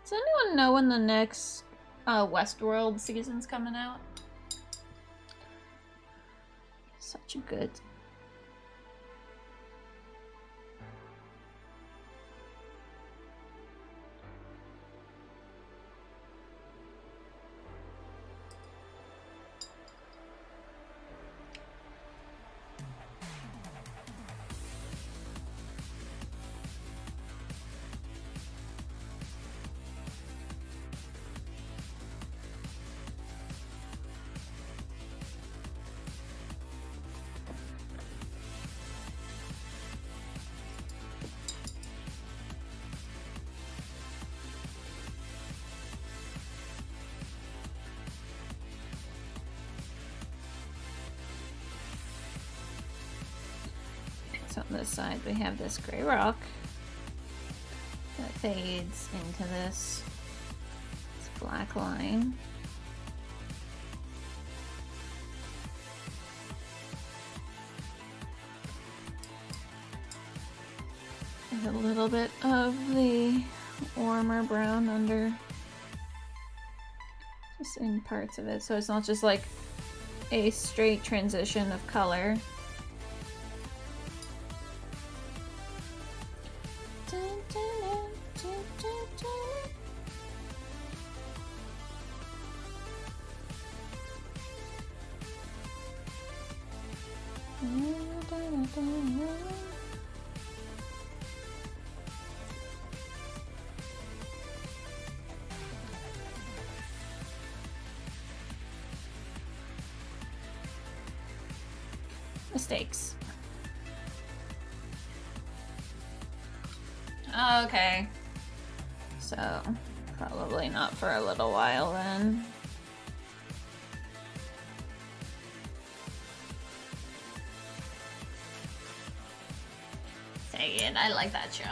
Does anyone know when the next Westworld season's coming out? Such a good. So on this side we have this gray rock that fades into this black line. There's a little bit of the warmer brown under, just in parts of it, so it's not just like a straight transition of color. Mistakes. Okay. So, probably not for a little while then. Say it, I like that show.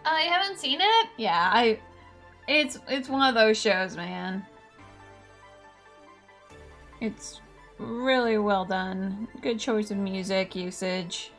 You haven't seen it? Yeah, it's one of those shows, man. It's really well done. Good choice of music usage.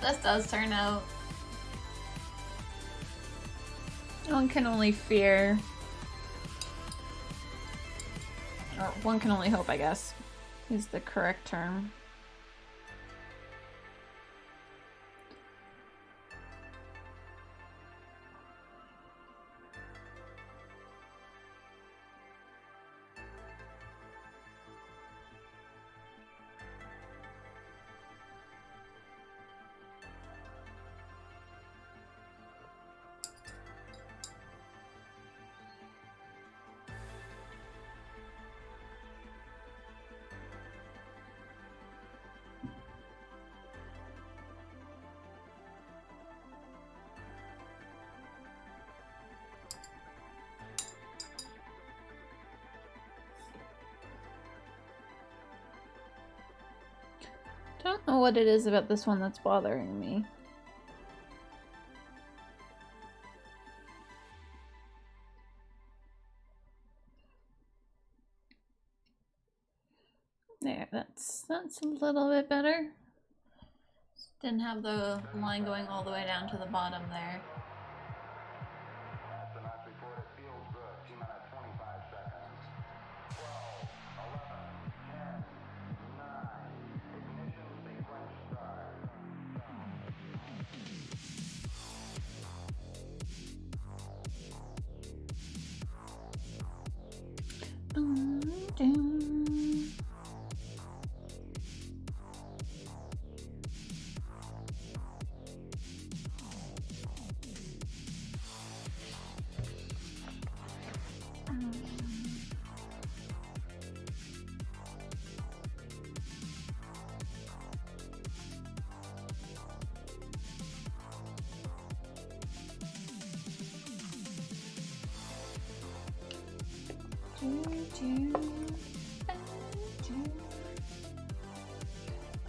This does turn out. One can only fear, or one can only hope, I guess, is the correct term. Don't know what it is about this one that's bothering me. There, that's a little bit better. Didn't have the line going all the way down to the bottom there.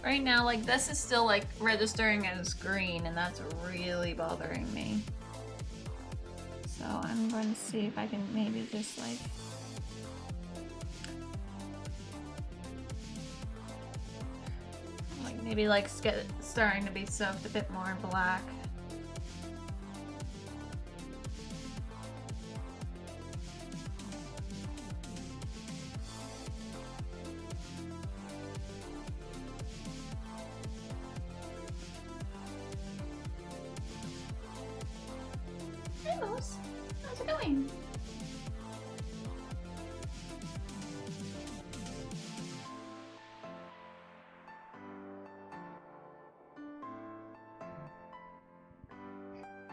Right now, like, this is still like registering as green, and that's really bothering me. So I'm going to see if I can maybe just like maybe like get starting to be soaked a bit more in black. How's it going?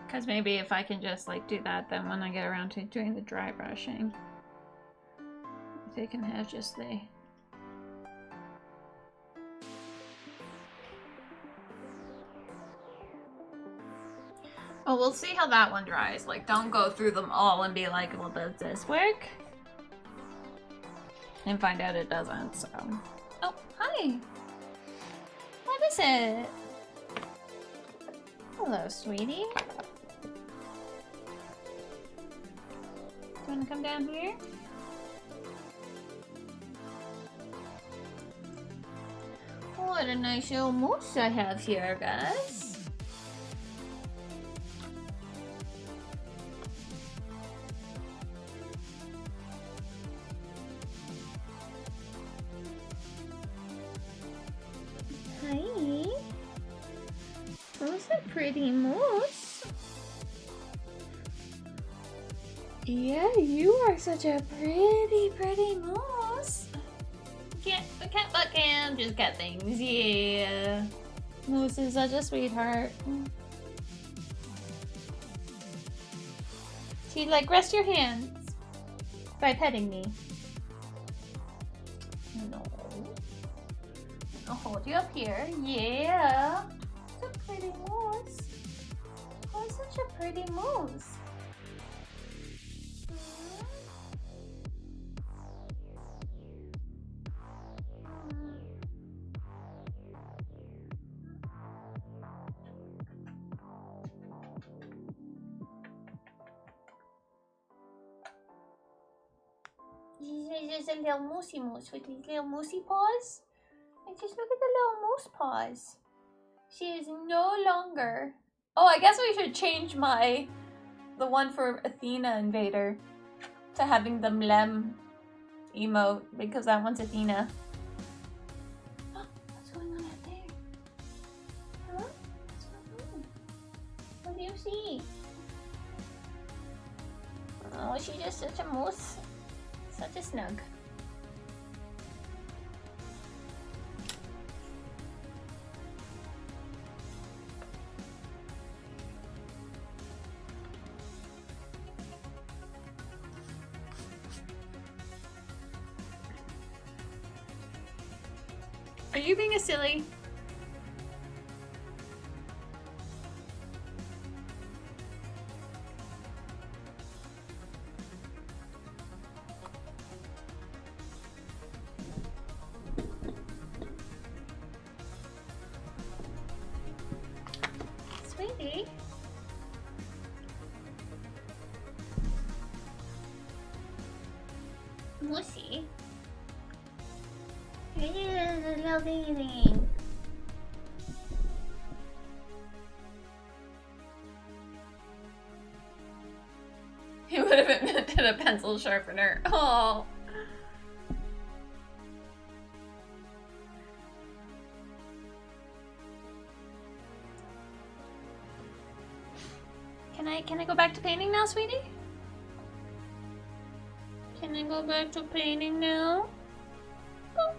Because maybe if I can just like do that, then when I get around to doing the dry brushing, they can have just the... Oh, we'll see how that one dries. Like, don't go through them all and be like, well, does this work? And find out it doesn't, so... Oh, hi! What is it? Hello, sweetie. Do you want to come down here? What a nice little moose I have here, guys. Hi. Who's a pretty moose? Yeah, you are such a pretty moose. The cat butt cam, just cat things, yeah. Moose is such a sweetheart. She'd like rest your hands by petting me. No. I'll hold you up here. Yeah. Such a pretty moose. Oh, such a pretty moose. He's just a little moosey moose with his little moosey paws. And just look at the little moose paws. She is no longer... Oh, I guess we should change the one for Athena Invader to having the Mlem emote, because that one's Athena. What's going on out there? Huh? What's going on? What do you see? Oh, she's just such a moose. Such a snug. Are you being a silly? The little thingy thing. He would have invented a pencil sharpener. Oh. Can I go back to painting now, sweetie? Can I go back to painting now? Oh.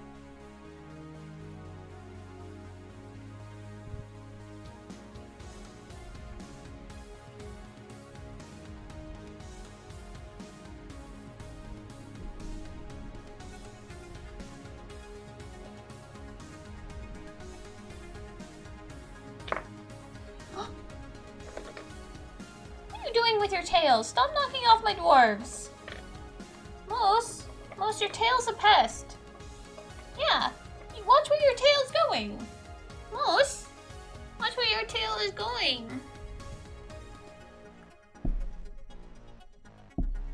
Doing with your tails? Stop knocking off my dwarves. Moose, your tail's a pest. Yeah, watch where your tail's going. Moose, watch where your tail is going.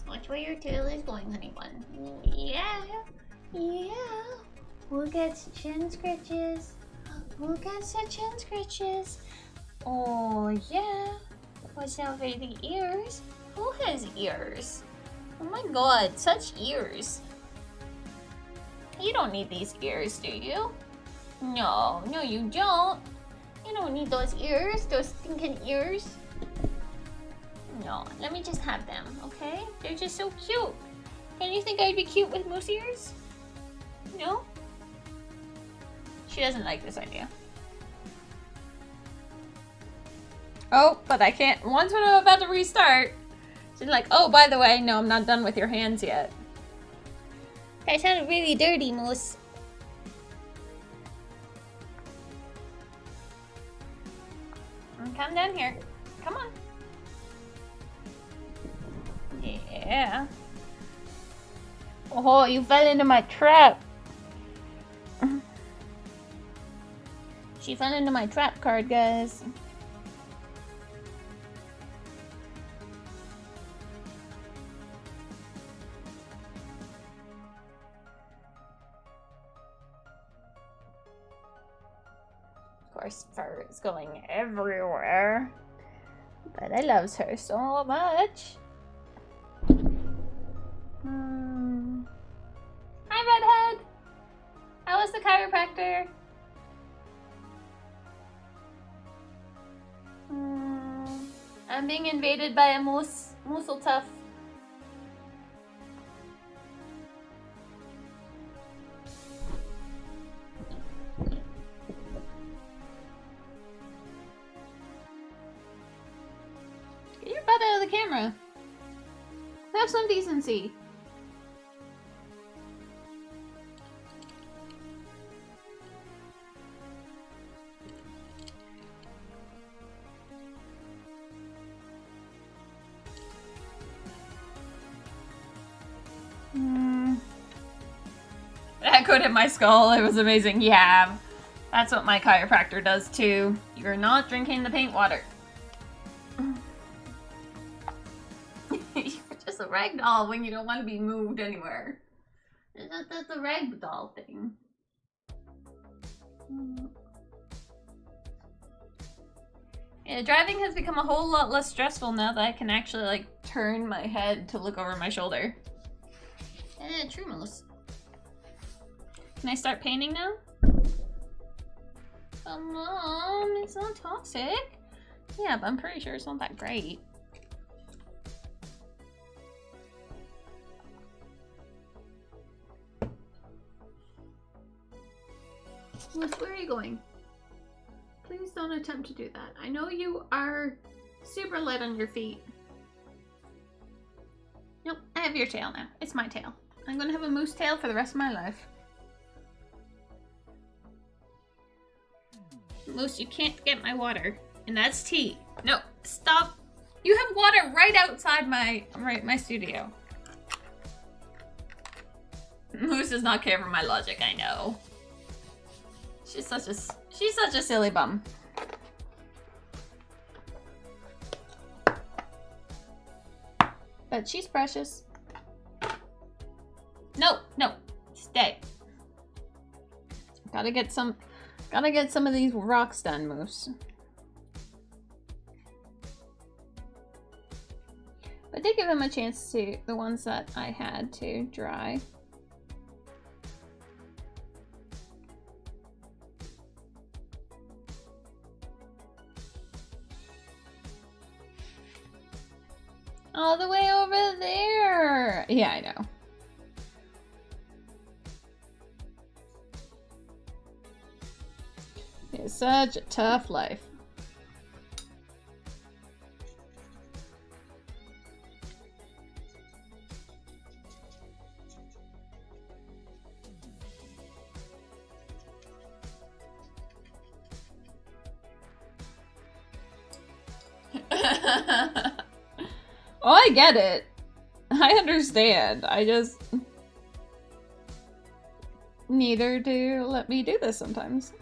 Watch where your tail is going, honey bun. Yeah. We'll get some chin scratches. Oh, yeah. Watch out for the ears. Who has ears? Oh my god, such ears. You don't need these ears, do you? No, you don't. You don't need those ears, those stinking ears. No, let me just have them, okay? They're just so cute. Don't you think I'd be cute with moose ears? No? She doesn't like this idea. Oh, but I can't. Once when I'm about to restart, she's like, oh, by the way, no, I'm not done with your hands yet. That sounded really dirty, Moose. Come down here. Come on. Yeah. Oh, you fell into my trap. She fell into my trap card, guys. Of course, fur is going everywhere. But I loves her so much. Hi, Redhead! How was the chiropractor? I'm being invaded by a moose. Moosel tough. Get your butt out of the camera. Have some decency. That could hit my skull. It was amazing. Yeah, that's what my chiropractor does too. You're not drinking the paint water. You're just a rag doll when you don't want to be moved anywhere. That's a rag doll thing. Yeah, driving has become a whole lot less stressful now that I can actually like turn my head to look over my shoulder. True, Moose. Can I start painting now? Come on, it's not toxic. Yeah, but I'm pretty sure it's not that great. Moose, where are you going? Please don't attempt to do that. I know you are super light on your feet. Nope, I have your tail now. It's my tail. I'm gonna have a moose tail for the rest of my life. Moose, you can't get my water. And that's tea. No, stop. You have water right outside my studio. Moose does not care for my logic, I know. She's such a silly bum. But she's precious. No, stay. Gotta get some of these rocks done, Moose. I did give him a chance to, the ones that I had, to dry. All the way over there! Yeah, I know. It's such a tough life. Oh, I get it. I understand. I just need her to let me do this sometimes.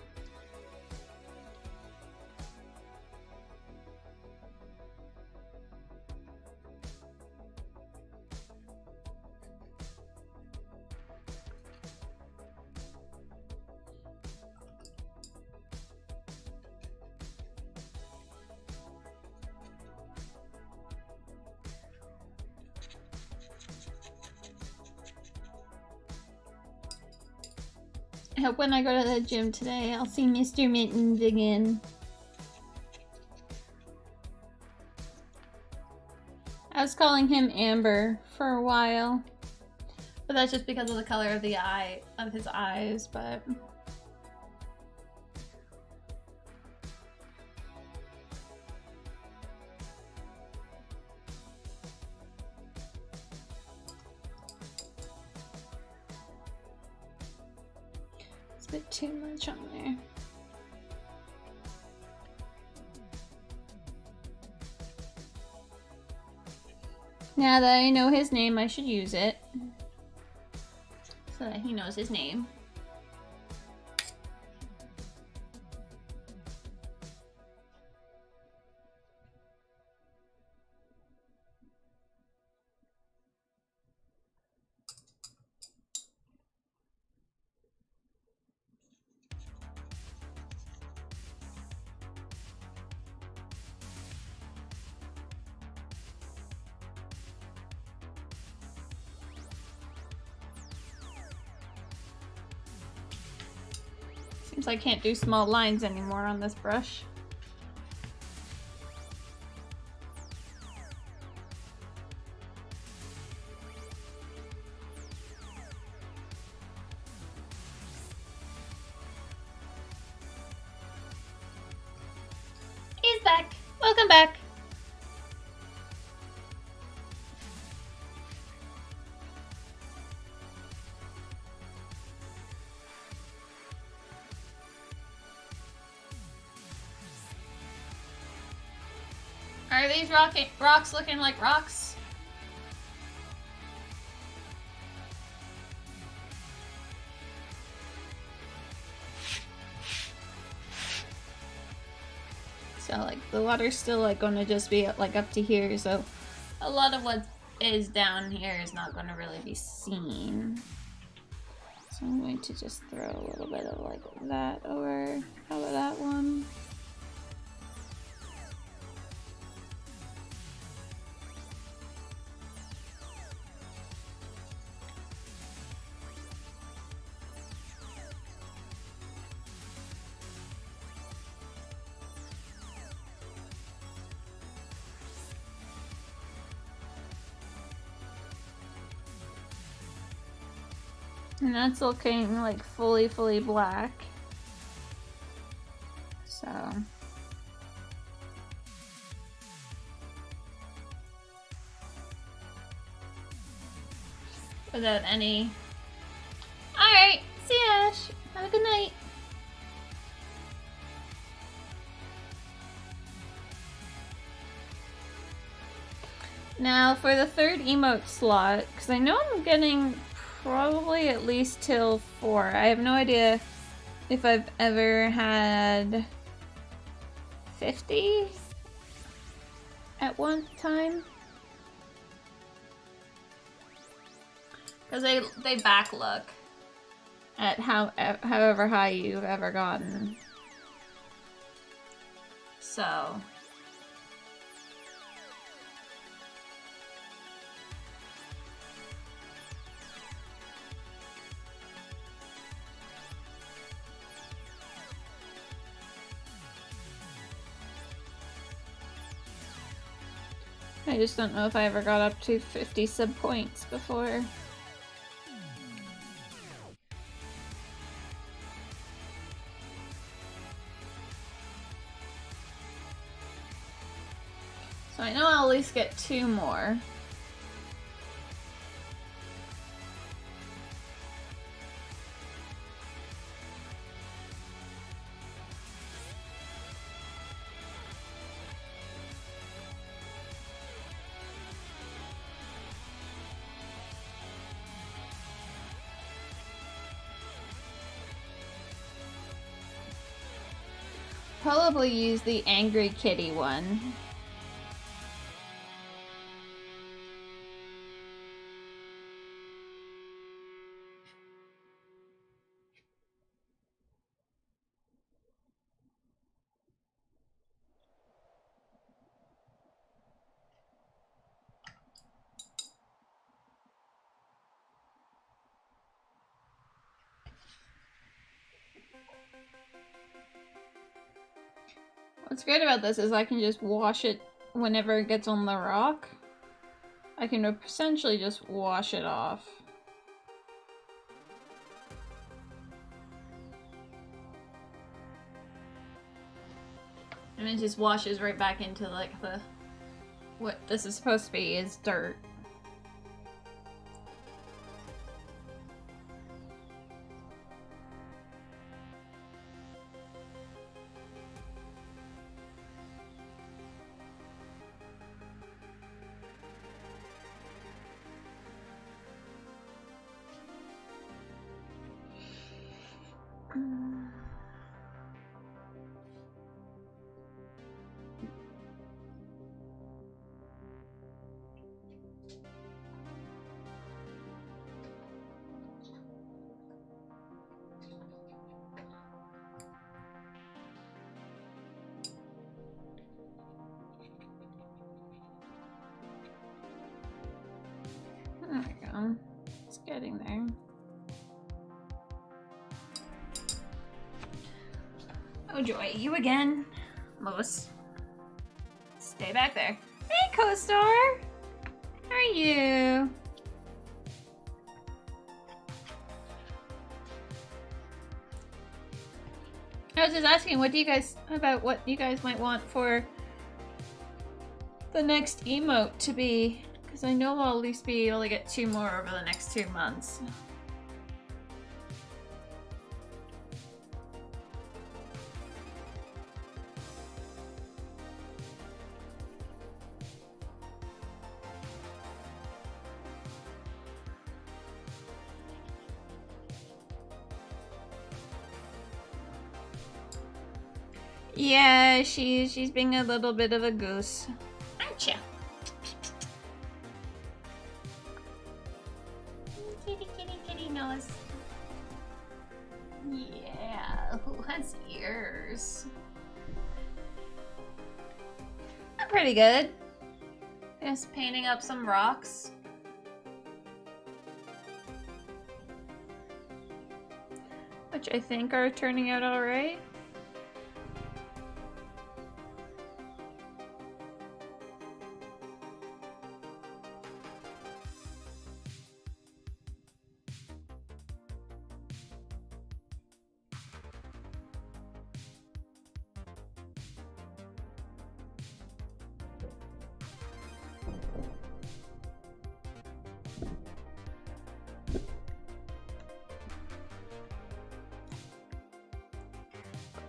I hope when I go to the gym today, I'll see Mr. Mittens again. I was calling him Amber for a while, but that's just because of the color of the eye, of his eyes, but... It's a bit too much on there. Now that I know his name, I should use it. So that he knows his name. Seems I can't do small lines anymore on this brush. He's back. Welcome back. Are these rocks looking like rocks? So like the water's still like going to just be like up to here, so a lot of what is down here is not going to really be seen. So I'm going to just throw a little bit of like that over top of that one. And that's looking like fully black. So. Without any. Alright, see you, Ash. Have a good night. Now for the third emote slot, because I know I'm getting probably at least till 4. I have no idea if I've ever had 50 at one time. Because they back look. at however high you've ever gotten. So... I just don't know if I ever got up to 50 sub points before. So I know I'll at least get 2 more. Probably use the Angry Kitty one. What's great about this is I can just wash it whenever it gets on the rock. I can essentially just wash it off. And it just washes right back into like the... what this is supposed to be is dirt. There we go. It's getting there. Oh joy, you again, Lois. Stay back there. Hey, co-star! How are you? I was just asking what you guys might want for the next emote to be, because I know I'll at least be able to get 2 more over the next 2 months. Yeah, she's being a little bit of a goose, aren't you? Kitty, kitty, kitty nose. Yeah, who has ears? I'm pretty good. Just painting up some rocks. Which I think are turning out alright.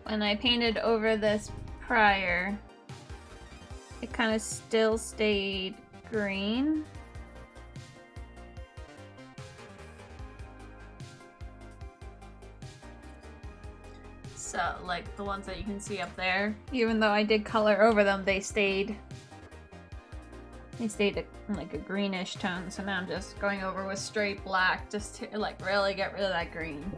When I painted over this prior, it kind of still stayed green. So, like the ones that you can see up there, even though I did color over them, they stayed like a greenish tone. So now I'm just going over with straight black just to like really get rid of that green.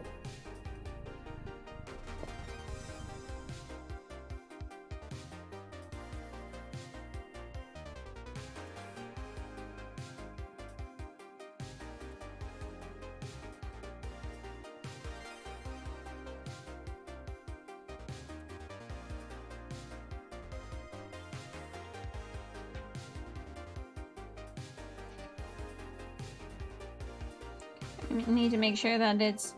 I need to make sure that it's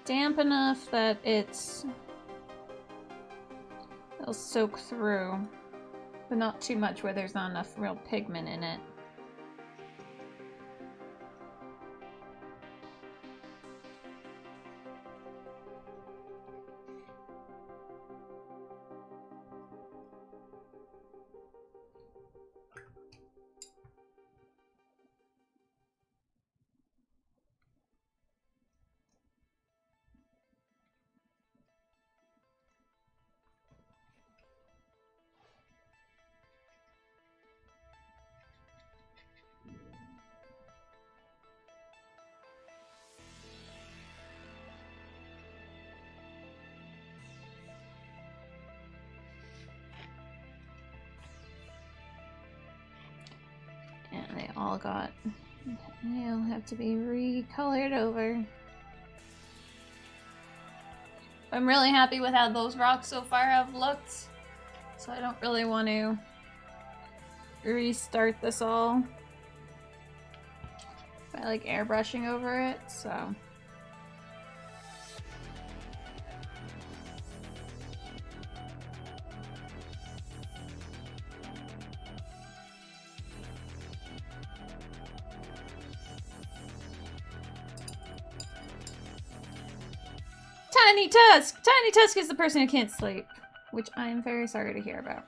damp enough that it'll soak through, but not too much where there's not enough real pigment in it. And they all have to be recolored over. I'm really happy with how those rocks so far have looked, so I don't really want to restart this all by like airbrushing over it, so. Tiny Tusk! Tiny Tusk is the person who can't sleep, which I am very sorry to hear about.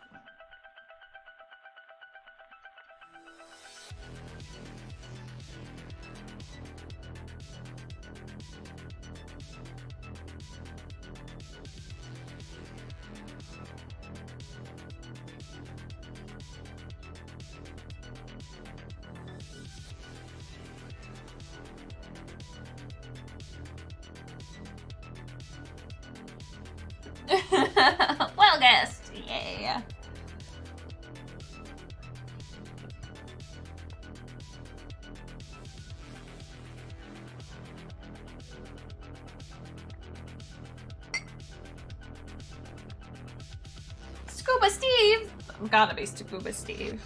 Well guessed! Yeah. Scuba Steve! Gotta be Scuba Steve.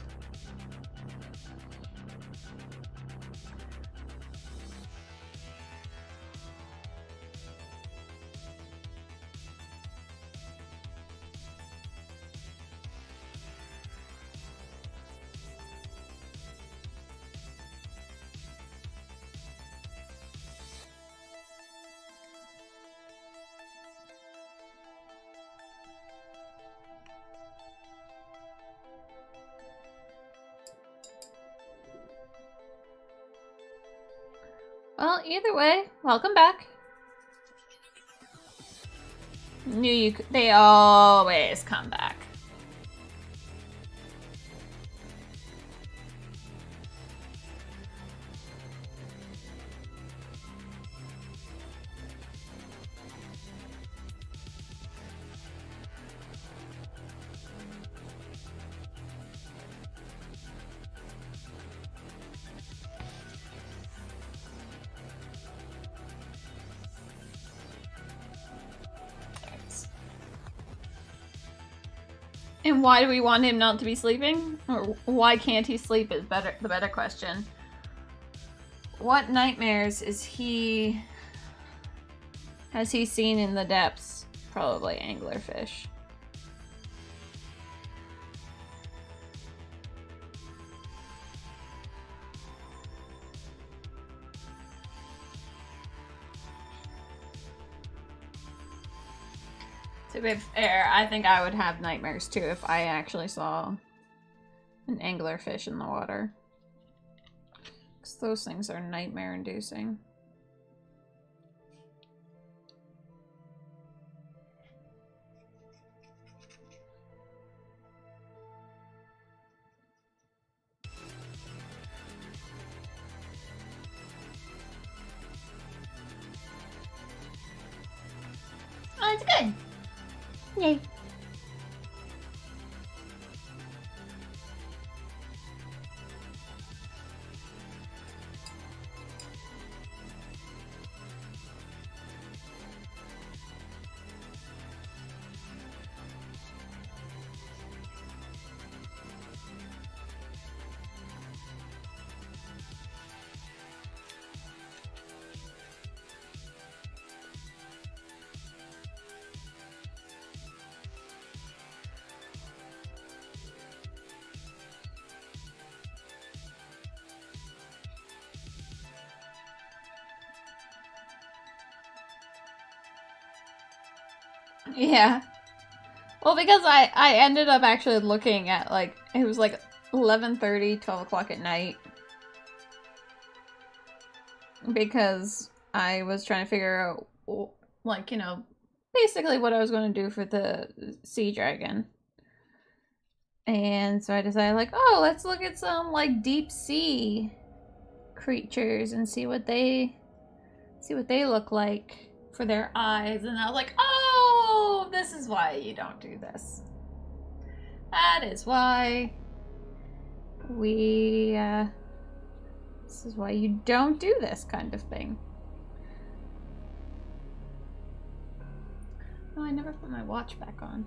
Well, either way, welcome back. Knew you could. They always come back. And why do we want him not to be sleeping? Or why can't he sleep is the better question. What nightmares has he seen in the depths? Probably anglerfish. To be fair, I think I would have nightmares too if I actually saw an anglerfish in the water. Because those things are nightmare-inducing. Oh, it's good. Yay. Yeah. Well, because I ended up actually looking at, like, it was like 11:30, 12 o'clock at night. Because I was trying to figure out, like, you know, basically what I was going to do for the sea dragon. And so I decided, like, oh, let's look at some, like, deep sea creatures and see what they look like for their eyes. And I was like, oh, this is why you don't do this. That is why this is why you don't do this kind of thing. Oh, I never put my watch back on.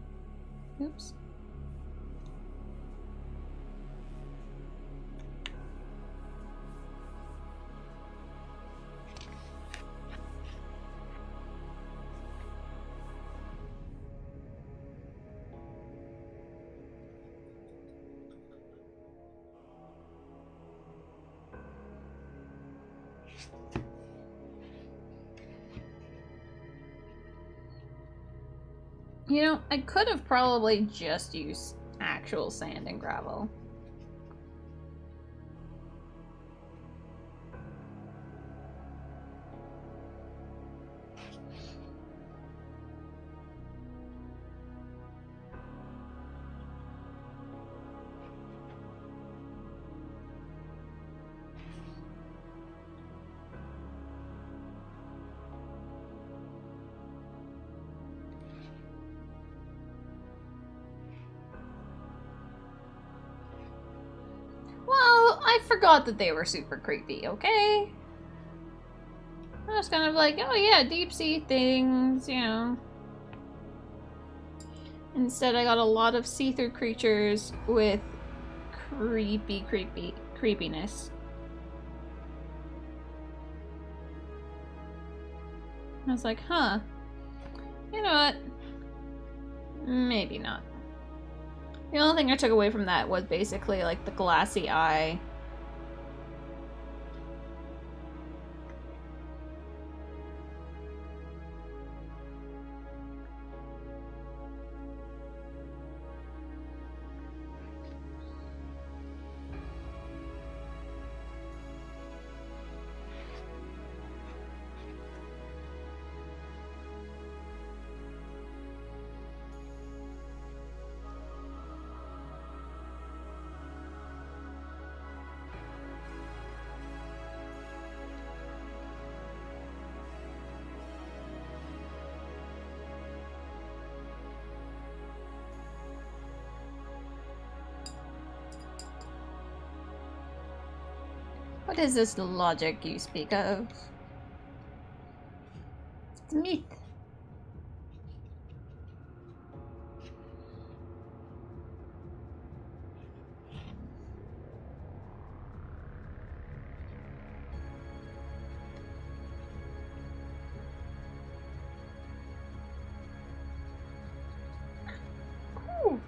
Oops. You know, I could have probably just used actual sand and gravel. Well, I forgot that they were super creepy, okay? I was kind of like, oh yeah, deep sea things, you know. Instead, I got a lot of see-through creatures with creepiness. I was like, huh. You know what? Maybe not. The only thing I took away from that was basically like the glassy eye. What is this logic you speak of? It's myth. Ooh.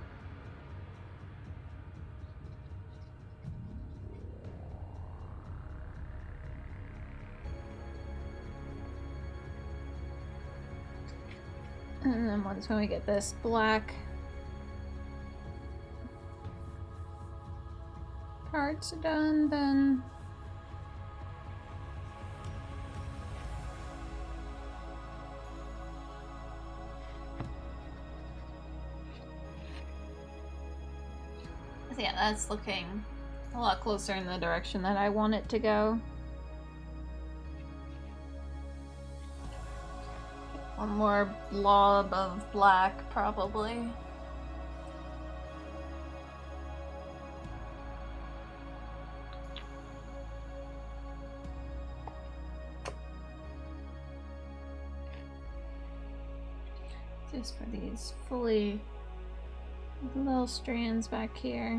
And then once when we get this black parts done, then so yeah, that's looking a lot closer in the direction that I want it to go. One more blob of black, probably. Just for these fully little strands back here.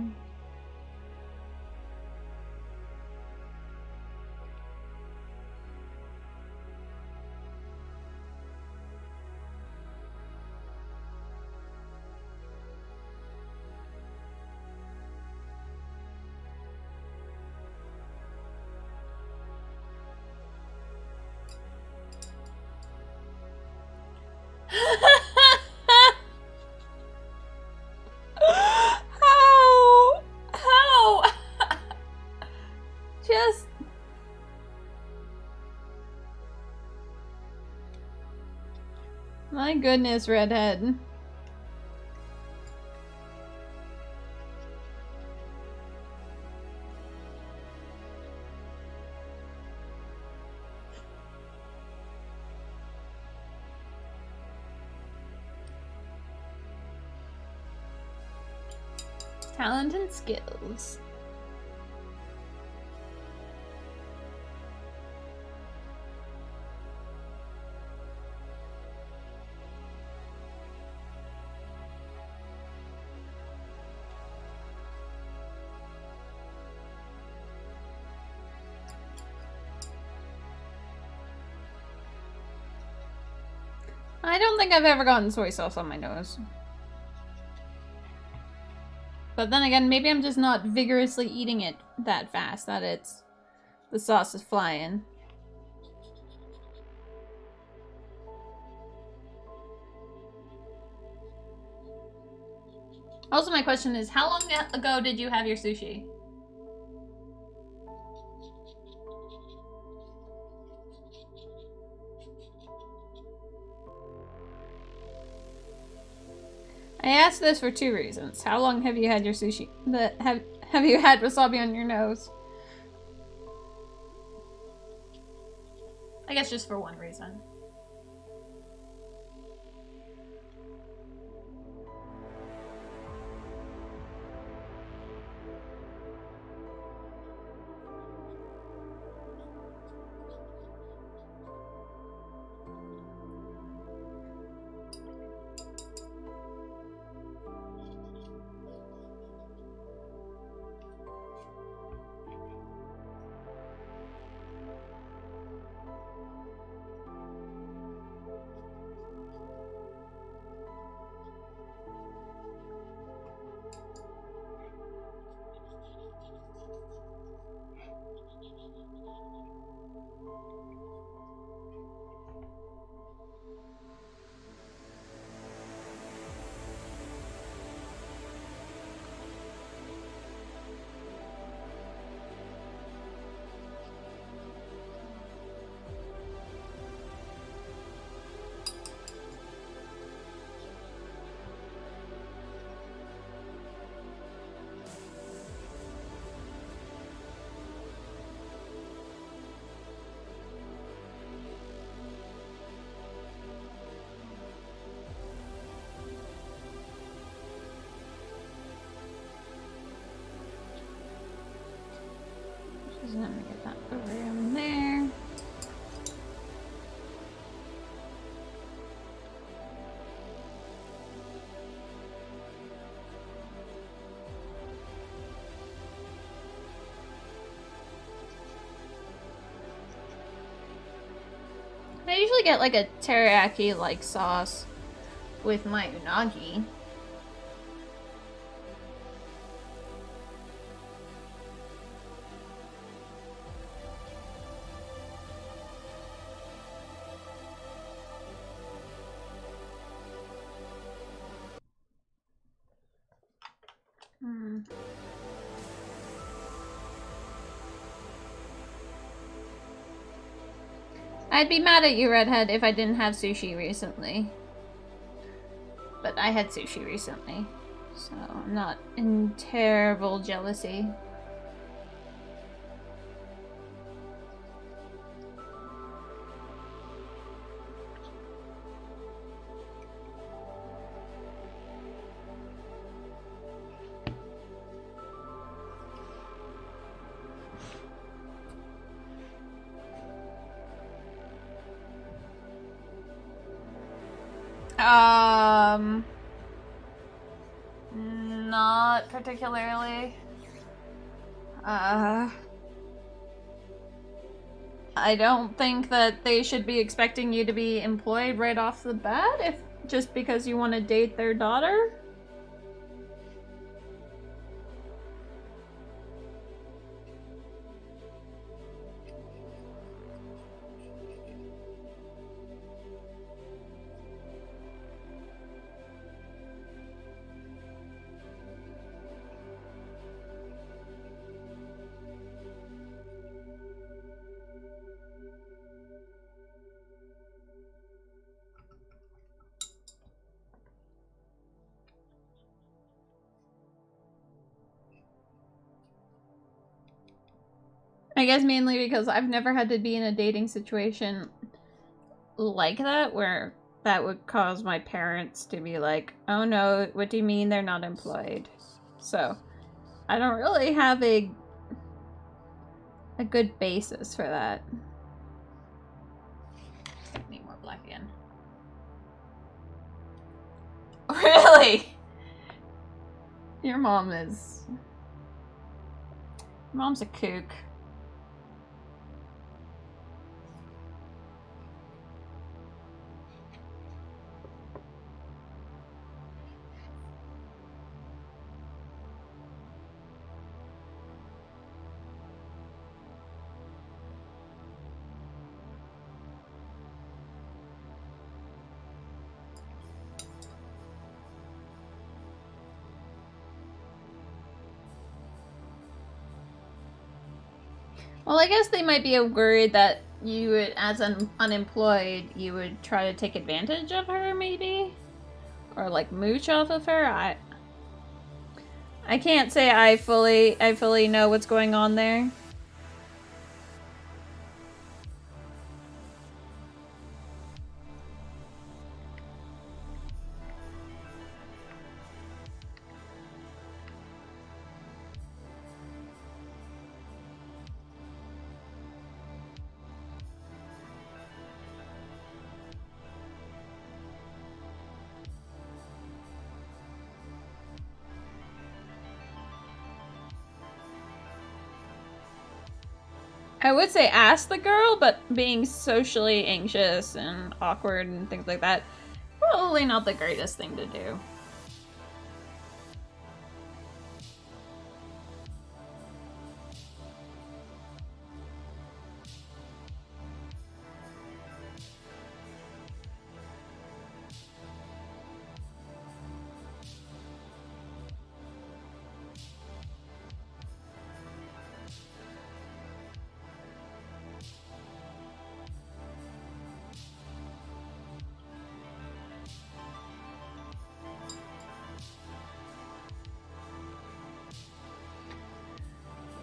My goodness, redhead. Talent and skills. I don't think I've ever gotten soy sauce on my nose. But then again, maybe I'm just not vigorously eating it that fast that the sauce is flying. Also, my question is, how long ago did you have your sushi? I asked this for two reasons. How long have you had your sushi? Have you had wasabi on your nose? I guess just for one reason. Just let me get that over in there. I usually get like a teriyaki like sauce with my unagi. I'd be mad at you, Redhead, if I didn't have sushi recently. But I had sushi recently, so I'm not in terrible jealousy. Not particularly. I don't think that they should be expecting you to be employed right off the bat if just because you want to date their daughter. I guess mainly because I've never had to be in a dating situation like that where that would cause my parents to be like, oh no, what do you mean they're not employed? So I don't really have a good basis for that. Need more black again. Really? Your mom is... Mom's a kook. Well, I guess they might be worried that you would, as unemployed, you would try to take advantage of her, maybe? Or, like, mooch off of her? I can't say I fully know what's going on there. I would say ask the girl, but being socially anxious and awkward and things like that, probably not the greatest thing to do.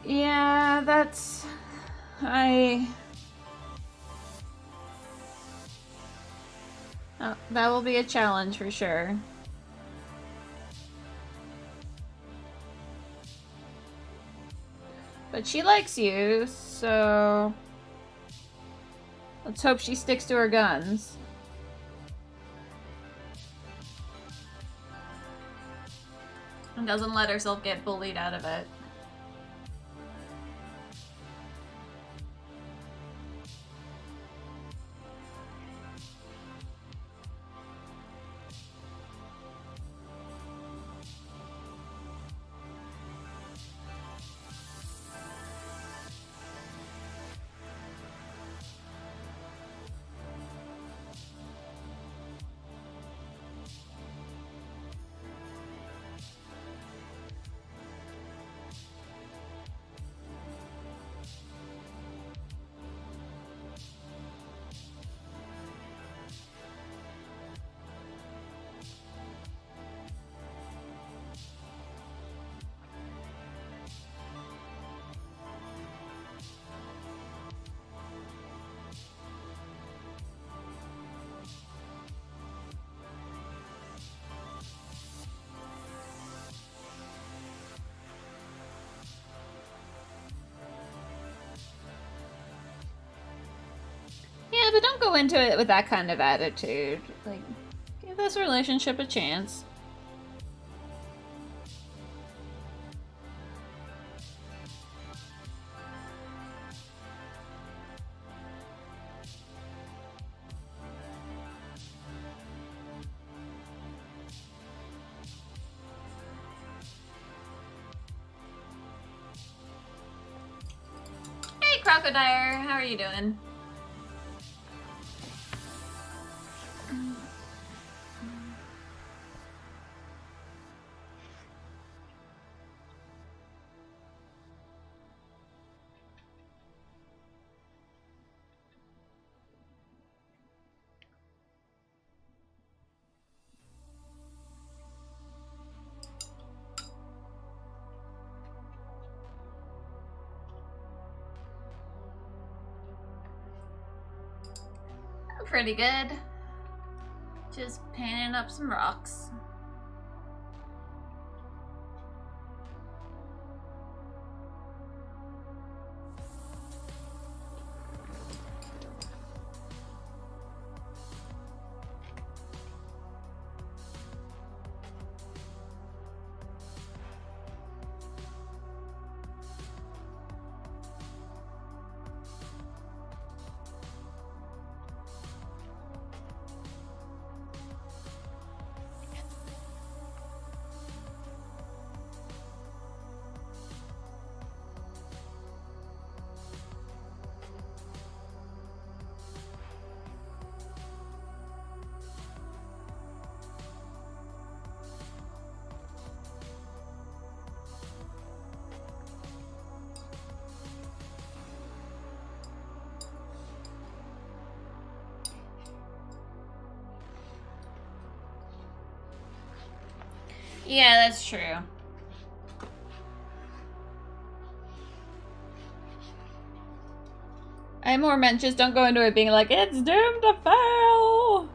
Yeah, that's... that will be a challenge for sure. But she likes you, so... let's hope she sticks to her guns. And doesn't let herself get bullied out of it. Yeah, but don't go into it with that kind of attitude. Like, give this relationship a chance. Hey, Crocodile, how are you doing? pretty good. Just painting up some rocks. Yeah, that's true. I more meant just don't go into it being like, it's doomed to fail!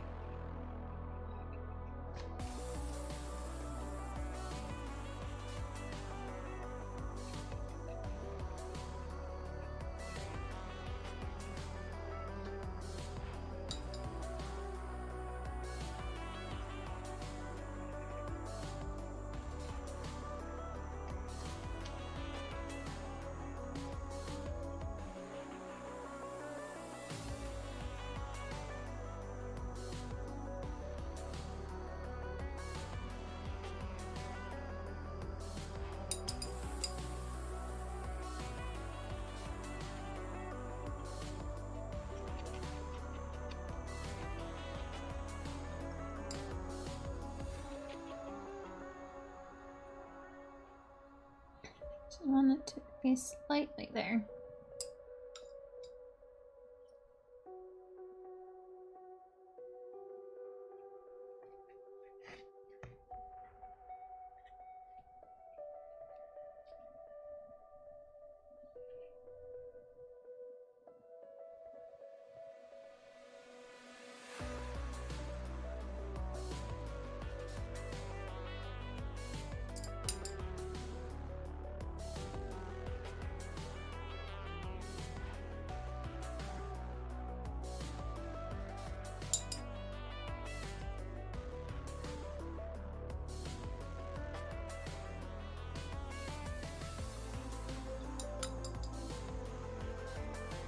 Just want it to be slightly there.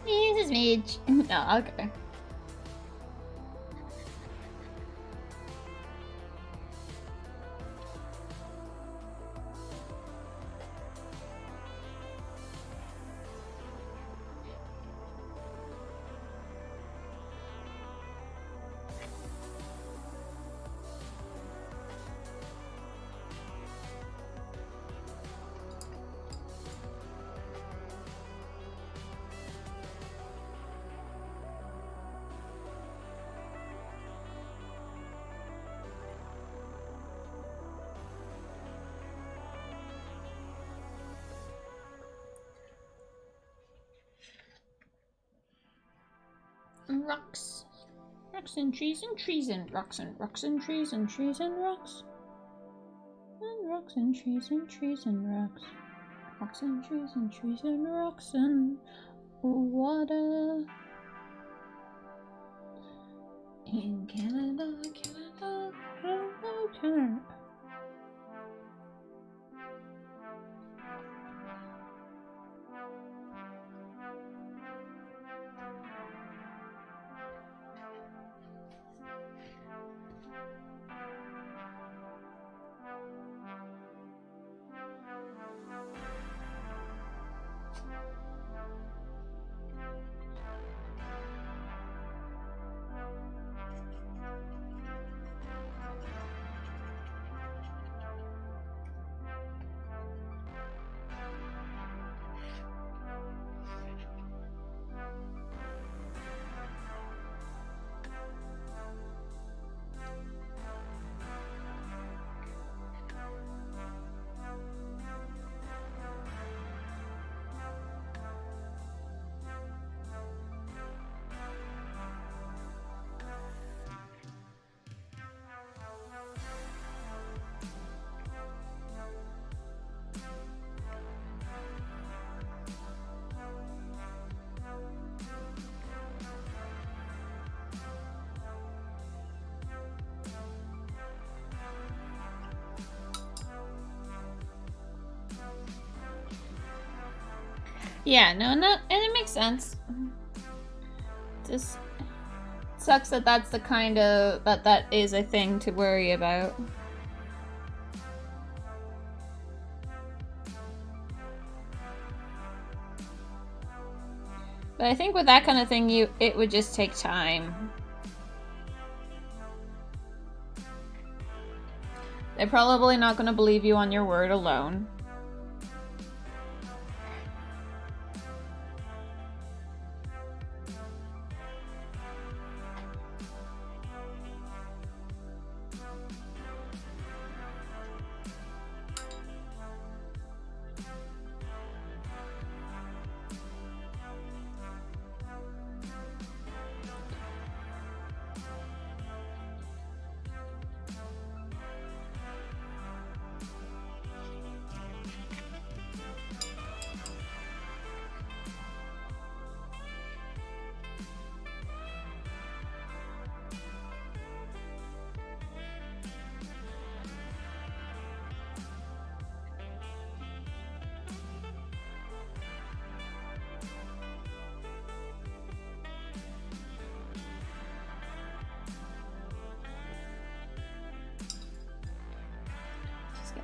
This is Midge. No, okay. Rocks. Rocks and trees and trees and rocks and rocks and trees and trees and rocks. And rocks and trees and trees and rocks. Rocks and trees and trees and rocks and water. In Canada, Canada, Canada, Canada. Yeah, no, and it makes sense. Just sucks that that's the kind of that is a thing to worry about. But I think with that kind of thing, it would just take time. They're probably not going to believe you on your word alone.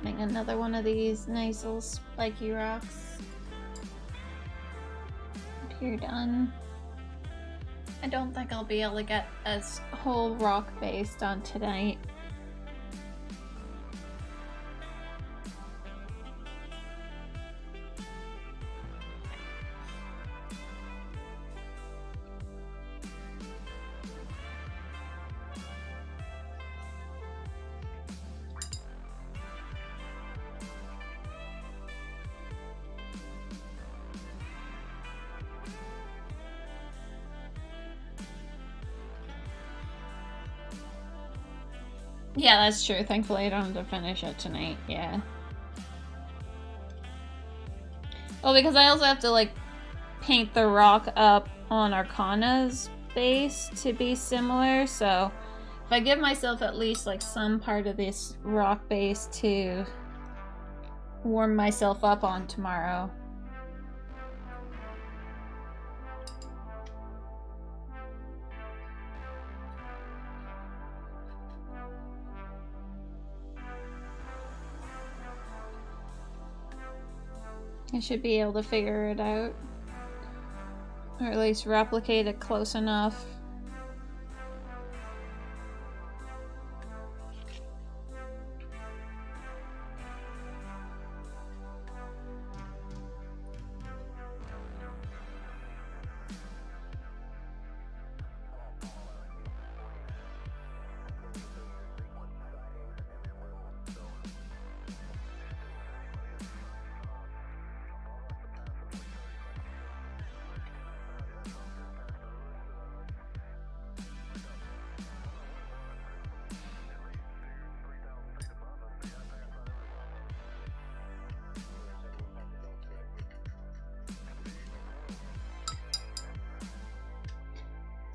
Getting another one of these nice little spiky rocks. And you're done. I don't think I'll be able to get a whole rock base done tonight. Yeah, that's true. Thankfully, I don't have to finish it tonight. Yeah. Well, because I also have to, like, paint the rock up on Arcana's base to be similar, so if I give myself at least, like, some part of this rock base to warm myself up on tomorrow. I should be able to figure it out. Or at least replicate it close enough.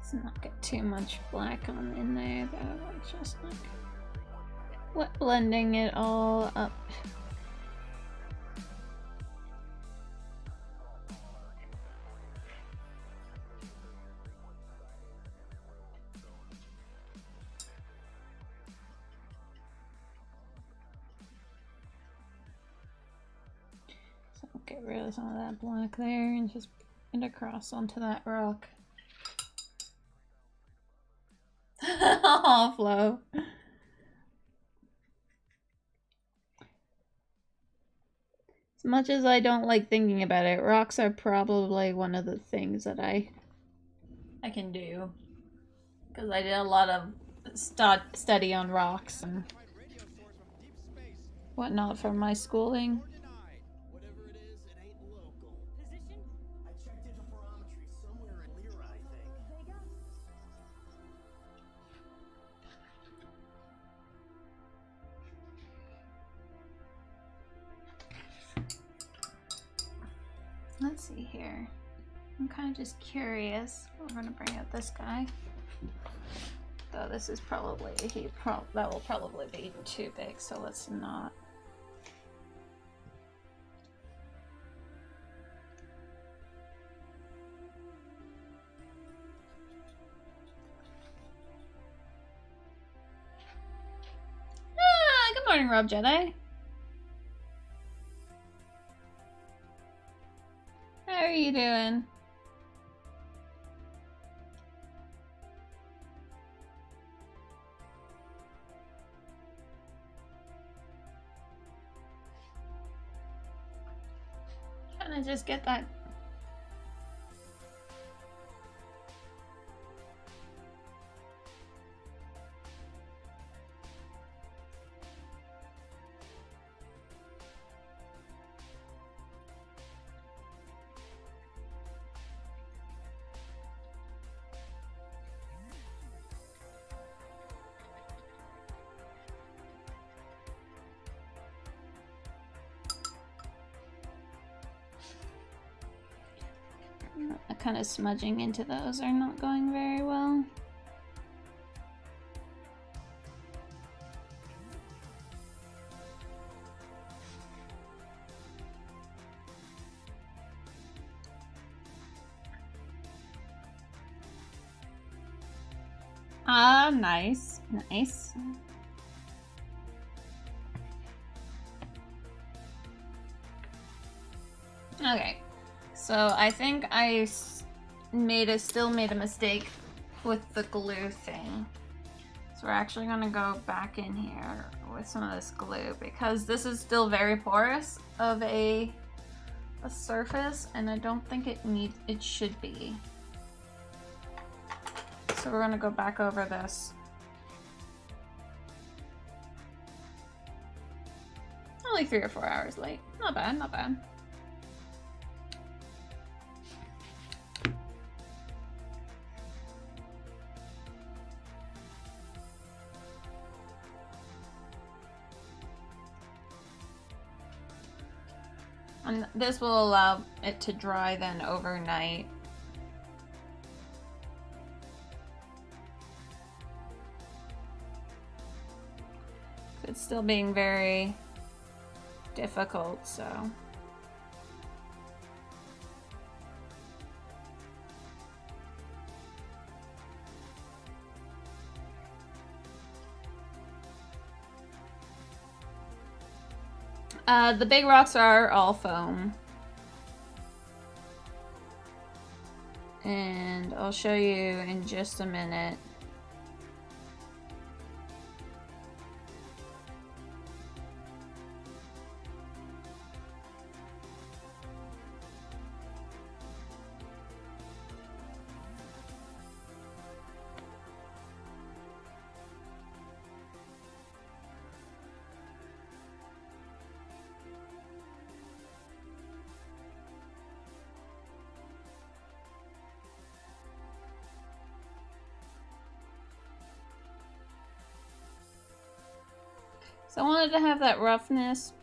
Let's not get too much black on in there though. It's just like blending it all up. So I'll get rid of some of that black there and just put it across onto that rock. Oh, Flo. As much as I don't like thinking about it, rocks are probably one of the things that I can do. Because I did a lot of study on rocks and whatnot from my schooling. Let's see here. I'm kind of just curious. We're gonna bring out this guy. Though this is probably that will probably be too big, so let's not. morning, Rob Jedi. How are you doing? Trying to just get that. Kind of smudging into those are not going very well. Ah, nice, nice. Okay, so I think I still made a mistake with the glue thing. So we're actually gonna go back in here with some of this glue because this is still very porous of a surface, and I don't think it should be. So we're gonna go back over this. Only 3 or 4 hours late. Not bad, not bad. And this will allow it to dry then overnight. It's still being very difficult, so. The big rocks are all foam. And I'll show you in just a minute. So I wanted to have that roughness,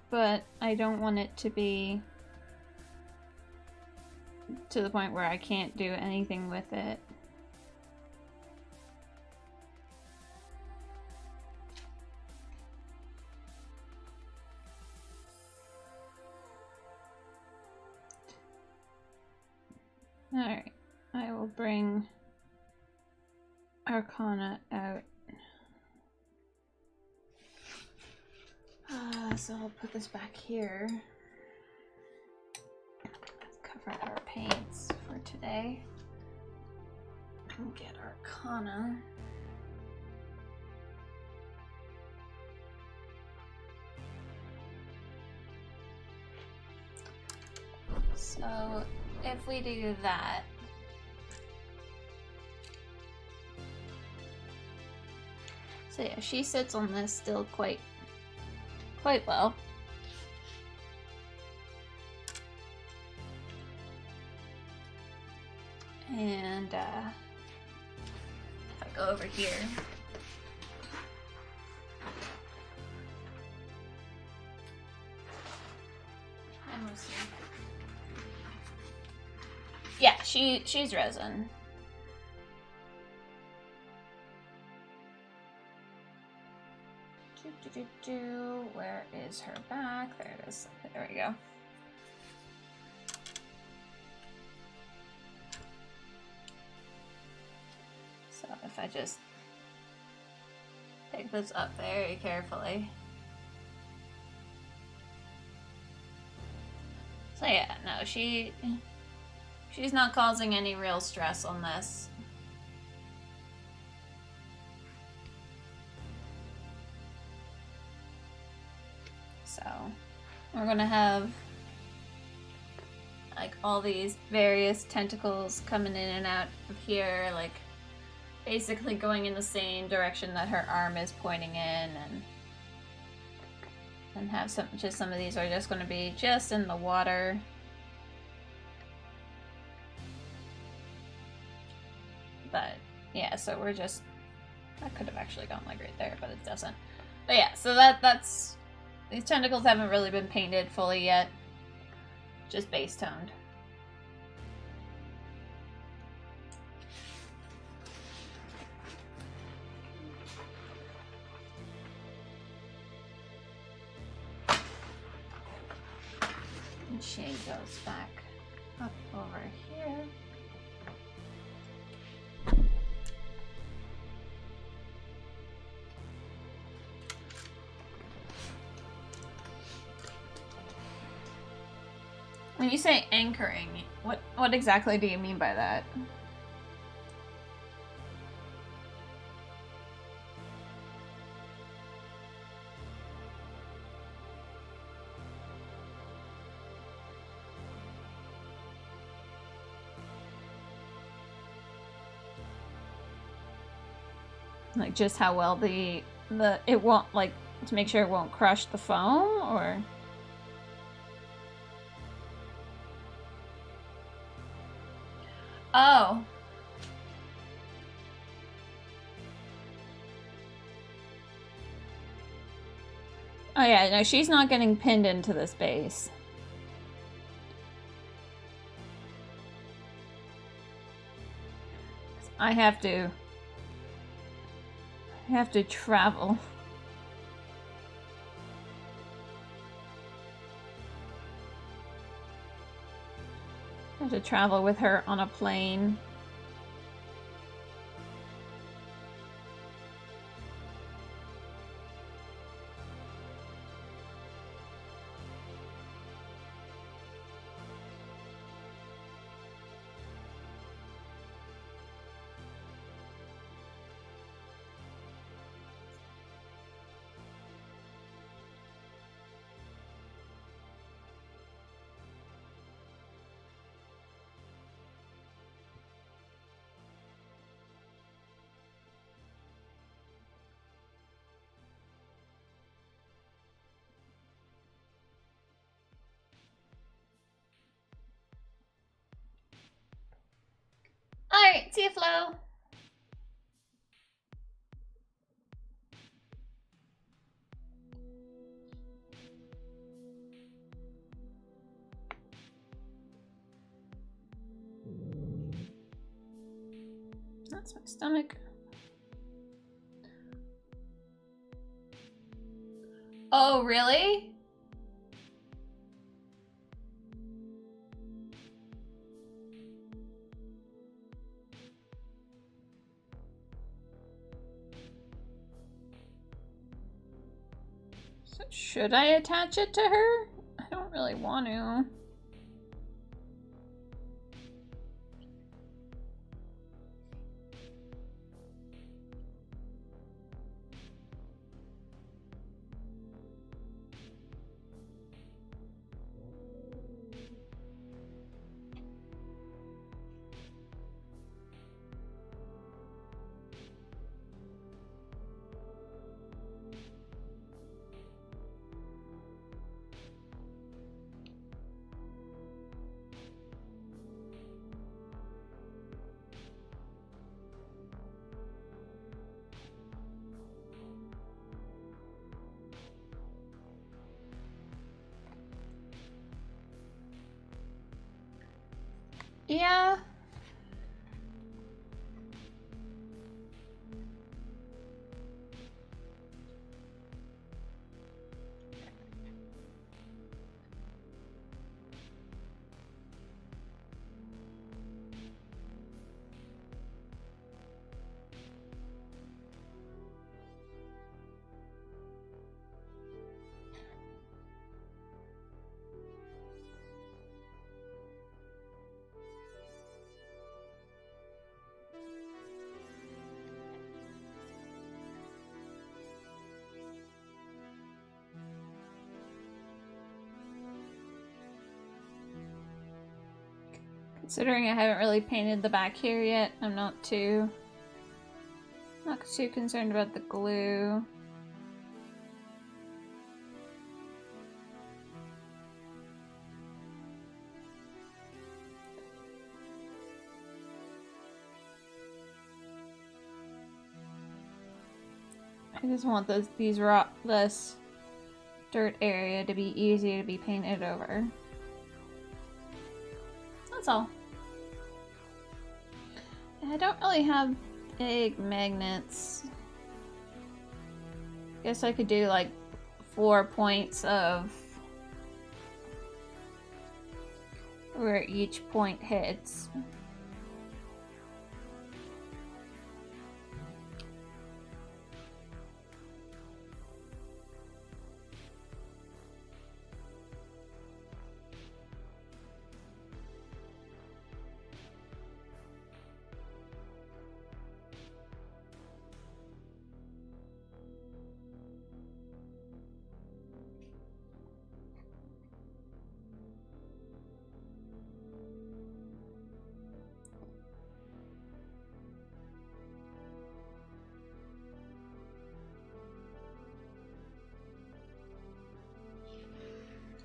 but I don't want it to be to the point where I can't do anything with it. Alright, I will bring Arcana out. So I'll put this back here. Cover our paints for today. And get Arcana. So if we do that, so yeah, she sits on this still quite well. And if I go over here, yeah, she's resin. Where is her back? There it is. There we go. So if I just pick this up very carefully. So yeah, no, she's not causing any real stress on this. So we're gonna have like all these various tentacles coming in and out of here, like basically going in the same direction that her arm is pointing in, and have some of these are just going to be just in the water. But yeah, so we're just, that could have actually gone like right there, but it doesn't. But yeah, so that's these tentacles haven't really been painted fully yet, just base toned. And she goes back up over here. When you say anchoring, what exactly do you mean by that? Like just how well it won't, like, to make sure it won't crush the foam, or? Oh. Oh yeah, no, she's not getting pinned into this base. I have to travel. I have to travel with her on a plane. Alright, see you, Flo. That's my stomach. Oh, really? So should I attach it to her? I don't really want to. Considering I haven't really painted the back here yet, I'm not too concerned about the glue. I just want this dirt area to be easy to be painted over. That's all. I don't really have big magnets. Guess I could do like 4 points of where each point hits.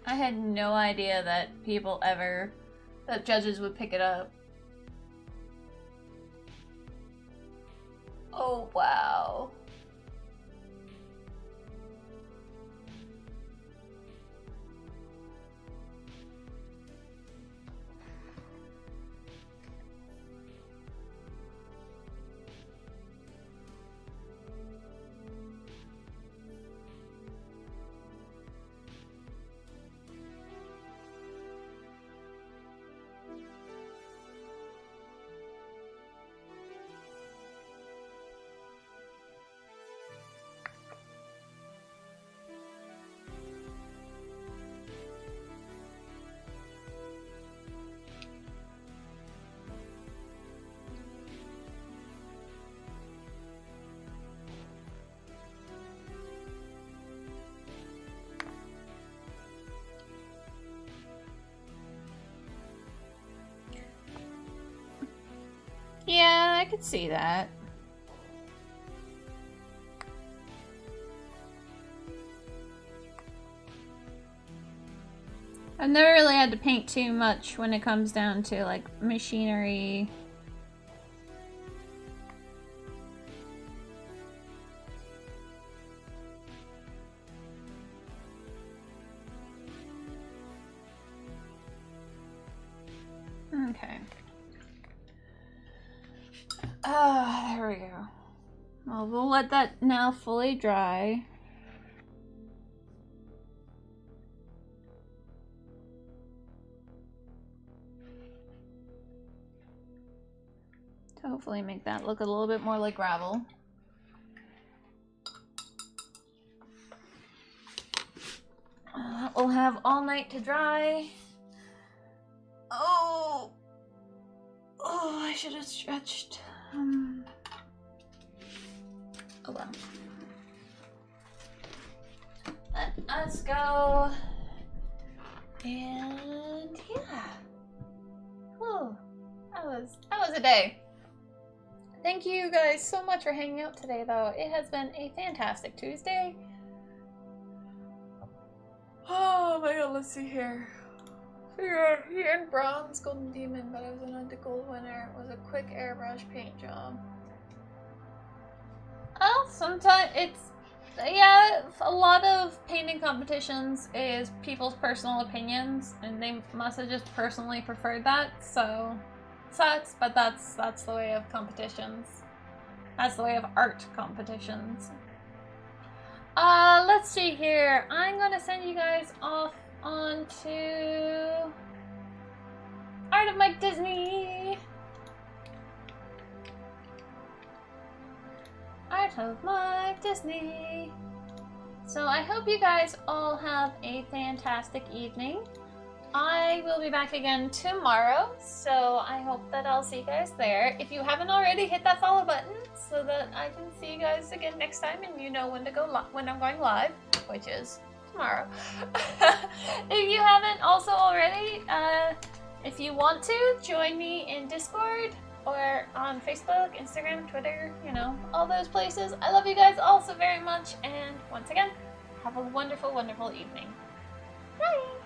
I had no idea that that judges would pick it up. Oh, wow. Yeah, I could see that. I've never really had to paint too much when it comes down to like machinery. Okay. There we go. Well, we'll let that now fully dry. To hopefully make that look a little bit more like gravel. We'll have all night to dry. Oh, I should have stretched. Oh well. Let us go. And yeah. Oh, that was a day. Thank you guys so much for hanging out today, though. It has been a fantastic Tuesday. Oh my god, let's see here. Here in bronze golden demon, but I was an the gold winner. It was a quick airbrush paint job. Oh, sometimes it's, yeah, a lot of painting competitions is people's personal opinions, and they must have just personally preferred that, so sucks, but that's the way of competitions. That's the way of art competitions. Let's see here. I'm gonna send you guys off onto Art of Mike Disney. Art of Mike Disney. So I hope you guys all have a fantastic evening. I will be back again tomorrow, so I hope that I'll see you guys there. If you haven't already, hit that follow button so that I can see you guys again next time, and you know when to go when I'm going live, which is tomorrow. If you haven't also already, if if you want to, join me in Discord or on Facebook, Instagram, Twitter, you know, all those places. I love you guys all so very much, and once again, have a wonderful, wonderful evening. Bye!